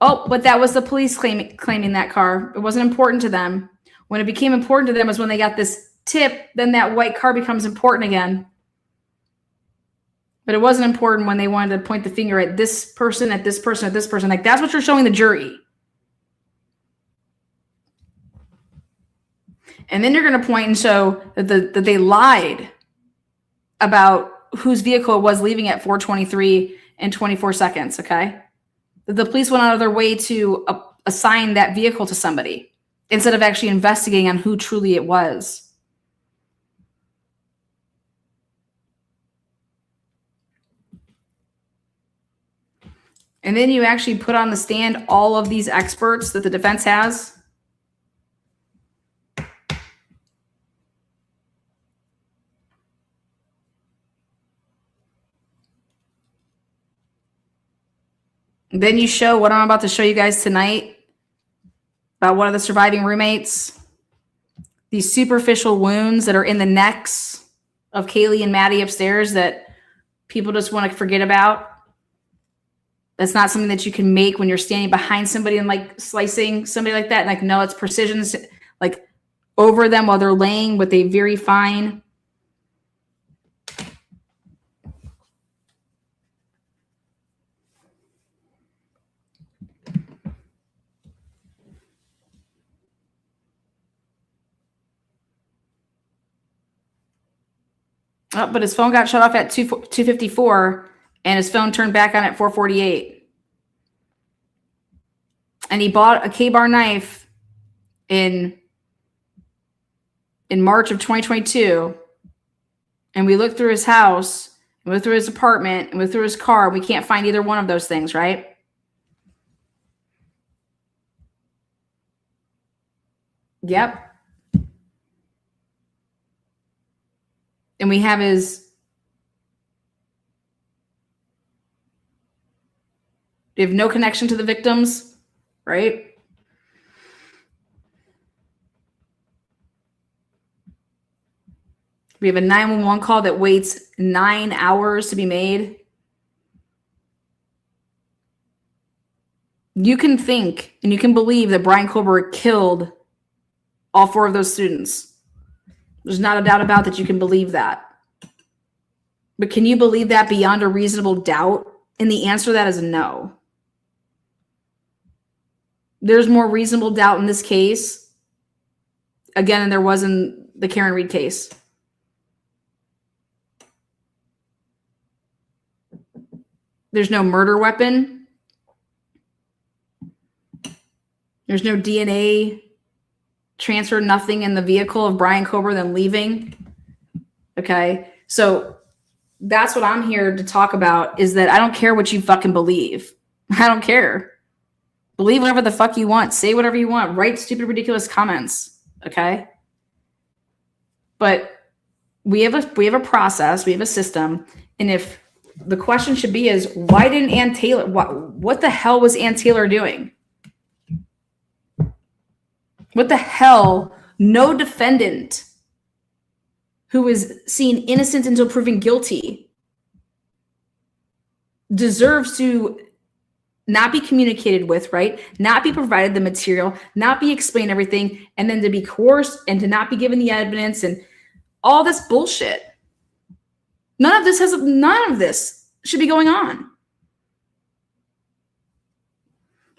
Oh, but that was the police claiming that car. It wasn't important to them. When it became important to them was when they got this tip, then that white car becomes important again. But it wasn't important when they wanted to point the finger at this person, at this person, at this person. Like, that's what you're showing the jury. And then you're going to point and show that they lied about whose vehicle it was leaving at 4:23 and 24 seconds, okay? That the police went out of their way to assign that vehicle to somebody instead of actually investigating on who truly it was. And then you actually put on the stand all of these experts that the defense has. Then you show what I'm about to show you guys tonight about one of the surviving roommates. These superficial wounds that are in the necks of Kaylee and Maddie upstairs that people just want to forget about. That's not something that you can make when you're standing behind somebody and like slicing somebody like that. And like, no, it's precision, like over them while they're laying with a very fine. Oh, but his phone got shut off at 2:54 and his phone turned back on at 4:48. And he bought a K-bar knife in March of 2022. And we looked through his house, and we looked through his apartment, and we looked through his car. We can't find either one of those things, right? Yep. And we have we have no connection to the victims, right? We have a 911 call that waits 9 hours to be made. You can think and you can believe that Brian Colbert killed all 4 of those students. There's not a doubt about that. You can believe that. But can you believe that beyond a reasonable doubt? And the answer to that is no. There's more reasonable doubt in this case, again, than there was in the Karen Reed case. There's no murder weapon. There's no DNA transfer, nothing in the vehicle of Brian Colbert then leaving. Okay. So that's what I'm here to talk about, is that I don't care what you fucking believe. I don't care. Believe whatever the fuck you want. Say whatever you want. Write stupid, ridiculous comments. Okay. But we have a process. We have a system. And if the question should be is, why didn't Ann Taylor, what the hell was Ann Taylor doing? What the hell? No defendant who is seen innocent until proven guilty deserves to not be communicated with, right? Not be provided the material, not be explained everything, and then to be coerced and to not be given the evidence and all this bullshit. None of this should be going on.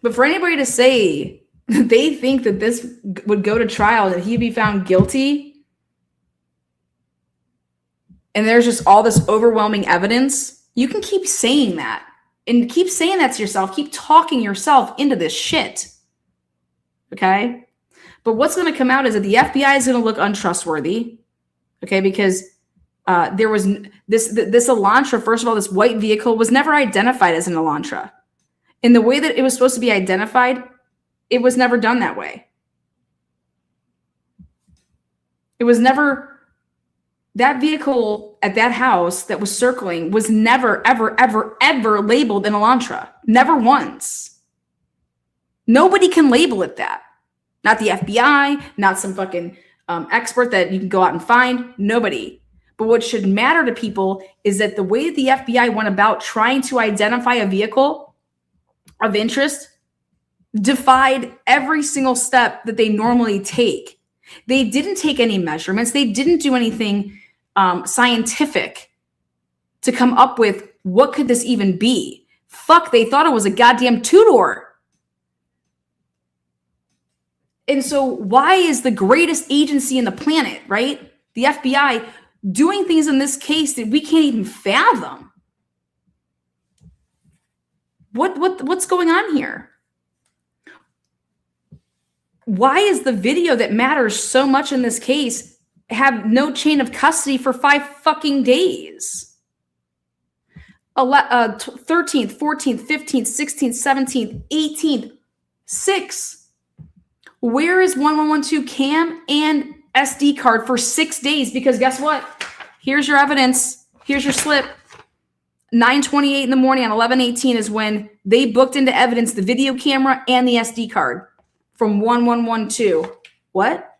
But for anybody to say they think that this would go to trial, that he'd be found guilty, and there's just all this overwhelming evidence, you can keep saying that and keep saying that to yourself. Keep talking yourself into this shit. Okay? But what's going to come out is that the FBI is going to look untrustworthy. Okay? Because there was this Elantra, first of all, this white vehicle was never identified as an Elantra. In the way that it was supposed to be identified, it was never done that way. It was never, that vehicle at that house that was circling was never, ever, ever, ever labeled an Elantra. Never once. Nobody can label it that. Not the FBI, not some fucking expert that you can go out and find. Nobody. But what should matter to people is that the way the FBI went about trying to identify a vehicle of interest defied every single step that they normally take. They didn't take any measurements. They didn't do anything scientific to come up with what could this even be. Fuck, they thought it was a goddamn two-door. And so why is the greatest agency in the planet, right, the FBI, doing things in this case that we can't even fathom? What's going on here? Why is the video that matters so much in this case have no chain of custody for 5 fucking days? 13th, 14th, 15th, 16th, 17th, 18th, 6. Where is 1112 cam and SD card for 6 days? Because guess what? Here's your evidence. Here's your slip. 9:28 in the morning on 11/18 is when they booked into evidence the video camera and the SD card from 1112. What?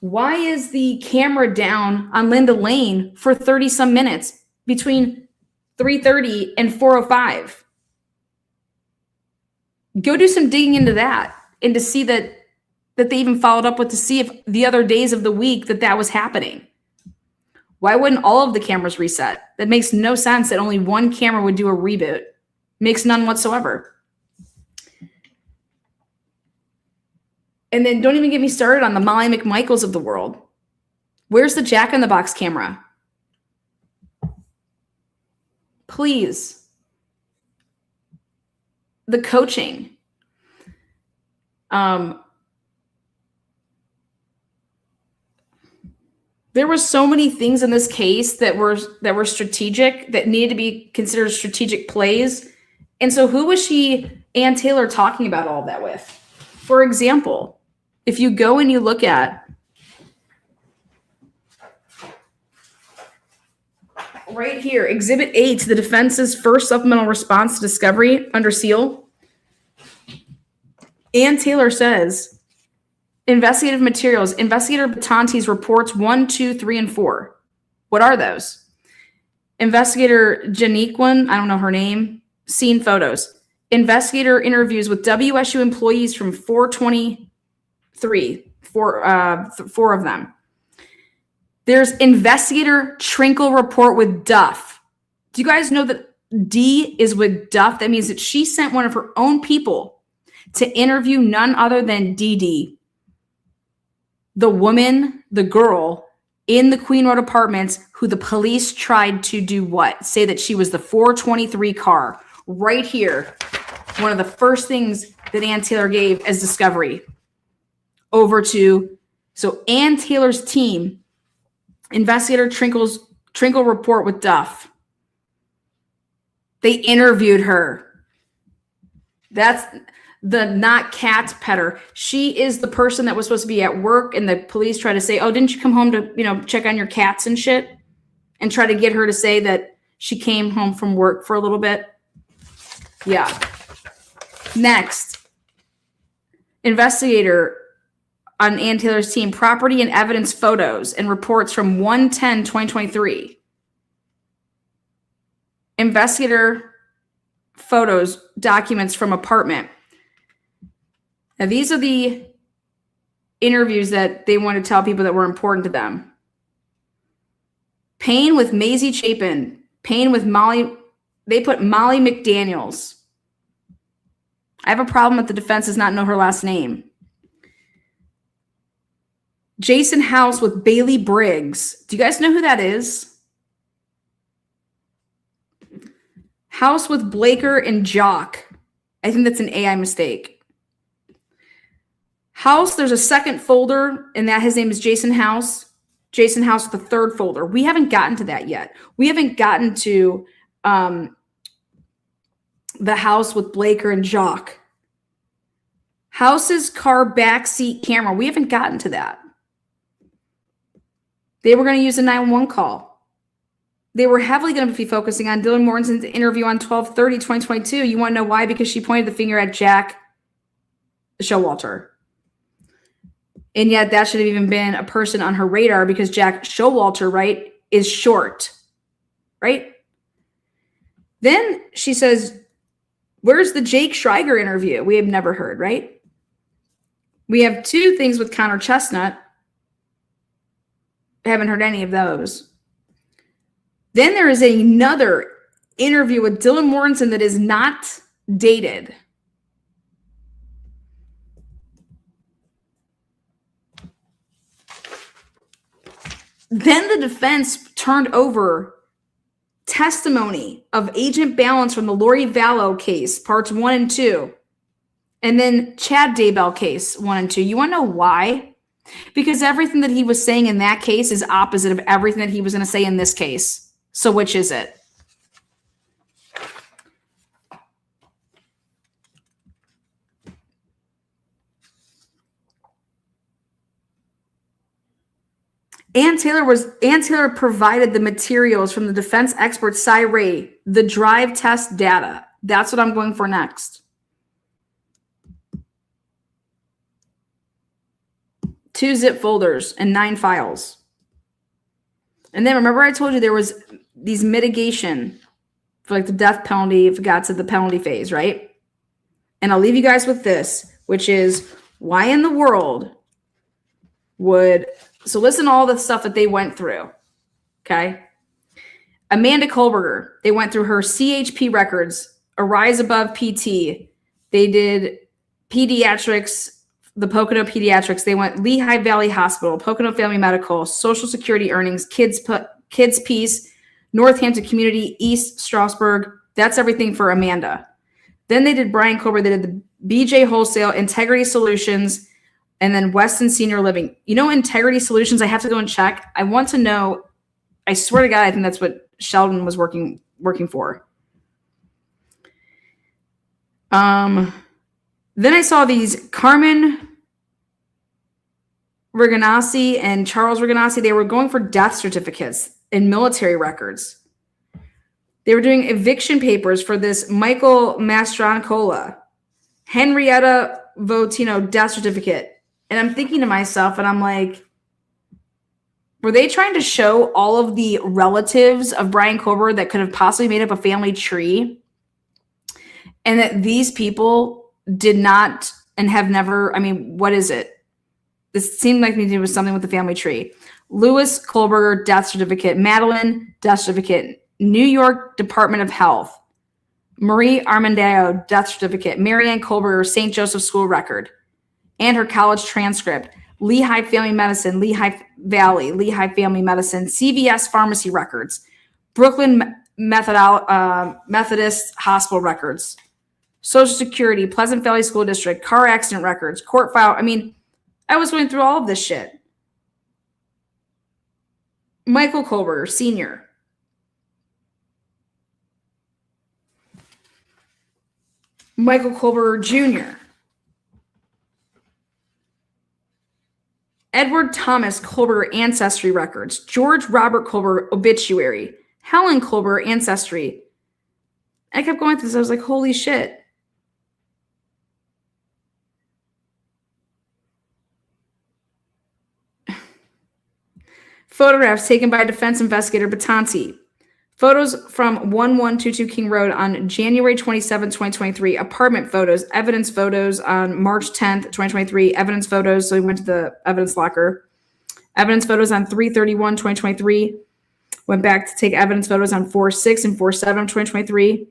Why is the camera down on Linda Lane for 30 some minutes between 3:30 and 4:05? Go do some digging into that and to see that they even followed up with to see if the other days of the week that was happening. Why wouldn't all of the cameras reset? That makes no sense that only one camera would do a reboot. Makes none whatsoever. And then don't even get me started on the Molly McMichaels of the world. Where's the Jack in the Box camera? Please. The coaching. There were so many things in this case that were strategic, that needed to be considered strategic plays. And so who was Ann Taylor talking about all of that with? For example, if you go and you look at right here, Exhibit A to the defense's first supplemental response to discovery under seal, Ann Taylor says, investigative materials, Investigator Batante's reports 1, 2, 3, and 4. What are those? Investigator Janiquin, I don't know her name, scene photos. Investigator interviews with WSU employees from 423, four of them. There's Investigator Trinkle report with Duff. Do you guys know that D is with Duff? That means that she sent one of her own people to interview none other than DD. The woman, the girl in the Queen Road Apartments who the police tried to do what? Say that she was the 423 car. Right here, one of the first things that Ann Taylor gave as discovery over to, so Ann Taylor's team, Investigator Trinkle report with Duff. They interviewed her. That's the not cat petter. She is the person that was supposed to be at work, and the police try to say, oh, didn't you come home to, check on your cats and shit? And try to get her to say that she came home from work for a little bit. Yeah. Next, investigator on Ann Taylor's team, property and evidence photos and reports from 1/10/2023. Investigator photos, documents from apartment. Now, these are the interviews that they want to tell people that were important to them. Payne with Maisie Chapin. Payne with Molly. They put Molly McDaniels. I have a problem that the defense does not know her last name. Jason House with Bailey Briggs. Do you guys know who that is? House with Blaker and Jock. I think that's an AI mistake. House, there's a second folder, and that his name is Jason House. Jason House with the third folder. We haven't gotten to that yet. We haven't gotten to the house with Blaker and Jock. House's car backseat camera. We haven't gotten to that. They were going to use a 911 call. They were heavily going to be focusing on Dylan Morrison's interview on 12/30/2022. You want to know why? Because she pointed the finger at Jack Showalter. And yet that should have even been a person on her radar because Jack Showalter, right, is short, right? Then she says, where's the Jake Schreiger interview? We have never heard, right? We have two things with Connor Chestnut. I haven't heard any of those. Then there is another interview with Dylan Morrison that is not dated. Then the defense turned over testimony of Agent Balance from the Lori Vallow case, parts 1 and 2, and then Chad Daybell case 1 and 2. You want to know why? Because everything that he was saying in that case is opposite of everything that he was going to say in this case. So which is it? Ann Taylor provided the materials from the defense expert Cy Ray, the drive test data. That's what I'm going for next. 2 zip folders and 9 files. And then remember I told you there was these mitigation for like the death penalty if it got to the penalty phase, right? And I'll leave you guys with this, which is why in the world would... So listen to all the stuff that they went through, okay? Amanda Kohlberger, they went through her CHP records, Arise Above PT. They did pediatrics, the Pocono Pediatrics. They went Lehigh Valley Hospital, Pocono Family Medical, Social Security earnings, Kids Peace, Northampton Community, East Strasburg. That's everything for Amanda. Then they did Brian Kohlberger. They did the BJ Wholesale, Integrity Solutions, and then Weston Senior Living. You know, Integrity Solutions, I have to go and check. I want to know, I swear to God, I think that's what Sheldon was working for. Then I saw these Carmen Riganassi and Charles Riganassi. They were going for death certificates and military records. They were doing eviction papers for this Michael Mastrancola, Henrietta Votino death certificate. And I'm thinking to myself, and I'm like, were they trying to show all of the relatives of Brian Kohlberger that could have possibly made up a family tree? And that these people did not and have never, I mean, what is it? This seemed like it was something with the family tree. Louis Kohlberger death certificate, Madeline death certificate, New York Department of Health, Marie Armandeo death certificate, Marianne Kohlberger St. Joseph School record, and her college transcript, Lehigh Family Medicine, Lehigh Valley, Lehigh Family Medicine, CVS pharmacy records, Brooklyn Methodist Hospital records, Social Security, Pleasant Valley School District, car accident records, court file. I mean, I was going through all of this shit. Michael Kohlberger, Sr. Michael Kohlberger, Jr. Edward Thomas Kohlberger ancestry records, George Robert Kohlberger obituary, Helen Kohlberger ancestry. I kept going through this. I was like, holy shit. Photographs taken by defense investigator Batanti. Photos from 1122 King Road on January 27, 2023. Apartment photos, evidence photos on March 10th, 2023. Evidence photos. So we went to the evidence locker. Evidence photos on 3/31/2023. Went back to take evidence photos on 4/6 and 4/7/2023.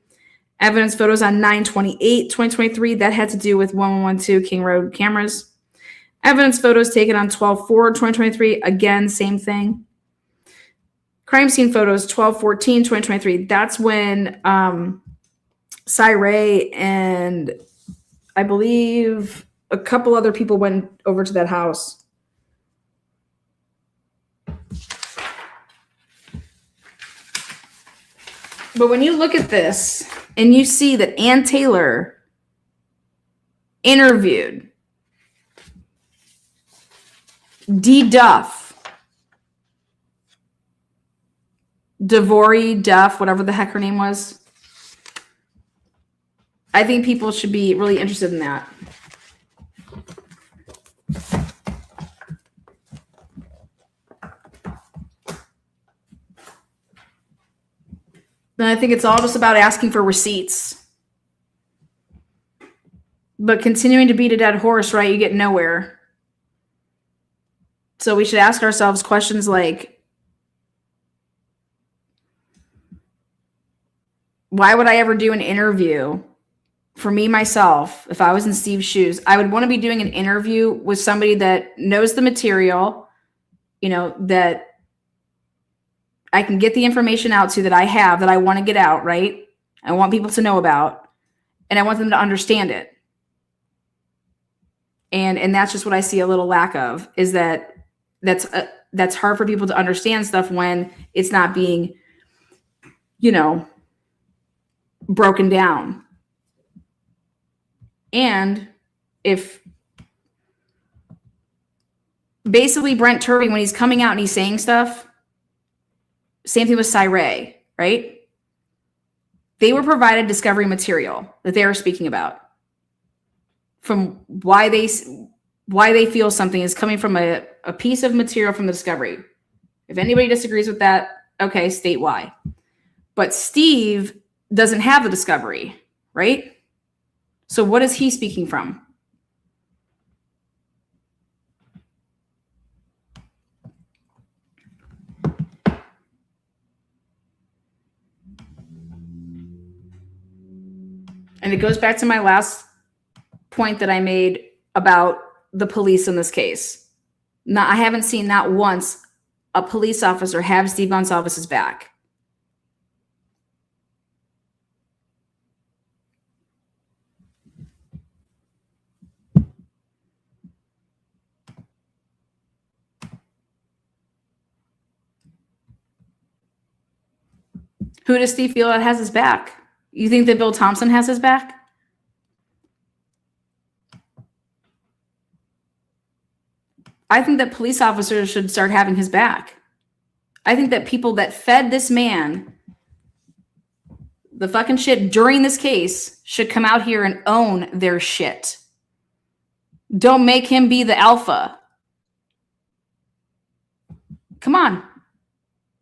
Evidence photos on 9/28/2023. That had to do with 1112 King Road cameras. Evidence photos taken on 12/4/2023. Again, same thing. Crime scene photos, 12/14/2023. That's when Cy Ray and I believe a couple other people went over to that house. But when you look at this, and you see that Ann Taylor interviewed D. Duff, Devory Duff, whatever the heck her name was, I think people should be really interested in that. Then I think it's all just about asking for receipts. But continuing to beat a dead horse, right, you get nowhere. So we should ask ourselves questions like, why would I ever do an interview? For me, myself, if I was in Steve's shoes, I would want to be doing an interview with somebody that knows the material, you know, that I can get the information out to, that I have, that I want to get out, right? I want people to know about, and I want them to understand it. And that's just what I see a little lack of, is that's hard for people to understand stuff when it's not being, you know, broken down. And if basically Brent Turvey, when he's coming out and he's saying stuff, same thing with Cyree, right? They were provided discovery material that they were speaking about, from why they feel something is coming from a piece of material from the discovery. If anybody disagrees with that, okay, state why. But Steve doesn't have the discovery, right? So what is he speaking from? And it goes back to my last point that I made about the police in this case. I haven't seen not once a police officer have Steve Gonsalves's back. Who does Steve feel that has his back? You think that Bill Thompson has his back? I think that police officers should start having his back. I think that people that fed this man the fucking shit during this case should come out here and own their shit. Don't make him be the alpha. Come on.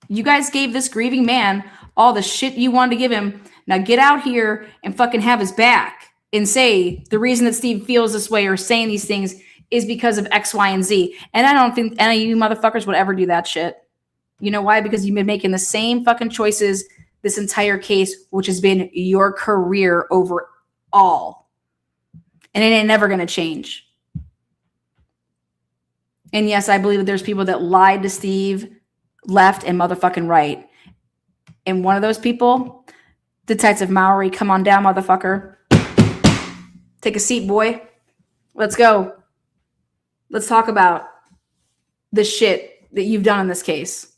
You guys gave this grieving man all the shit you wanted to give him. Now get out here and fucking have his back and say the reason that Steve feels this way or saying these things is because of X, Y, and Z. And I don't think any of you motherfuckers would ever do that shit. You know why? Because you've been making the same fucking choices this entire case, which has been your career overall. And it ain't never going to change. And yes, I believe that there's people that lied to Steve left and motherfucking right. And one of those people, Detective Mowry, come on down, motherfucker. Take a seat, boy. Let's go. Let's talk about the shit that you've done in this case.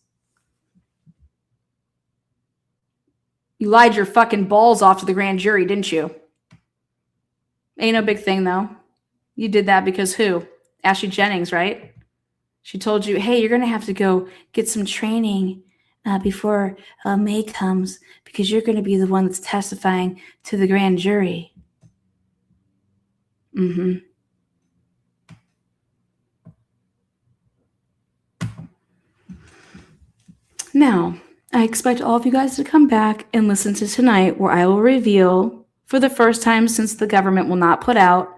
You lied your fucking balls off to the grand jury, didn't you? Ain't no big thing, though. You did that because who? Ashley Jennings, right? She told you, hey, you're going to have to go get some training before May comes because you're going to be the one that's testifying to the grand jury. Mm-hmm. Now, I expect all of you guys to come back and listen to tonight, where I will reveal for the first time since the government will not put out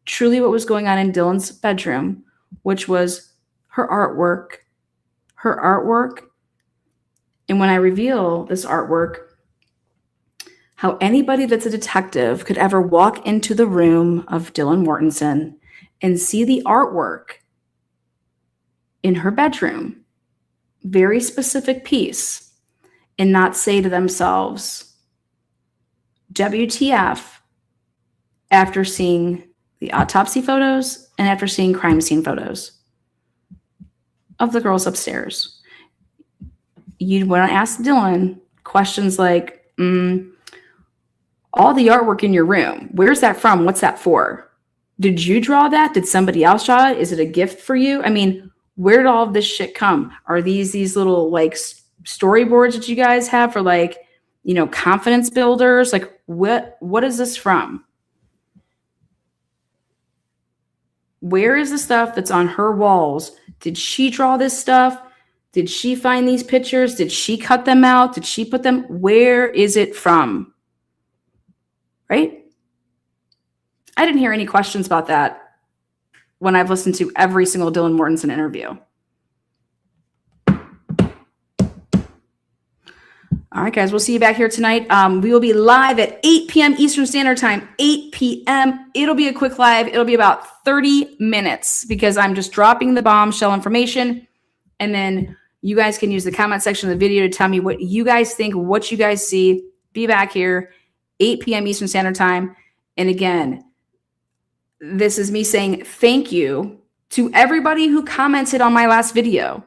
truly what was going on in Dylan's bedroom, which was her artwork. And when I reveal this artwork, how anybody that's a detective could ever walk into the room of Dylan Mortensen and see the artwork in her bedroom, very specific piece, and not say to themselves, WTF, after seeing the autopsy photos and after seeing crime scene photos of the girls upstairs. You'd want to ask Dylan questions like, All the artwork in your room, where's that from? What's that for? Did you draw that? Did somebody else draw it? Is it a gift for you? I mean, where did all of this shit come? Are these little like storyboards that you guys have for like, you know, confidence builders? Like what is this from? Where is the stuff that's on her walls? Did she draw this stuff? Did she find these pictures? Did she cut them out? Did she put them? Where is it from? Right? I didn't hear any questions about that when I've listened to every single Dylan Mortensen interview. All right, guys, we'll see you back here tonight. We will be live at 8 p.m. Eastern Standard Time, 8 p.m. It'll be a quick live. It'll be about 30 minutes because I'm just dropping the bombshell information. And then you guys can use the comment section of the video to tell me what you guys think, what you guys see. Be back here, 8 p.m. Eastern Standard Time. And again, this is me saying thank you to everybody who commented on my last video.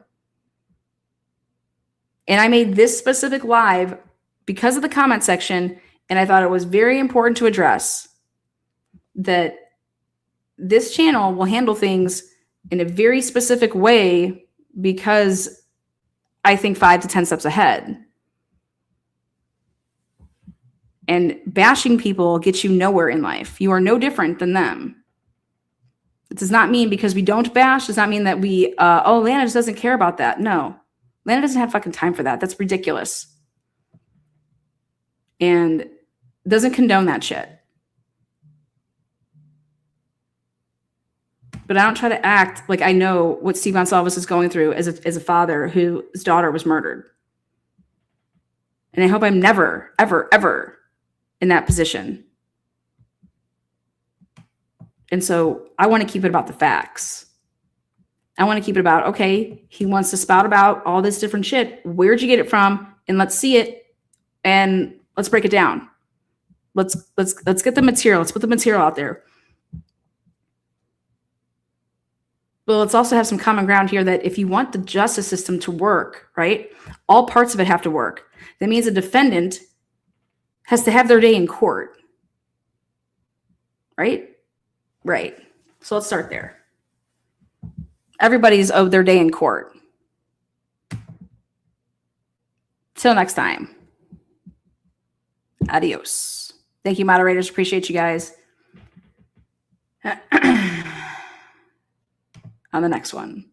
And I made this specific live because of the comment section, and I thought it was very important to address that this channel will handle things in a very specific way because I think 5 to 10 steps ahead. And bashing people gets you nowhere in life. You are no different than them. It does not mean because we don't bash, does not mean that we, Lana just doesn't care about that. No. Lana doesn't have fucking time for that. That's ridiculous. And doesn't condone that shit. But I don't try to act like I know what Steve Gonsalves is going through as a father whose daughter was murdered. And I hope I'm never, ever, ever in that position. And so I want to keep it about the facts. I want to keep it about, okay, he wants to spout about all this different shit. Where'd you get it from? And let's see it and let's break it down. Let's get the material. Let's put the material out there. But let's also have some common ground here that if you want the justice system to work, right, all parts of it have to work. That means a defendant has to have their day in court. Right? Right. So let's start there. Everybody's owed their day in court. Till next time. Adios. Thank you, moderators. Appreciate you guys. On the next one.